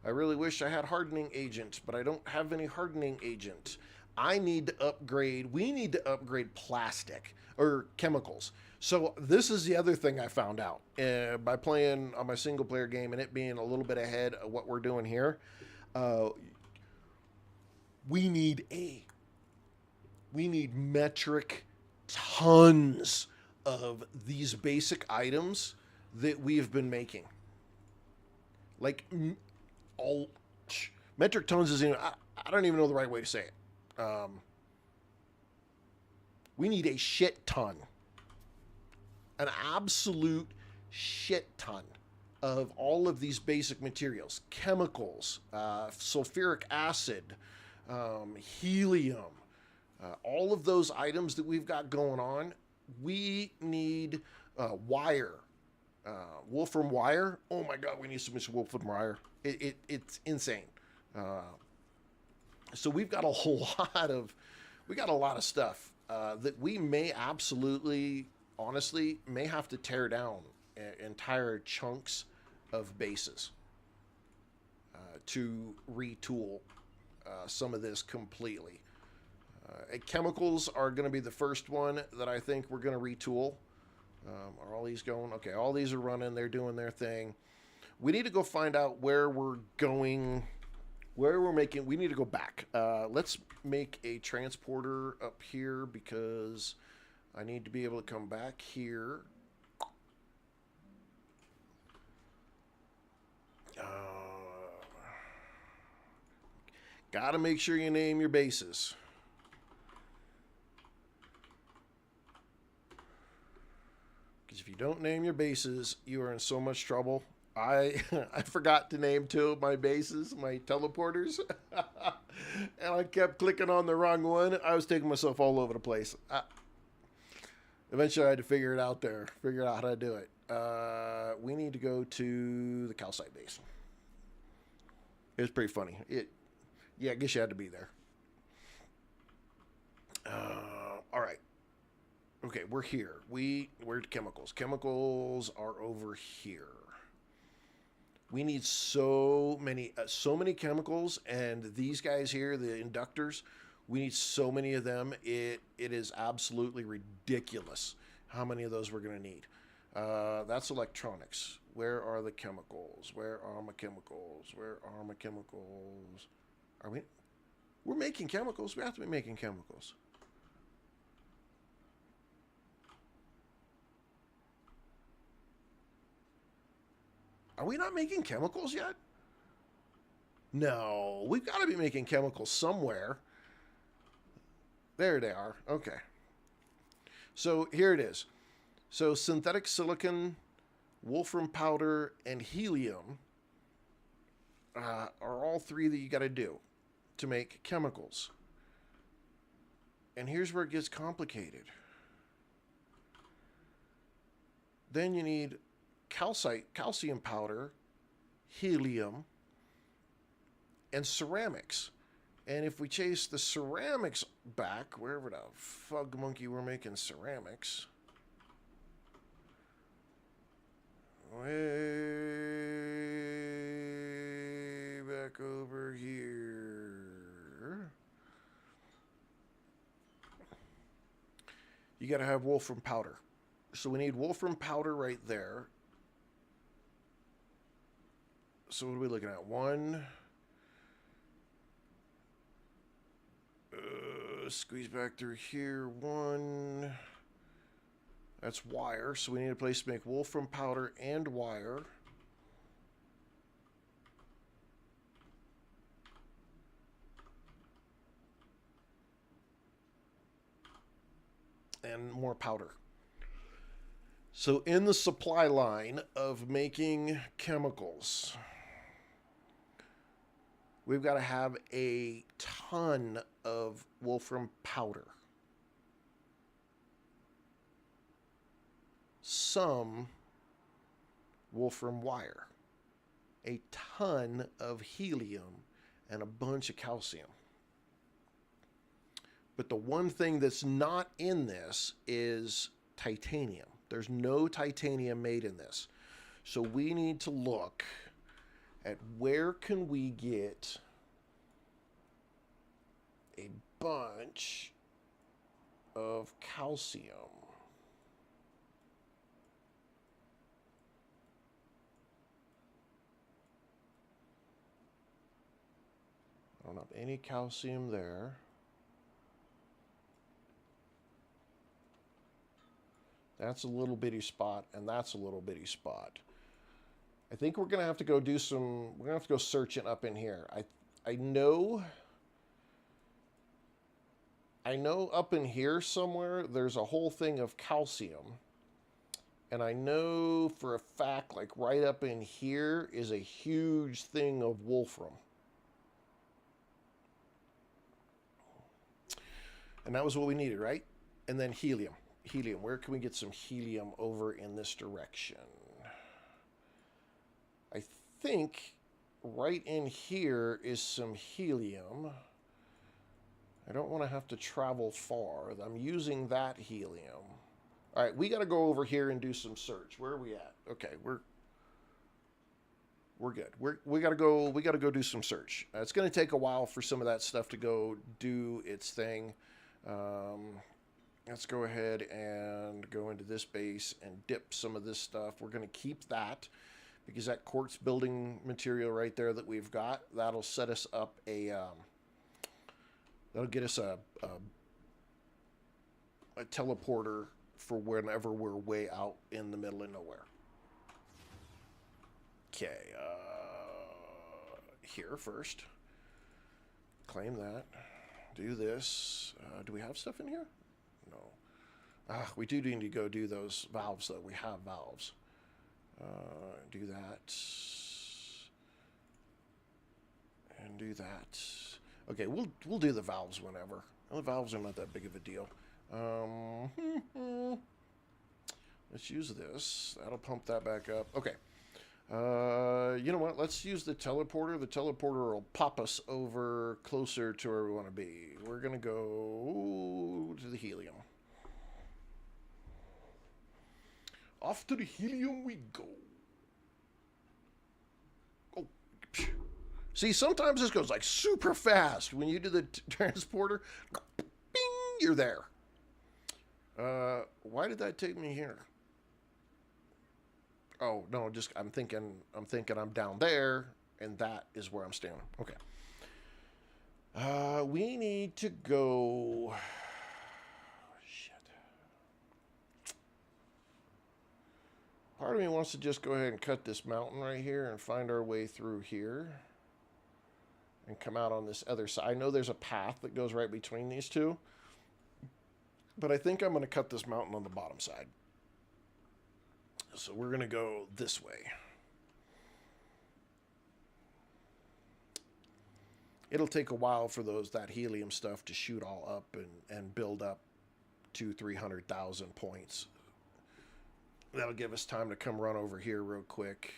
[SPEAKER 1] I really wish I had hardening agent, but I don't have any hardening agent. I need to upgrade. We need to upgrade plastic. or chemicals. So this is the other thing I found out by playing on my single player game and it being a little bit ahead of what we're doing here. Uh, we need metric tons of these basic items that we have been making. Like all metric tons is I don't even know the right way to say it. We need a shit ton, an absolute shit ton of all of these basic materials, chemicals, sulfuric acid, helium, all of those items that we've got going on. We need wire, wolfram wire. Oh my God, we need so much wolfram wire. It's insane. So we've got a whole lot of stuff that we may absolutely, honestly, may have to tear down entire chunks of bases to retool some of this completely. Chemicals are going to be the first one that I think we're going to retool. Are all these going? Okay, all these are running. They're doing their thing. We need to go find out where we're going, where we're making. We need to go back. Let's make a transporter up here because I need to be able to come back here. Gotta make sure you name your bases. Because if you don't name your bases, you are in so much trouble. I forgot to name 2 of my bases, my teleporters, and I kept clicking on the wrong one. I was taking myself all over the place. Eventually, I had to figure out how to do it. We need to go to the calcite base. It was pretty funny. Yeah, I guess you had to be there. All right. Okay, we're here. We're at chemicals. Chemicals are over here. We need so many chemicals, and these guys here, the inductors, we need so many of them. It is absolutely ridiculous how many of those we're going to need. That's electronics. Where are the chemicals? Where are my chemicals? Where are my chemicals? We're making chemicals. We have to be making chemicals. Are we not making chemicals yet? No, we've got to be making chemicals somewhere. There they are. Okay. So here it is. So synthetic silicon, wolfram powder, and helium are all 3 that you got to do to make chemicals. And here's where it gets complicated. Then you need calcium powder, helium, and ceramics. And if we chase the ceramics back, wherever the fug monkey we're making ceramics, way back over here, you got to have wolfram powder. So we need wolfram powder right there. So what are we looking at? 1. Squeeze back through here. 1. That's wire. So we need a place to make wolfram powder and wire. And more powder. So in the supply line of making chemicals, we've got to have a ton of wolfram powder. Some wolfram wire. A ton of helium and a bunch of calcium. But the one thing that's not in this is titanium. There's no titanium made in this. So we need to look at where can we get a bunch of calcium. I don't have any calcium there. That's a little bitty spot, and that's a little bitty spot. I think we're gonna have to go do some. We're gonna have to go searching up in here. I know. I know up in here somewhere there's a whole thing of calcium. And I know for a fact, like right up in here is a huge thing of wolfram. And that was what we needed, right? And then helium. Helium. Where can we get some helium over in this direction? I think right in here is some helium. I don't want to have to travel far. I'm using that helium. All right, we got to go over here and do some search. Where are we at? Okay, we're good. We got to go. We got to go do some search. It's going to take a while for some of that stuff to go do its thing. Let's go ahead and go into this base and dip some of this stuff. We're going to keep that because that quartz building material right there that we've got, that'll set us up a. That'll get us a teleporter for whenever we're way out in the middle of nowhere. Okay, here first. Claim that. Do this. Do we have stuff in here? No. We do need to go do those valves, though. We have valves. Do that. And do that. Okay, we'll do the valves whenever. The valves are not that big of a deal. Let's use this. That'll pump that back up. Okay. You know what? Let's use the teleporter. The teleporter will pop us over closer to where we want to be. We're going to go to the helium. Off to the helium we go. Oh. See, sometimes this goes like super fast. When you do the transporter, bing, you're there. Why did that take me here? Oh, no, just I'm thinking I'm down there, and that is where I'm standing. Okay. We need to go. Shit. Part of me wants to just go ahead and cut this mountain right here and find our way through here and come out on this other side. I know there's a path that goes right between these two, but I think I'm going to cut this mountain on the bottom side. So we're going to go this way. It'll take a while for that helium stuff to shoot all up and build up to 300,000 points. That'll give us time to come run over here real quick.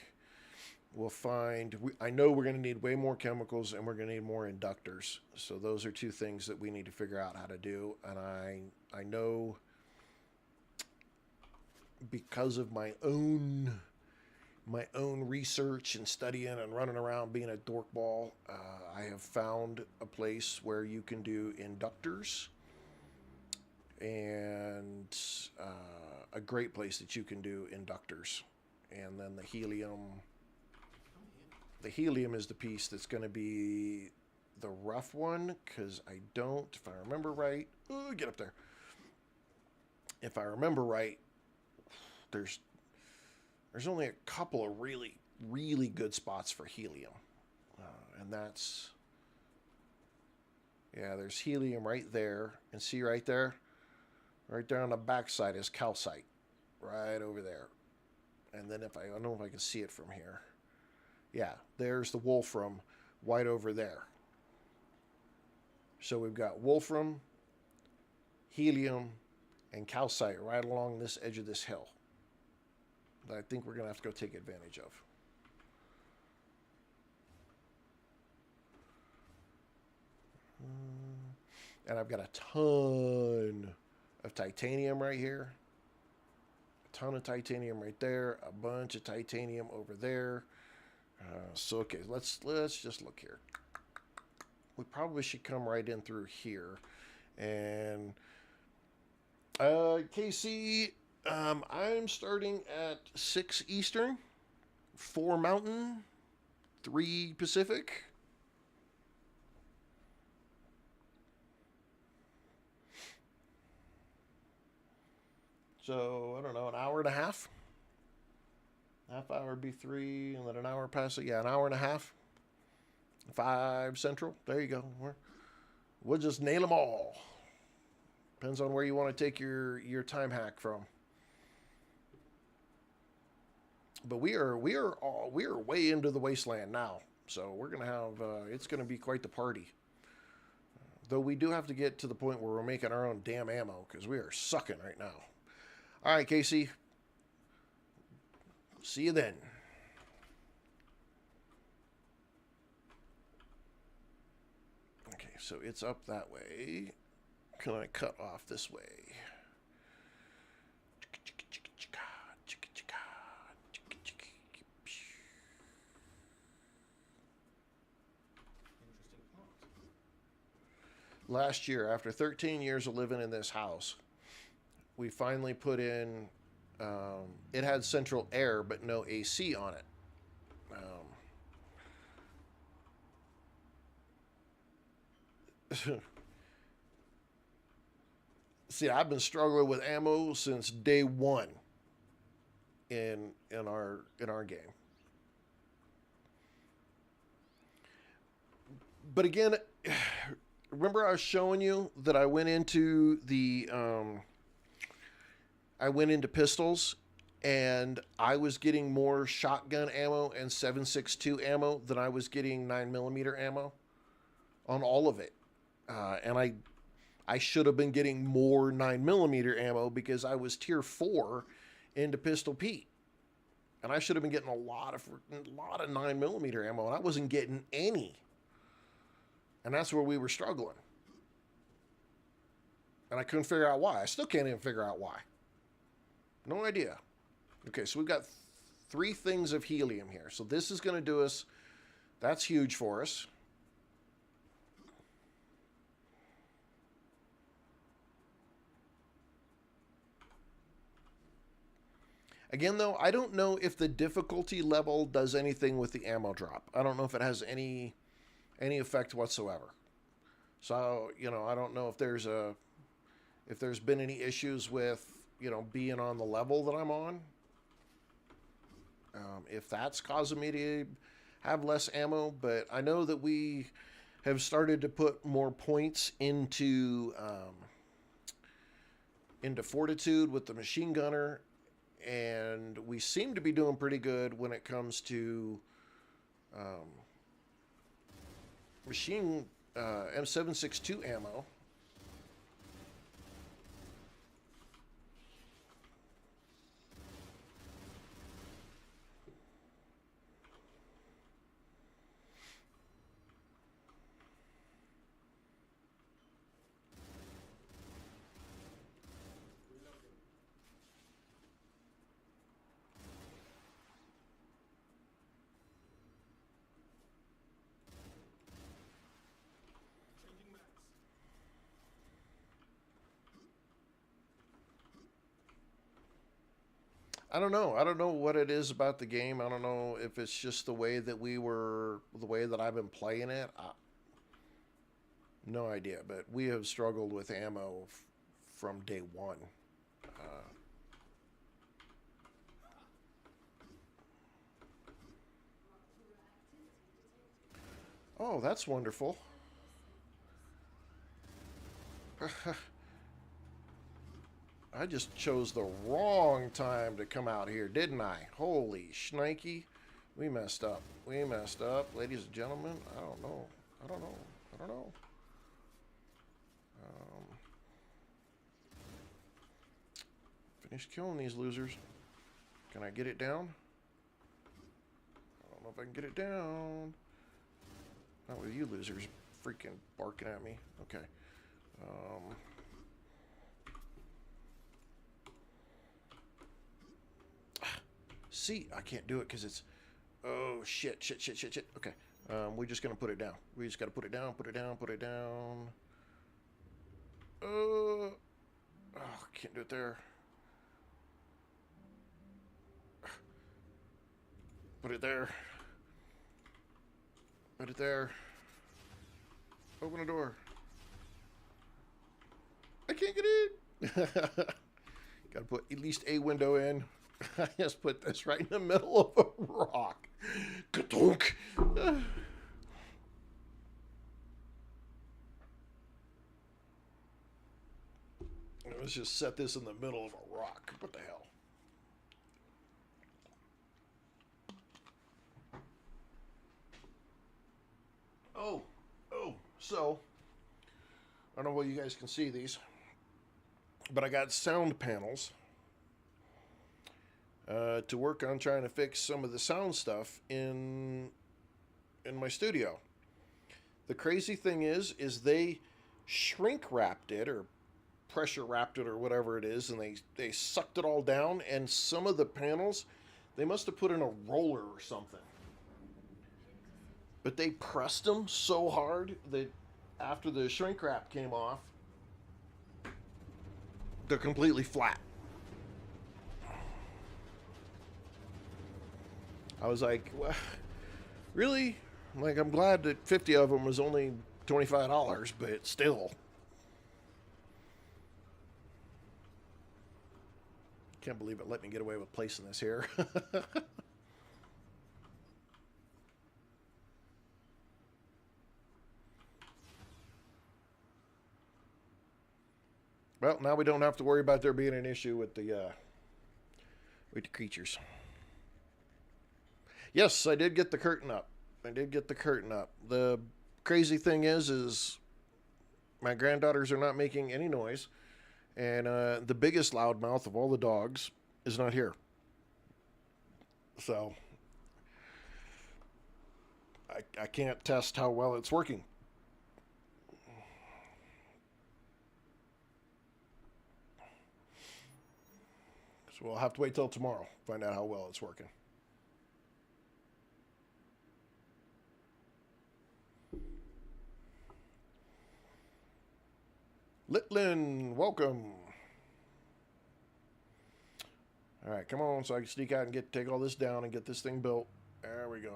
[SPEAKER 1] We'll find... I know we're going to need way more chemicals and we're going to need more inductors. So those are two things that we need to figure out how to do. And I know... because of my own research and studying and running around being a dorkball, I have found a place where you can do inductors, and a great place that you can do inductors. And then the helium is the piece that's going to be the rough one, because I don't, if I remember right, get up there. If I remember right, there's only a couple of really, really good spots for helium. And that's... Yeah, there's helium right there. And see right there? Right there on the backside is calcite. Right over there. And then I don't know if I can see it from here. Yeah, there's the wolfram right over there. So we've got wolfram, helium, and calcite right along this edge of this hill that I think we're going to have to go take advantage of. And I've got a ton of titanium right here. A ton of titanium right there. A bunch of titanium over there. So, okay, let's just look here. We probably should come right in through here. And, KC... I'm starting at 6 Eastern, 4 Mountain, 3 Pacific. So, I don't know, an hour and a half? Half hour would be 3, and then an hour past it. Yeah, an hour and a half. 5 Central. There you go. We'll just nail them all. Depends on where you want to take your time hack from. But we are way into the wasteland now. So we're gonna have it's gonna be quite the party. Though we do have to get to the point where we're making our own damn ammo because we are sucking right now. All right, Casey. See you then. Okay, so it's up that way. Can I cut off this way? Last year, after 13 years of living in this house, we finally put in, it had central air, but no AC on it. See, I've been struggling with ammo since day one in our game. But again, remember I was showing you that I went into the I went into pistols and I was getting more shotgun ammo and 7.62 ammo than I was getting 9mm ammo on all of it. And I should have been getting more 9mm ammo because I was tier 4 into Pistol Pete. And I should have been getting a lot of 9mm ammo, and I wasn't getting any. And that's where we were struggling. And I couldn't figure out why. I still can't even figure out why. No idea. Okay, so we've got 3 things of helium here. So this is going to do us... That's huge for us. Again, though, I don't know if the difficulty level does anything with the ammo drop. I don't know if it has any effect whatsoever. So, you know, I don't know if there's been any issues with, you know, being on the level that I'm on. If that's causing me to have less ammo, but I know that we have started to put more points into fortitude with the machine gunner, and we seem to be doing pretty good when it comes to machine M762 ammo. I don't know. I don't know what it is about the game. I don't know if it's just the way that I've been playing it. No idea, but we have struggled with ammo from day one. Oh, that's wonderful. I just chose the wrong time to come out here, didn't I? Holy shnikey. We messed up. We messed up. Ladies and gentlemen, I don't know. I don't know. I don't know. Finish killing these losers. Can I get it down? I don't know if I can get it down. Not with you losers freaking barking at me. Okay. See, I can't do it because it's... Oh, shit. Okay. We're just going to put it down. We just got to put it down, put it down, put it down. Oh, can't do it there. Put it there. Put it there. Open the door. I can't get in. Got to put at least a window in. I just put this right in the middle of a rock. Ka-donk. Let's just set this in the middle of a rock. What the hell? So, I don't know if you guys can see these, but I got sound panels to work on trying to fix some of the sound stuff in my studio. The crazy thing is they shrink wrapped it or pressure wrapped it or whatever it is, and they sucked it all down, and some of the panels, they must have put in a roller or something. But they pressed them so hard that after the shrink wrap came off, they're completely flat. I was like, well, really? Like, I'm glad that 50 of them was only $25, but still. Can't believe it let me get away with placing this here. Well, now we don't have to worry about there being an issue with the creatures. Yes, I did get the curtain up. The crazy thing is my granddaughters are not making any noise, and the biggest loudmouth of all the dogs is not here. So I can't test how well it's working. So we'll have to wait till tomorrow, find out how well it's working. Litlin, welcome. All right, come on, so I can sneak out and take all this down and get this thing built. There we go.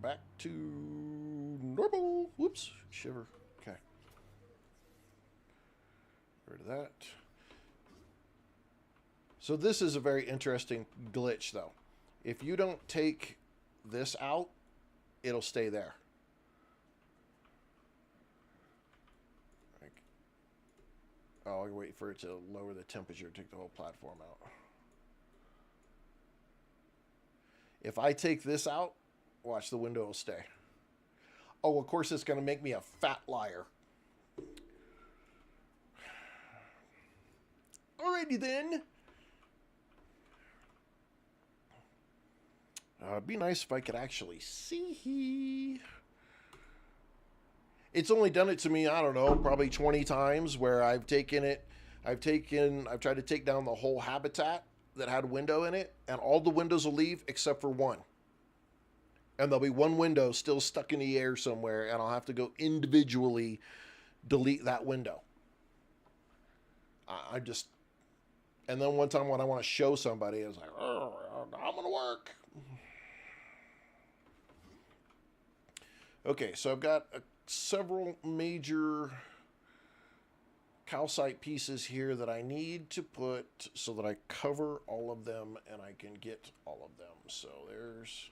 [SPEAKER 1] Back to normal. Whoops, shiver. Okay. Rid of that. So this is a very interesting glitch, though. If you don't take this out, it'll stay there. Oh, I'll wait for it to lower the temperature, take the whole platform out. If I take this out, watch, the window will stay. Oh, of course it's going to make me a fat liar. Alrighty then. It'd be nice if I could actually see. It's only done it to me, I don't know, probably 20 times where I've tried to take down the whole habitat that had a window in it, and all the windows will leave except for one. And there'll be one window still stuck in the air somewhere, and I'll have to go individually delete that window. And then one time when I want to show somebody, I was like, oh, I'm going to work. Okay, so I've got several major calcite pieces here that I need to put so that I cover all of them and I can get all of them. So there's...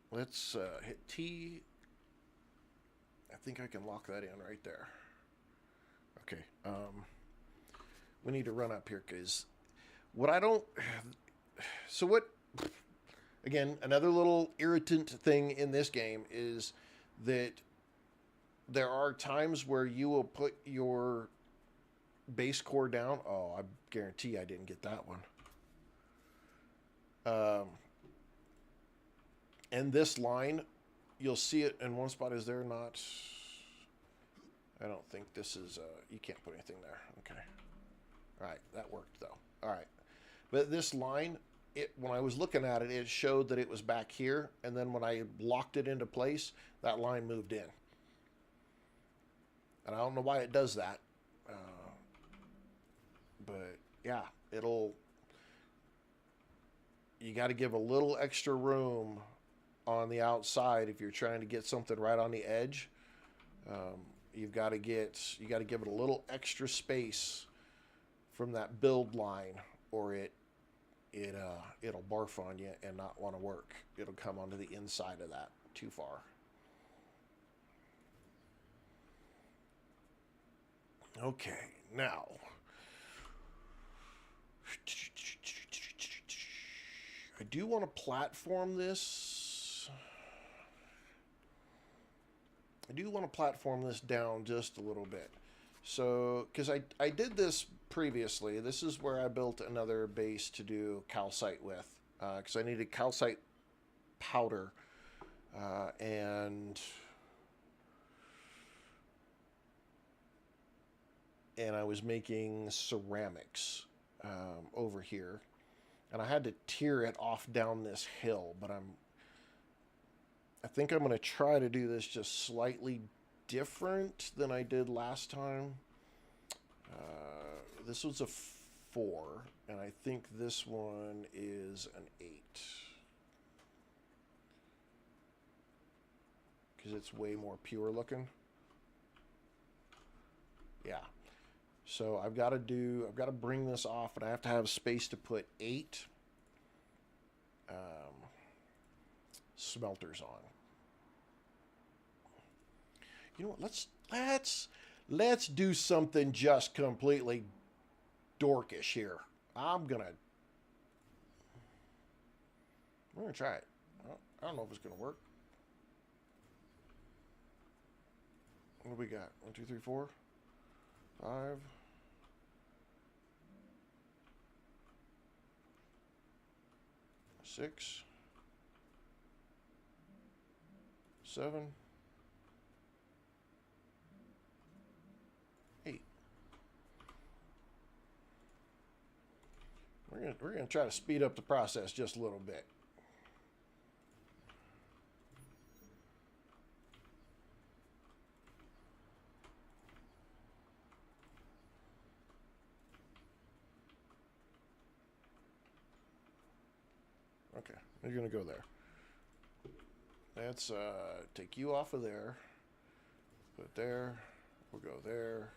[SPEAKER 1] Let's hit T. I think I can lock that in right there. Okay. We need to run up here because what I don't... So what... Again, another little irritant thing in this game is that there are times where you will put your base core down. Oh, I guarantee I didn't get that one. And this line, you'll see it in one spot. Is there not? I don't think this is, you can't put anything there. Okay. All right, that worked though. All right. But this line, when I was looking at it, it showed that it was back here, and then when I locked it into place, that line moved in. And I don't know why it does that. But yeah, you got to give a little extra room on the outside if you're trying to get something right on the edge. you got to give it a little extra space from that build line, or it'll barf on you and not want to work. It'll come onto the inside of that too far. Okay, now I do want to platform this. I do want to platform this down just a little bit. So, because I did this previously. This is where I built another base to do calcite with. Because I needed calcite powder. And I was making ceramics over here. And I had to tear it off down this hill. But I think I'm going to try to do this just slightly different than I did last time. This was a 4, and I think this one is an 8. Because it's way more pure looking. Yeah. So I've got to bring this off, and I have to have space to put 8 smelters on. You know what? Let's do something just completely dorkish here. We're gonna try it. I don't know if it's gonna work. What do we got? 1, 2, 3, 4, 5. 6, 7, 8. We're gonna try to speed up the process just a little bit. Okay, you're gonna go there. Let's take you off of there. Put it there. We'll go there.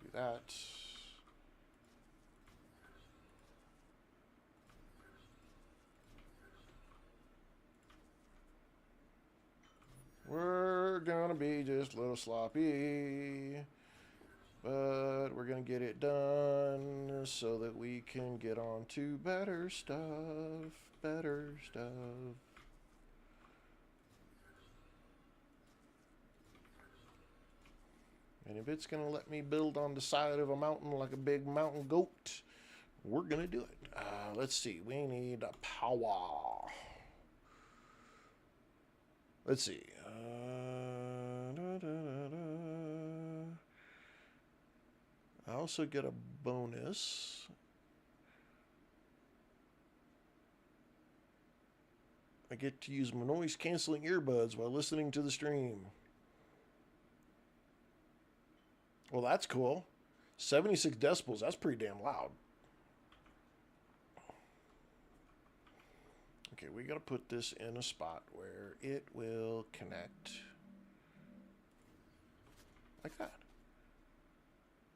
[SPEAKER 1] Do that. We're gonna be just a little sloppy, but we're gonna get it done so that we can get on to better stuff. Better stuff. And if it's gonna let me build on the side of a mountain like a big mountain goat, we're gonna do it. Let's see. We need a power. Let's see. I also get a bonus. I get to use my noise canceling earbuds while listening to the stream. Well, that's cool. 76 decibels. That's pretty damn loud. Okay, we got to put this in a spot where it will connect. Like that.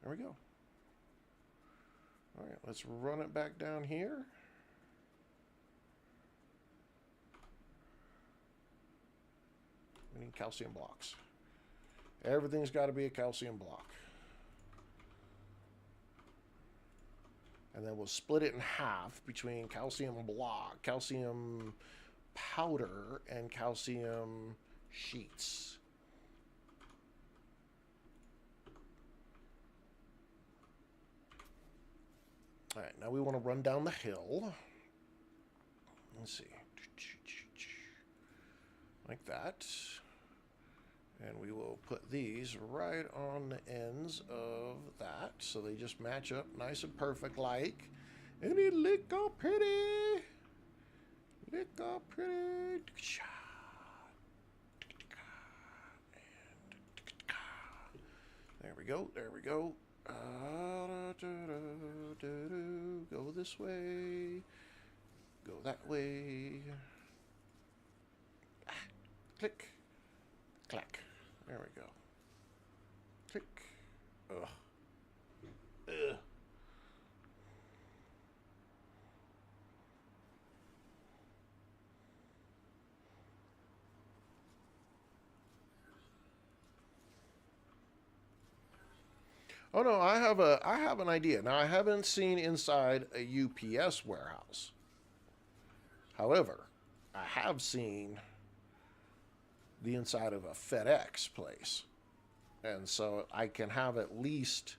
[SPEAKER 1] There we go. All right, let's run it back down here. We need calcium blocks. Everything's got to be a calcium block. And then we'll split it in half between calcium block, calcium powder, and calcium sheets. All right, now we want to run down the hill. Let's see. Like that. And we will put these right on the ends of that, so they just match up nice and perfect like. And it look all pretty. Look all pretty. There we go, there we go. Go this way. Go that way. Click. Clack. There we go. Click. Ugh. Ugh. Oh no, I have an idea. Now I haven't seen inside a UPS warehouse. However, I have seen the inside of a FedEx place. And so I can have at least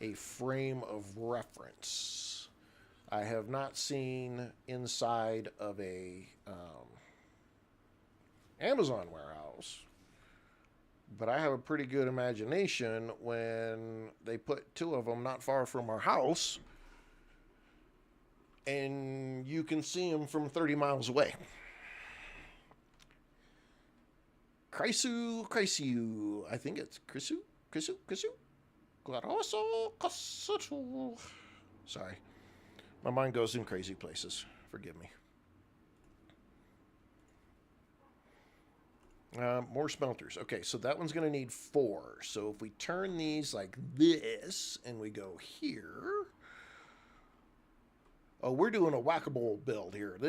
[SPEAKER 1] a frame of reference. I have not seen inside of a Amazon warehouse, but I have a pretty good imagination when they put two of them not far from our house, and you can see them from 30 miles away. Chrysu. I think it's Chrysu. Claroso. Sorry. My mind goes in crazy places. Forgive me. More smelters. Okay, so that one's going to need 4. So if we turn these like this and we go here. Oh, we're doing a whack-a-mole build here.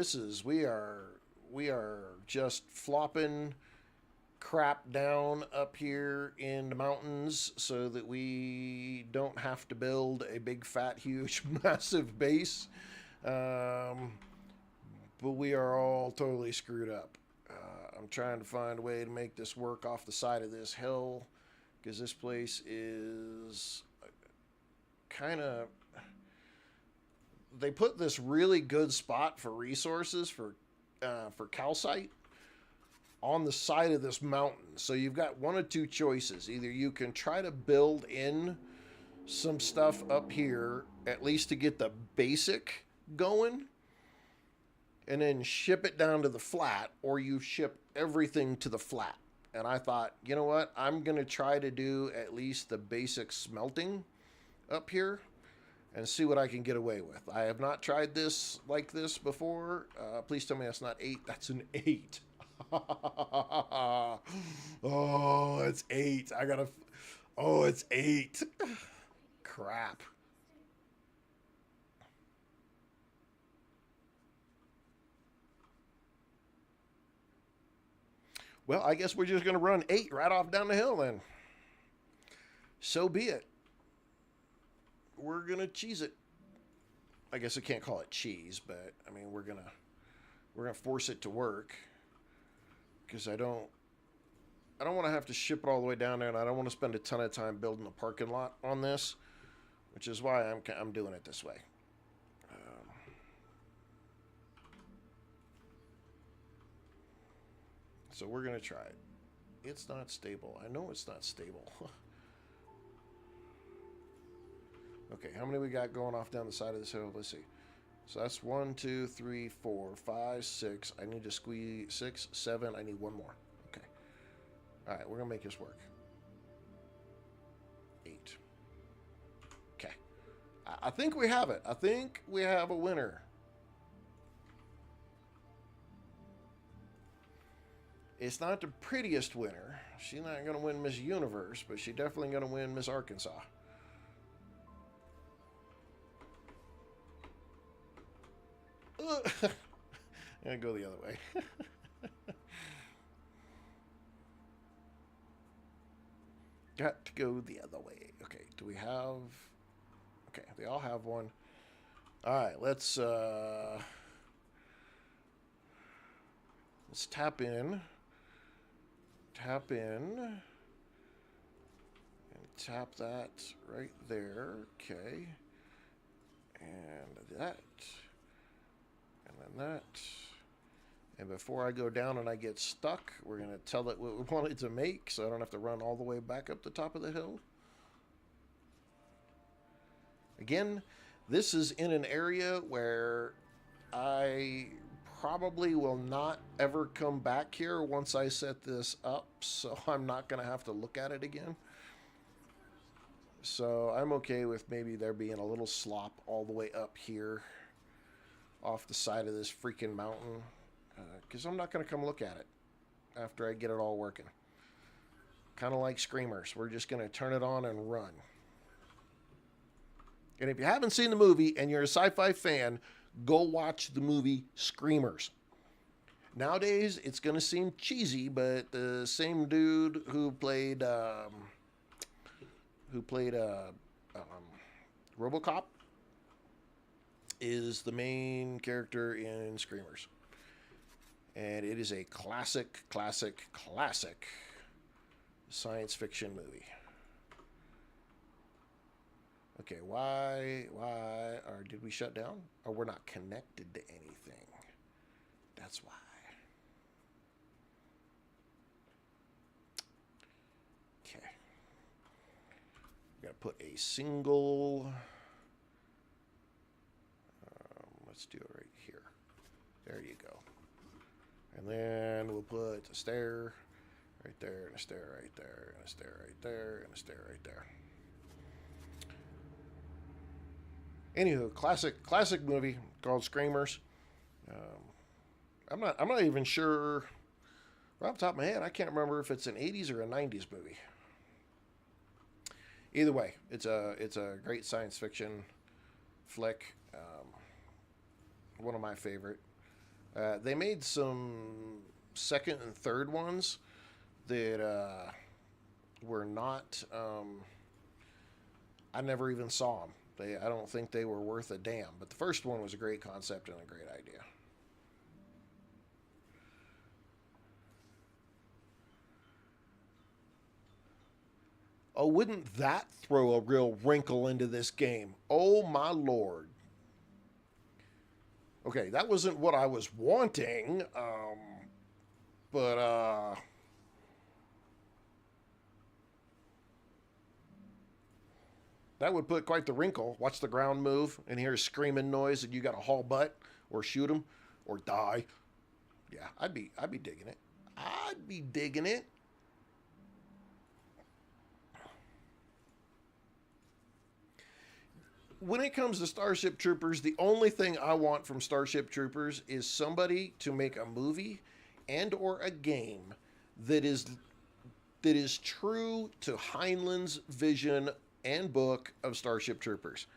[SPEAKER 1] We are just flopping crap down up here in the mountains so that we don't have to build a big, fat, huge, massive base. But we are all totally screwed up. I'm trying to find a way to make this work off the side of this hill, because this place is kind of... They put this really good spot for resources for calcite on the side of this mountain. So you've got one of two choices. Either you can try to build in some stuff up here, at least to get the basic going, and then ship it down to the flat, or you ship everything to the flat. And I thought, you know what? I'm going to try to do at least the basic smelting up here and see what I can get away with. I have not tried this like this before. Please tell me that's not 8. That's an 8. Oh, it's 8. Oh, it's 8. Crap. Well, I guess we're just going to run 8 right off down the hill then. So be it. We're going to cheese it. I guess I can't call it cheese, but I mean, we're going to force it to work, because I don't want to have to ship it all the way down there, and I don't want to spend a ton of time building a parking lot on this, which is why I'm doing it this way. So we're going to try it. It's not stable. I know it's not stable. Okay, how many we got going off down the side of this hill? Let's see. So that's 1, 2, 3, 4, 5, 6. I need to squeeze 6, 7. I need one more. Okay. All right, we're going to make this work. 8. Okay. I think we have it. I think we have a winner. It's not the prettiest winner. She's not going to win Miss Universe, but she's definitely going to win Miss Arkansas. I'm going to go the other way. Got to go the other way. Okay, do we have... Okay, they all have one. All right, let's tap in. Tap in. And tap that right there. Okay. And that. And then that. And before I go down and I get stuck, we're going to tell it what we want it to make, so I don't have to run all the way back up the top of the hill. Again, this is in an area where I probably will not ever come back here once I set this up, so I'm not going to have to look at it again. So I'm okay with maybe there being a little slop all the way up here off the side of this freaking mountain, because I'm not going to come look at it after I get it all working. kind of like Screamers. We're just going to turn it on and run. And if you haven't seen the movie and you're a sci-fi fan, go watch the movie Screamers. Nowadays, it's going to seem cheesy, but the same dude who played RoboCop is the main character in Screamers. And it is a classic science fiction movie. Okay, why, or did we shut down? Or we're not connected to anything. That's why. Okay. We gotta put a single, let's do it right here. There you go. And then we'll put a stair right there, and a stair right there, and a stair right there, and a stair right there. Anywho, classic movie called Screamers. I'm not even sure. Right off the top of my head, I can't remember if it's an 80s or a 90s movie. Either way, it's a great science fiction flick. One of my favorite. They made some second and third ones that were not. I never even saw them. I don't think they were worth a damn. But the first one was a great concept and a great idea. Oh, wouldn't that throw a real wrinkle into this game? Oh, my Lord. Okay, that wasn't what I was wanting, but that would put quite the wrinkle. Watch the ground move and hear a screaming noise, and you got to haul butt or shoot him or die. Yeah, I'd be digging it. I'd be digging it. When it comes to Starship Troopers, the only thing I want from Starship Troopers is somebody to make a movie and or a game that is true to Heinlein's vision and book of Starship Troopers.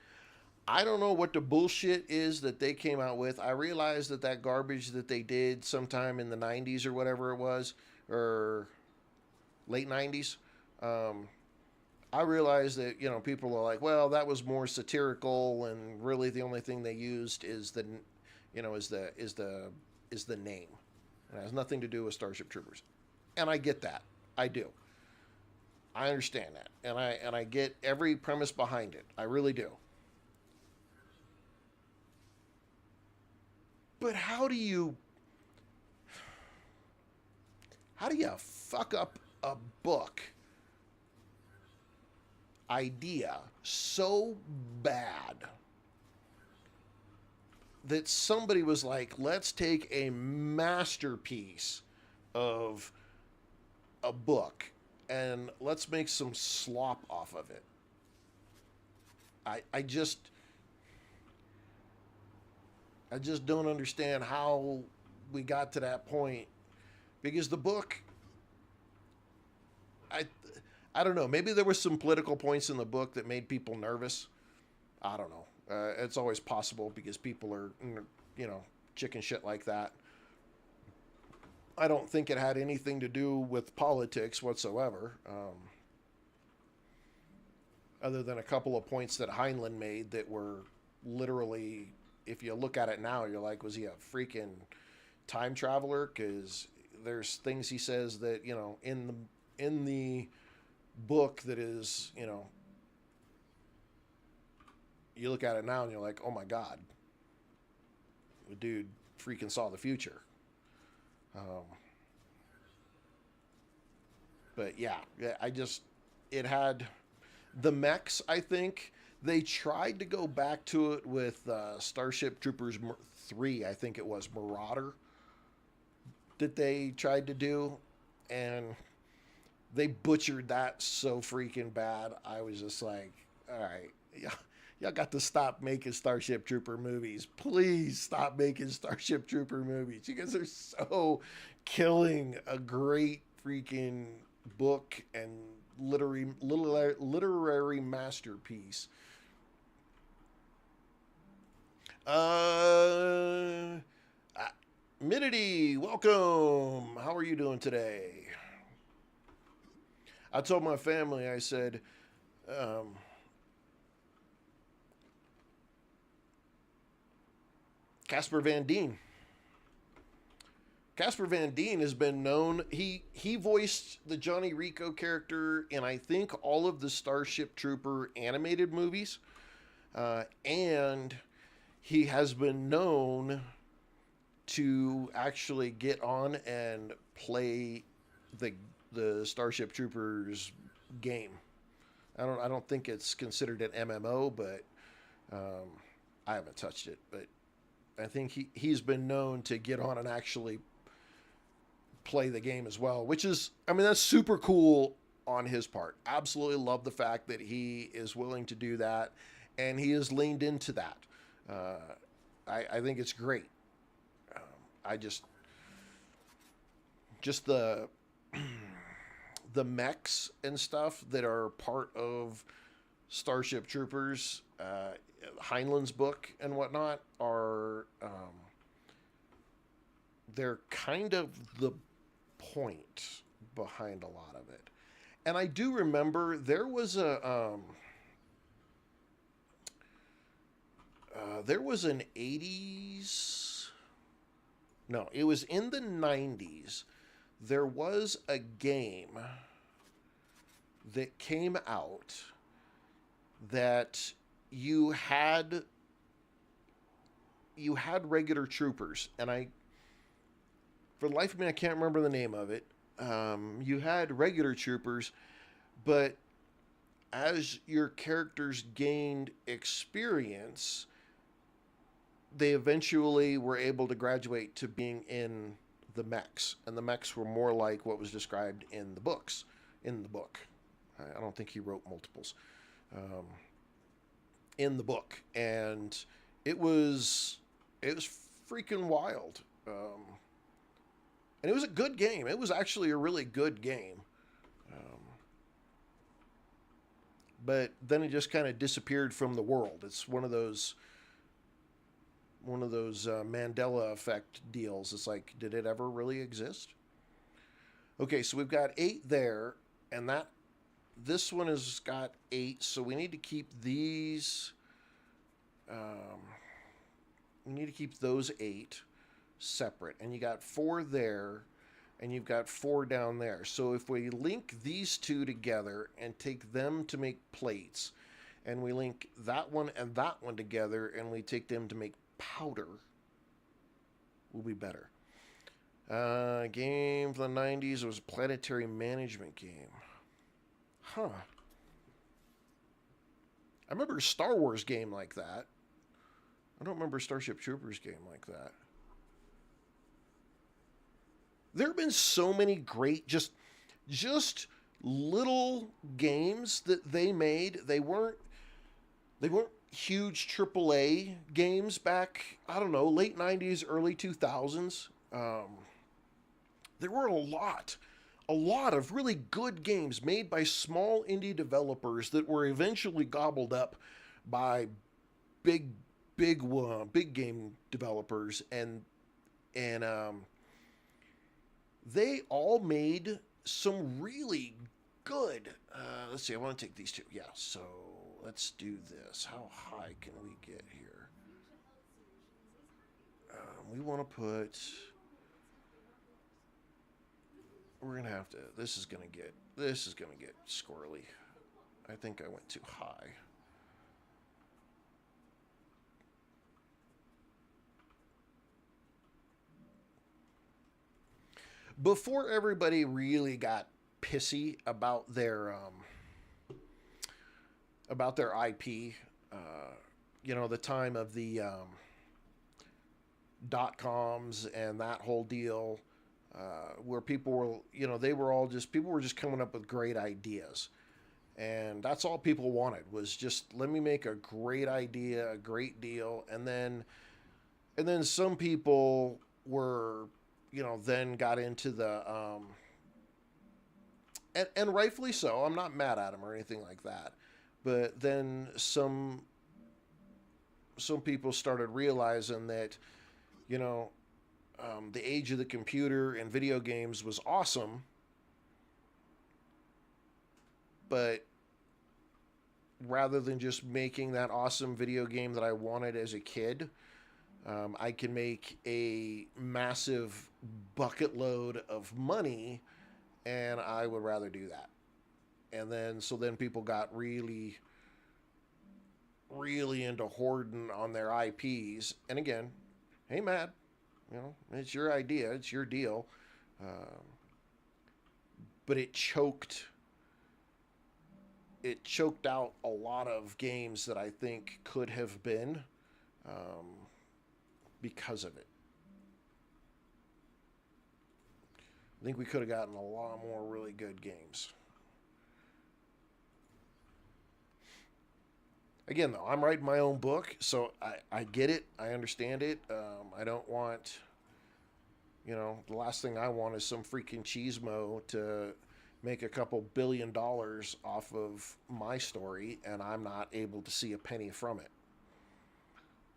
[SPEAKER 1] I don't know what the bullshit is that they came out with. I realize that garbage that they did sometime in the 90s or whatever it was, or late 90s, I realize that, people are like, well, that was more satirical, and really the only thing they used is the name. It has nothing to do with Starship Troopers. And I get that. I do. I understand that. And I get every premise behind it. I really do. But how do you fuck up a book idea so bad that somebody was like, let's take a masterpiece of a book and let's make some slop off of it? I just don't understand how we got to that point, because the book, I don't know. Maybe there were some political points in the book that made people nervous. I don't know. It's always possible because people are, chicken shit like that. I don't think it had anything to do with politics whatsoever. Other than a couple of points that Heinlein made that were literally, if you look at it now, you're like, was he a freaking time traveler? Because there's things he says that, in the book that is, you look at it now and you're like, oh my God, the dude freaking saw the future. But yeah, it had the mechs. I think they tried to go back to it with Starship Troopers 3, I think it was Marauder, that they tried to do, and they butchered that so freaking bad. I was just like, all right, y'all got to stop making Starship Trooper movies. Please stop making Starship Trooper movies. You guys are so killing a great freaking book and literary masterpiece. Uh, Midity, welcome. How are you doing today? I told my family, I said, um, Casper Van Dien. Casper Van Dien has been known. He voiced the Johnny Rico character in I think all of the Starship Trooper animated movies, and he has been known to actually get on and play the the Starship Troopers game. I don't think it's considered an MMO, but um, I haven't touched it. But I think he's been known to get on and actually play the game as well, which is, I mean, that's super cool on his part. Absolutely love the fact that he is willing to do that, and he has leaned into that. Uh, I think it's great. Um, I just the mechs and stuff that are part of Starship Troopers, Heinlein's book and whatnot are they're kind of the point behind a lot of it. And I do remember there was an 80s, no, it was in the 90s. There was a game that came out that you had regular troopers, and for the life of me I can't remember the name of it. You had regular troopers, but as your characters gained experience, they eventually were able to graduate to being in the mechs, and the mechs were more like what was described in the books. In the book, I don't think he wrote multiples. In the book, and it was freaking wild. And it was a good game. It was actually a really good game. But then it just kind of disappeared from the world. It's one of those Mandela effect deals. It's like, did it ever really exist? Okay, so we've got 8 there, and this one has got 8, so we need to keep these. We need to keep those 8 separate, and you got 4 there, and you've got 4 down there. So if we link these 2 together and take them to make plates, and we link that one and that one together, and we take them to make powder, will be better. Game from the 90s. It was a planetary management game. Huh. I remember a Star Wars game like that. I don't remember a Starship Troopers game like that. There have been so many great, just little games that they made. They weren't huge AAA games back, I don't know, late 90s, early 2000s. There were a lot of really good games made by small indie developers that were eventually gobbled up by big game developers, and they all made some really good. Let's see. I want to take these 2. Yeah. So let's do this. How high can we get here? We want to put. We're gonna have to. This is gonna get squirrely. I think I went too high. Before everybody really got pissy about their IP, the time of the dot coms and that whole deal, where people were, people were just coming up with great ideas, and that's all people wanted was just let me make a great idea, a great deal, and then some people were, then got into and rightfully so. I'm not mad at him or anything like that. But then some people started realizing that, you know, the age of the computer and video games was awesome, but rather than just making that awesome video game that I wanted as a kid, I can make a massive bucket load of money, and I would rather do that. And then people got really, really into hoarding on their IPs. And again, hey, Matt, it's your idea, it's your deal. Um, but it choked out a lot of games that I think could have been, um, because of it. I think we could have gotten a lot more really good games. Again, though, I'm writing my own book, so I get it. I understand it. I don't want, the last thing I want is some freaking cheesemo to make a couple $1 billion off of my story, and I'm not able to see a penny from it.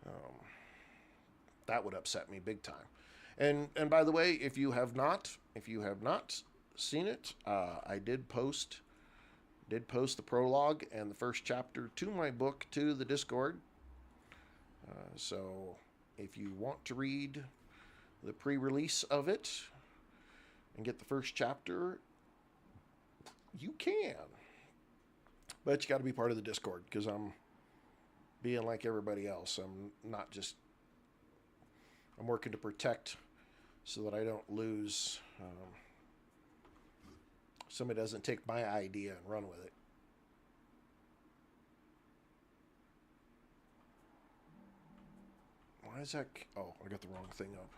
[SPEAKER 1] Um, that would upset me big time. And by the way, if you have not seen it, I did post the prologue and the first chapter to my book to the Discord. So if you want to read the pre-release of it and get the first chapter, you can. But you got to be part of the Discord, because I'm being like everybody else. I'm working to protect so that I don't lose. Somebody doesn't take my idea and run with it. Why is that? Oh, I got the wrong thing up.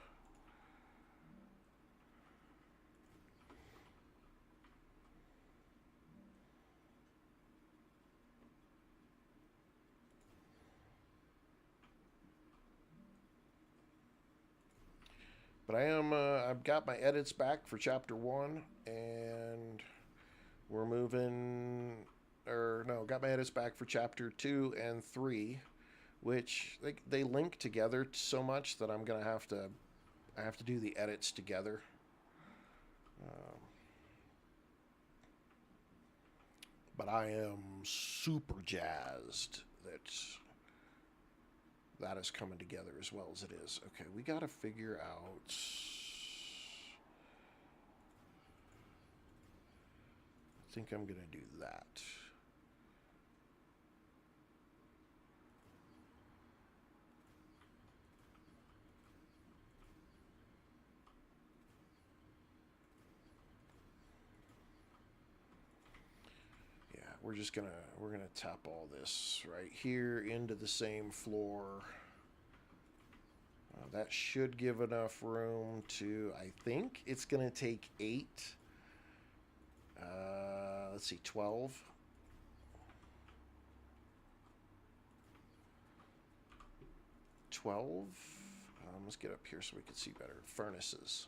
[SPEAKER 1] But I've got my edits back for chapter 1, and we're moving, or no, got my edits back for chapter 2 and 3, which they link together so much that I have to do the edits together. Um, but I am super jazzed that is coming together as well as it is. Okay, we got to figure out. I think I'm going to do that. Yeah, we're gonna tap all this right here into the same floor. That should give enough room to. I think it's gonna take 8. Let's see, 12. 12. Let's get up here so we can see better. Furnaces.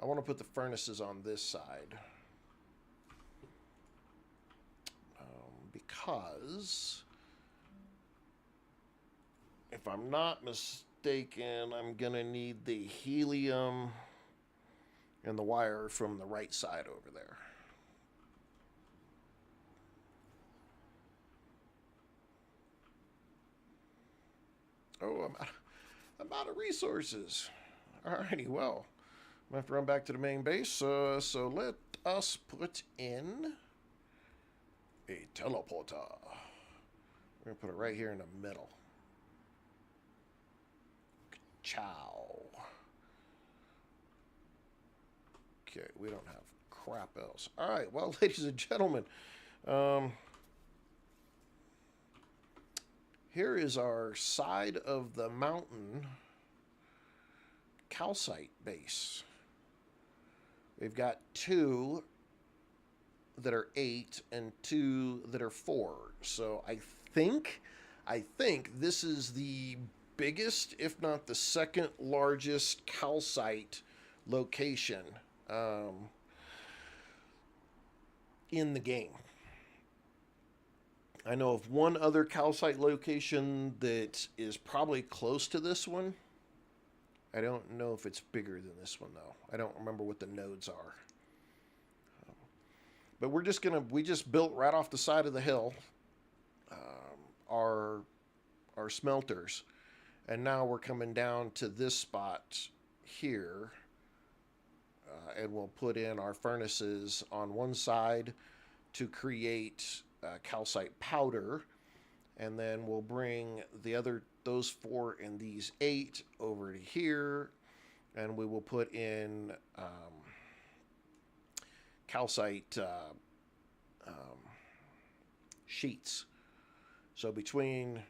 [SPEAKER 1] I want to put the furnaces on this side. Because if I'm not mistaken, I'm going to need the helium and the wire from the right side over there. Oh, I'm out of resources. Alrighty, well, I'm going to have to run back to the main base. So let us put in a teleporter. We're going to put it right here in the middle. Ciao. Okay, we don't have crap else. Alright, well, ladies and gentlemen, here is our side of the mountain calcite base. We've got 2 that are 8 and 2 that are 4. So I think this is the biggest, if not the second largest calcite location in the game. I know of one other calcite location that is probably close to this one. I don't know if it's bigger than this one, though. I don't remember what the nodes are. But we just built right off the side of the hill our smelters. And now we're coming down to this spot here. And we'll put in our furnaces on one side to create calcite powder, and then we'll bring those 4 and these 8 over to here, and we will put in calcite sheets. So between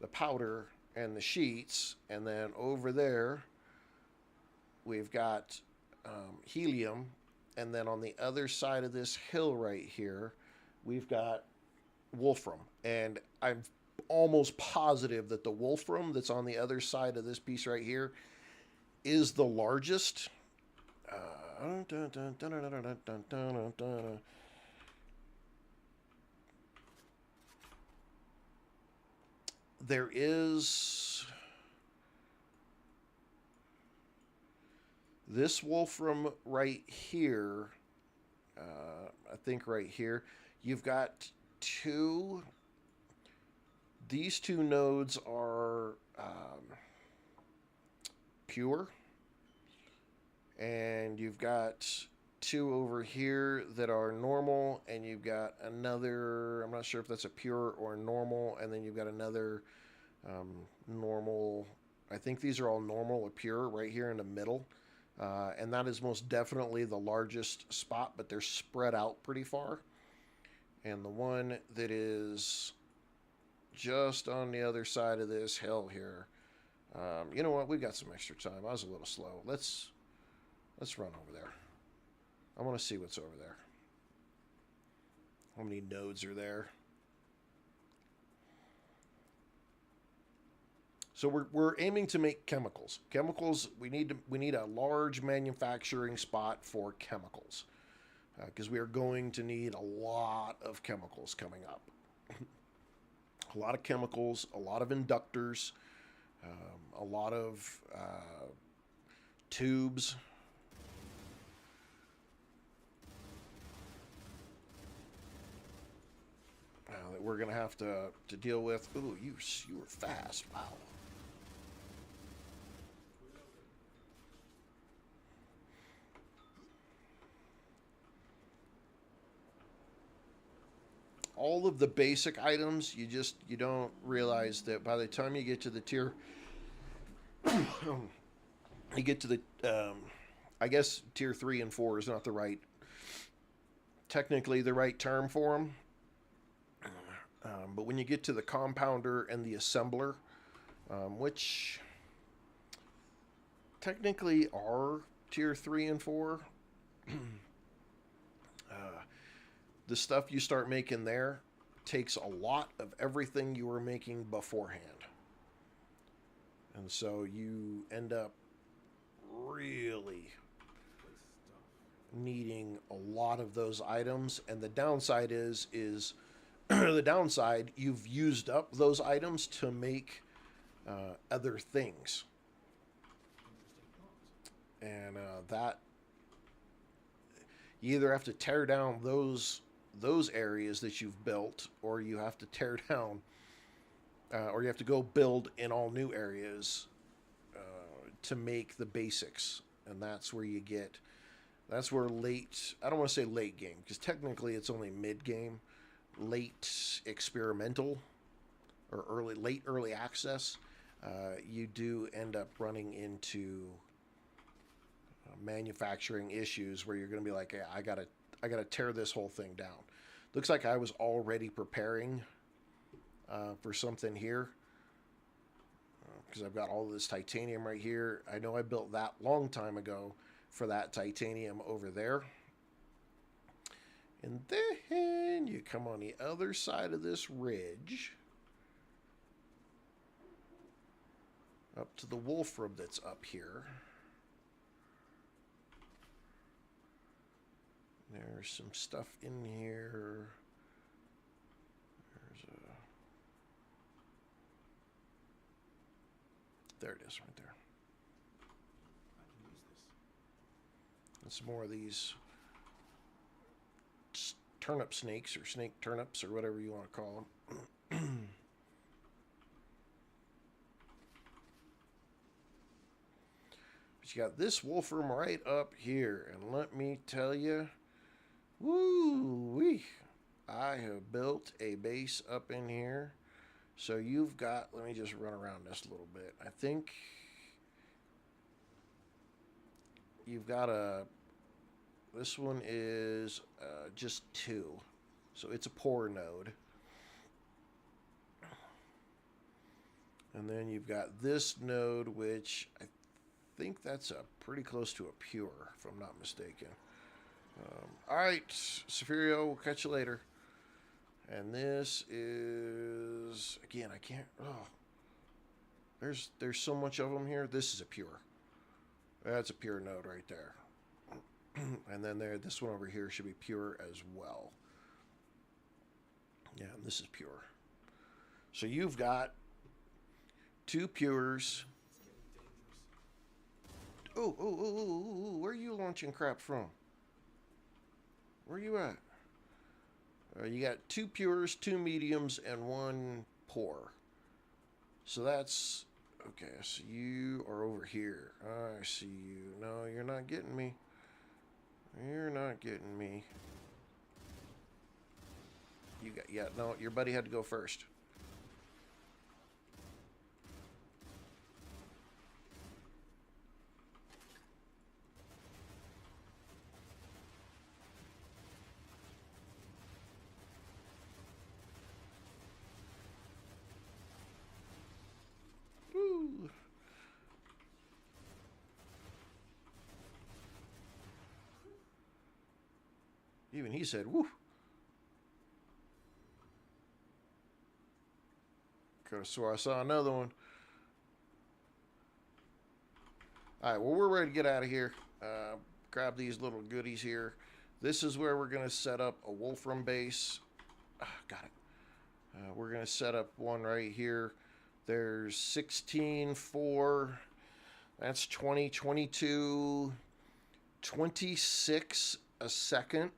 [SPEAKER 1] the powder and the sheets, and then over there we've got helium, and then on the other side of this hill right here we've got wolfram, and I'm almost positive that the wolfram that's on the other side of this piece right here is the largest. There is this wolfram right here. I think right here you've got these 2 nodes are pure, and you've got 2 over here that are normal, and you've got another, I'm not sure if that's a pure or a normal, and then you've got another normal. I think these are all normal or pure right here in the middle, and that is most definitely the largest spot, but they're spread out pretty far. And the one that is just on the other side of this hill here, you know what? We've got some extra time. I was a little slow. Let's run over there. I want to see what's over there. How many nodes are there? So we're aiming to make chemicals. Chemicals. We need a large manufacturing spot for chemicals, because we are going to need a lot of chemicals coming up. A lot of chemicals, a lot of inductors, a lot of tubes. That we're going to have to deal with. Ooh, you were fast. Wow. All of the basic items, you don't realize that by the time you get to the tier, you get to the, I guess tier 3 and 4 is not technically the right term for them. But when you get to the compounder and the assembler, which technically are tier 3 and 4, the stuff you start making there takes a lot of everything you were making beforehand. And so you end up really needing a lot of those items. And the downside is the downside, you've used up those items to make other things. And that you either have to tear down those areas that you've built, or you have to tear down, or you have to go build in all new areas to make the basics. And that's where late, I don't want to say late game, because technically it's only mid game, late experimental or late early access, you do end up running into manufacturing issues where you're going to be like, yeah, I gotta tear this whole thing down. Looks like I was already preparing for something here, because I've got all of this titanium right here. I know I built that long time ago for that titanium over there. And then you come on the other side of this ridge, up to the Wolfram that's up here. There's some stuff in here. There it is right there. And some more of these turnip snakes or snake turnips or whatever you want to call them. But you got this Wolfram right up here. And let me tell you, woo-wee, I have built a base up in here. So you've got, let me just run around this a little bit. I think you've got this one is just 2. So it's a poor node. And then you've got this node, which I think that's pretty close to a pure, if I'm not mistaken. All right, Safirio, we'll catch you later. And this is, again, I can't, there's so much of them here. This is a pure. That's a pure node right there. And then this one over here should be pure as well. Yeah, and this is pure. So you've got 2 pures. Oh, where are you launching crap from? Where are you at? You got 2 pures, 2 mediums, and 1 poor. So that's, okay, so you are over here. I see you. No, you're not getting me. You're not getting me. You got, yeah, no, your buddy had to go first. Woo. Even he said, woo. Could have swore I saw another one. All right, well, we're ready to get out of here. Grab these little goodies here. This is where we're going to set up a Wolfram base. Got it. We're going to set up one right here. There's 16, 4. That's 20, 22, 26 a second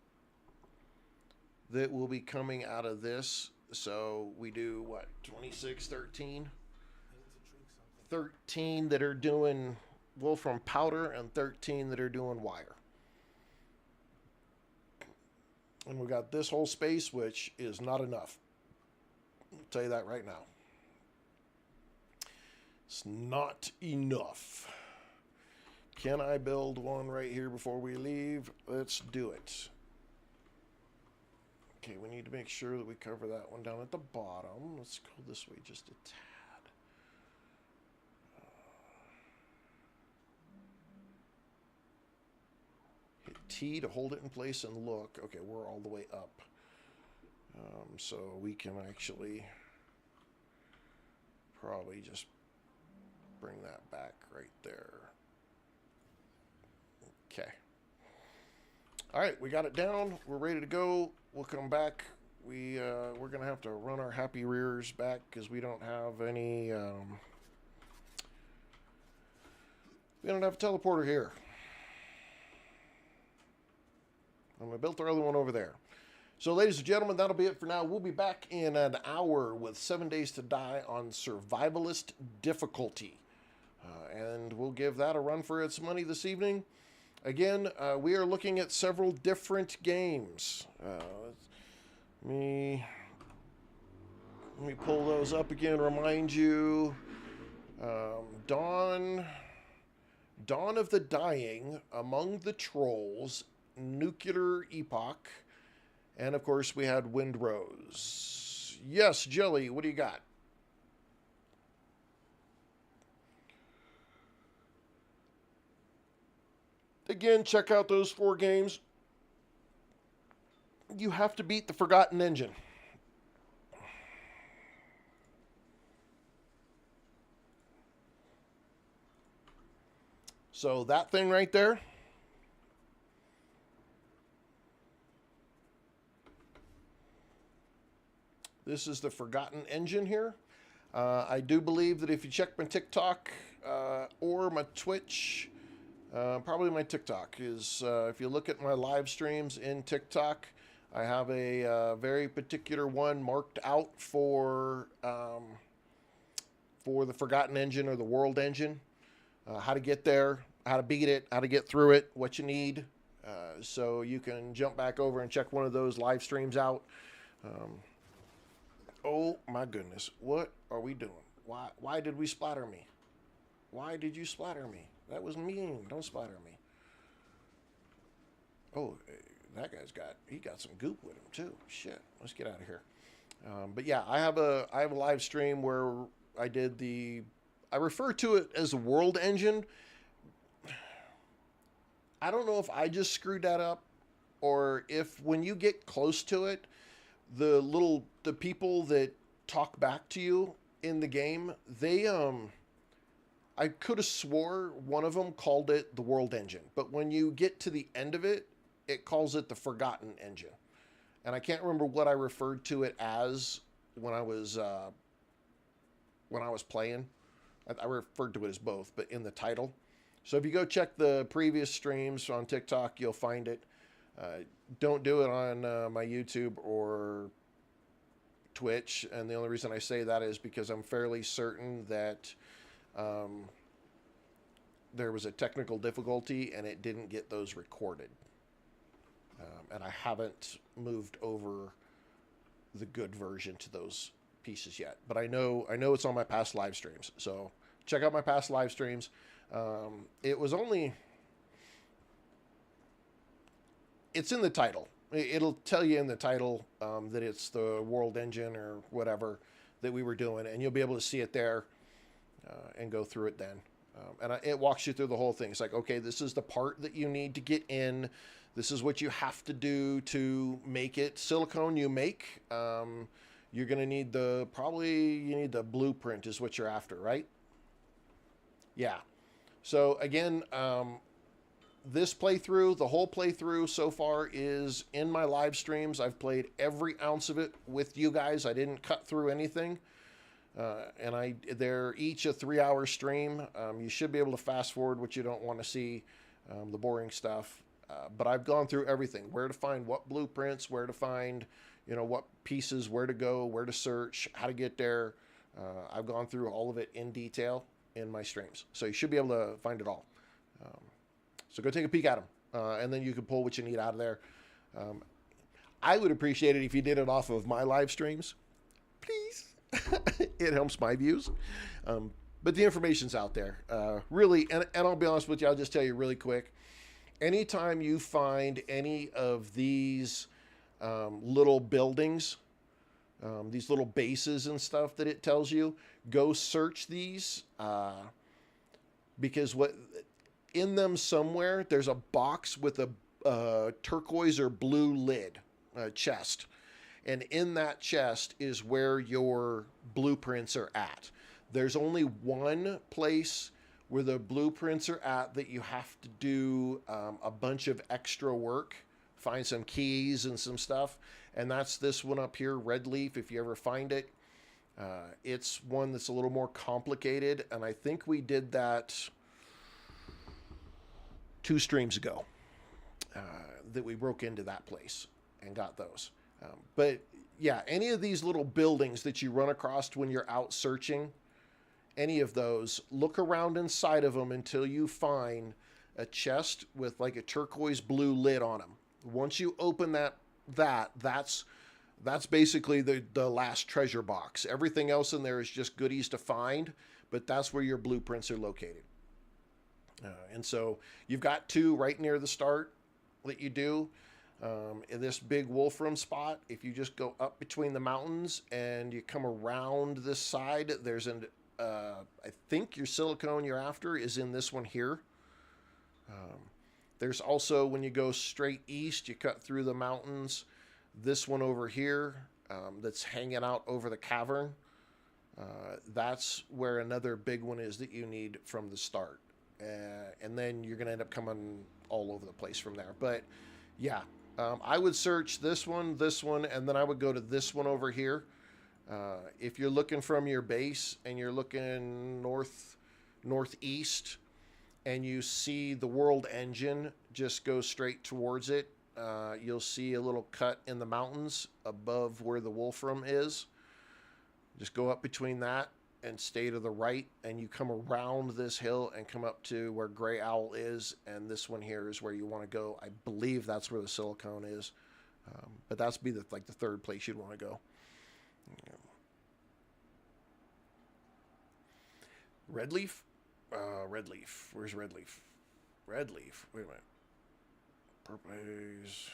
[SPEAKER 1] that will be coming out of this. So we do what? 26, 13? 13 that are doing Wolfram powder and 13 that are doing wire. And we got this whole space, which is not enough. I'll tell you that right now. It's not enough. Can I build one right here before we leave? Let's do it. Okay, we need to make sure that we cover that one down at the bottom. Let's go this way just a tad. Hit T to hold it in place and look. Okay, we're all the way up. So we can actually probably just bring that back right there. Okay. All right, we got it down. We're ready to go. We'll come back. We're gonna have to run our happy rears back because we don't have any. We don't have a teleporter here. And we built our other one over there. So, ladies and gentlemen, that'll be it for now. We'll be back in an hour with 7 Days to Die on Survivalist difficulty. And we'll give that a run for its money this evening. Again, we are looking at several different games. Let me pull those up again, remind you. Dawn of the Dying, Among the Trolls, Nuclear Epoch, and of course we had Windrose. Yes, Jelly, what do you got? Again, check out those 4 games. You have to beat the Forgotten Engine. So that thing right there, this is the Forgotten Engine here. I do believe that if you check my TikTok or my Twitch, probably my TikTok is, if you look at my live streams in TikTok, I have a very particular one marked out for the Forgotten Engine or the World Engine, how to get there, how to beat it, how to get through it, what you need. So you can jump back over and check one of those live streams out. Oh my goodness, what are we doing? Why did we splatter me? Why did you splatter me? That was mean. Don't splatter me. Oh, that guy's got some goop with him too. Shit, let's get out of here. But yeah, I have a live stream where I refer to it as the World Engine. I don't know if I just screwed that up or if when you get close to it, the people that talk back to you in the game, I could have swore one of them called it the World Engine, but when you get to the end of it, it calls it the Forgotten Engine. And I can't remember what I referred to it as when I was playing. I referred to it as both, but in the title. So if you go check the previous streams on TikTok, you'll find it. Don't do it on my YouTube or Twitch. And the only reason I say that is because I'm fairly certain that there was a technical difficulty and it didn't get those recorded. And I haven't moved over the good version to those pieces yet. But I know it's on my past live streams. So check out my past live streams. It's in the title. It'll tell you in the title that it's the World Engine or whatever that we were doing, and you'll be able to see it there and go through it then. It walks you through the whole thing. It's like, okay, this is the part that you need to get in. This is what you have to do to make it. Silicone you make. You're going to need the blueprint is what you're after, right? Yeah. So again, this playthrough, the whole playthrough so far is in my live streams. I've played every ounce of it with you guys. I didn't cut through anything. And they're each a 3-hour stream. You should be able to fast forward what you don't want to see, the boring stuff. But I've gone through everything, where to find what blueprints, where to find, what pieces, where to go, where to search, how to get there. I've gone through all of it in detail in my streams. So you should be able to find it all. So go take a peek at them. And then you can pull what you need out of there. I would appreciate it if you did it off of my live streams. Please. It helps my views. But the information's out there. Really, and I'll be honest with you, I'll just tell you really quick. Anytime you find any of these little buildings, these little bases and stuff that it tells you, go search these. Because in them somewhere, there's a box with a turquoise or blue lid, chest. And in that chest is where your blueprints are at. There's only one place where the blueprints are at that you have to do a bunch of extra work, find some keys and some stuff. And that's this one up here, Red Leaf, if you ever find it. It's one that's a little more complicated. And I think we did that 2 streams ago, that we broke into that place and got those. But yeah, any of these little buildings that you run across when you're out searching, any of those, look around inside of them until you find a chest with like a turquoise blue lid on them. Once you open that's basically the last treasure box. Everything else in there is just goodies to find, but that's where your blueprints are located. And so you've got 2 right near the start that you do. In this big wolfram spot, if you just go up between the mountains and you come around this side, there's I think your silicone you're after is in this one here. There's also, when you go straight east, you cut through the mountains, this one over here that's hanging out over the cavern. That's where another big one is that you need from the start. and then you're going to end up coming all over the place from there. But yeah, I would search this one, and then I would go to this one over here. If you're looking from your base and you're looking northeast, and you see the world engine, just go straight towards it. You'll see a little cut in the mountains above where the Wolfram is. Just go up between that and stay to the right, and you come around this hill and come up to where Gray Owl is, and this one here is where you want to go. I believe that's where the silicone is, but that's be the third place you'd want to go. Redleaf? Redleaf. Where's Redleaf? Redleaf. Wait a minute. Purpose.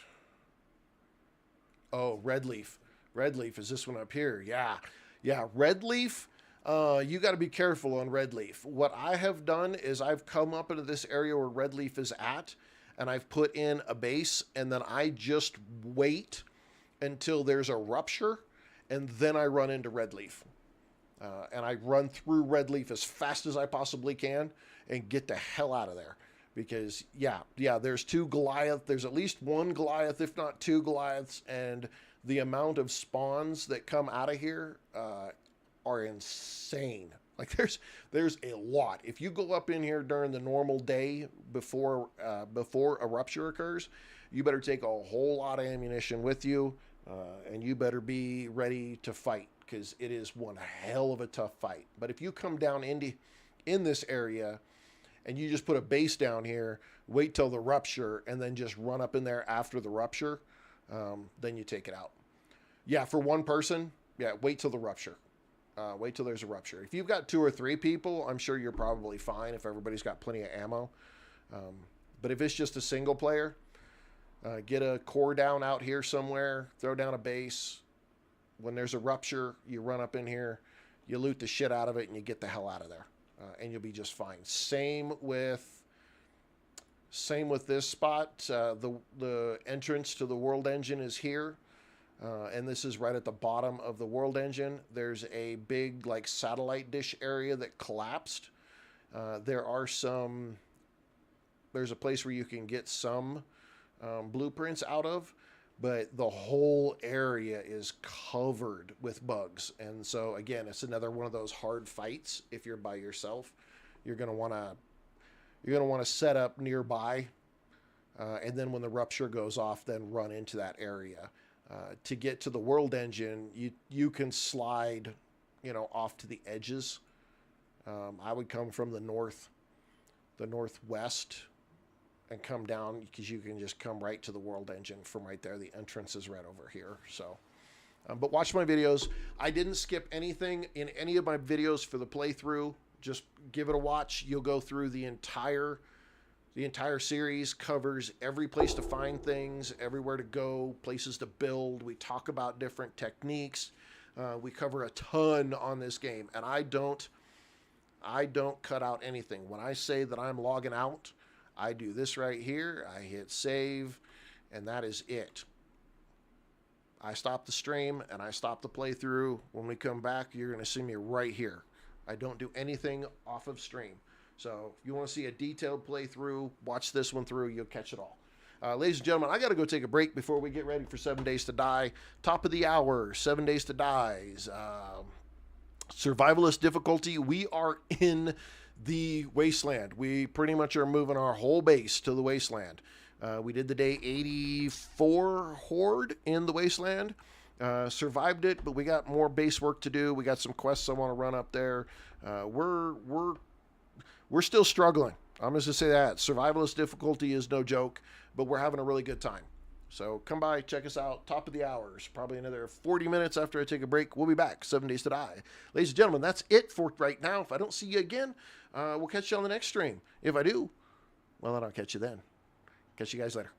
[SPEAKER 1] Oh, Redleaf. Redleaf is this one up here. Yeah. Yeah, Redleaf. You got to be careful on Redleaf. What I have done is I've come up into this area where Redleaf is at, and I've put in a base, and then I just wait until there's a rupture, and then I run into Redleaf. And I run through Redleaf as fast as I possibly can and get the hell out of there. Because, yeah, there's two Goliath. There's at least one Goliath, if not two Goliaths, and the amount of spawns that come out of here are insane. Like, there's a lot. If you go up in here during the normal day before a rupture occurs, you better take a whole lot of ammunition with you, and you better be ready to fight, because it is one hell of a tough fight. But if you come down in this area and you just put a base down here, wait till the rupture, and then just run up in there after the rupture, then you take it out. Yeah, for one person, yeah, wait till the rupture. Wait till there's a rupture. If you've got 2 or 3 people, I'm sure you're probably fine if everybody's got plenty of ammo. But if it's just a single player, get a core down out here somewhere, throw down a base. When there's a rupture, you run up in here, you loot the shit out of it, and you get the hell out of there, and you'll be just fine. Same with this spot. The entrance to the world engine is here, and this is right at the bottom of the world engine. There's a big satellite dish area that collapsed. There's a place where you can get some blueprints out of. But the whole area is covered with bugs. And so, again, it's another one of those hard fights. If you're by yourself, you're going to want to set up nearby. And then when the rupture goes off, then run into that area. To get to the world engine, you can slide, off to the edges. I would come from the northwest, and come down, because you can just come right to the world engine from right there. The entrance is right over here. So, but watch my videos. I didn't skip anything in any of my videos for the playthrough. Just give it a watch. You'll go through the entire series. Covers every place to find things, everywhere to go, places to build. We talk about different techniques. We cover a ton on this game, and I don't cut out anything. When I say that I'm logging out, I do this right here. I hit save, and that is it. I stop the stream, and I stop the playthrough. When we come back, you're going to see me right here. I don't do anything off of stream. So if you want to see a detailed playthrough, watch this one through. You'll catch it all. Ladies and gentlemen, I got to go take a break before we get ready for 7 Days to Die. Top of the hour, 7 Days to Die's. Survivalist difficulty. We are in the wasteland. We pretty much are moving our whole base to the wasteland. We did the day 84 horde in the wasteland. Survived it, but we got more base work to do. We got some quests I want to run up there. We're still struggling. I'm just gonna say that survivalist difficulty is no joke, but we're having a really good time. So come by, check us out. Top of the hours, probably another 40 minutes after I take a break. We'll be back. 7 Days to Die. Ladies and gentlemen, that's it for right now. If I don't see you again, we'll catch you on the next stream. If I do, well, then I'll catch you then. Catch you guys later.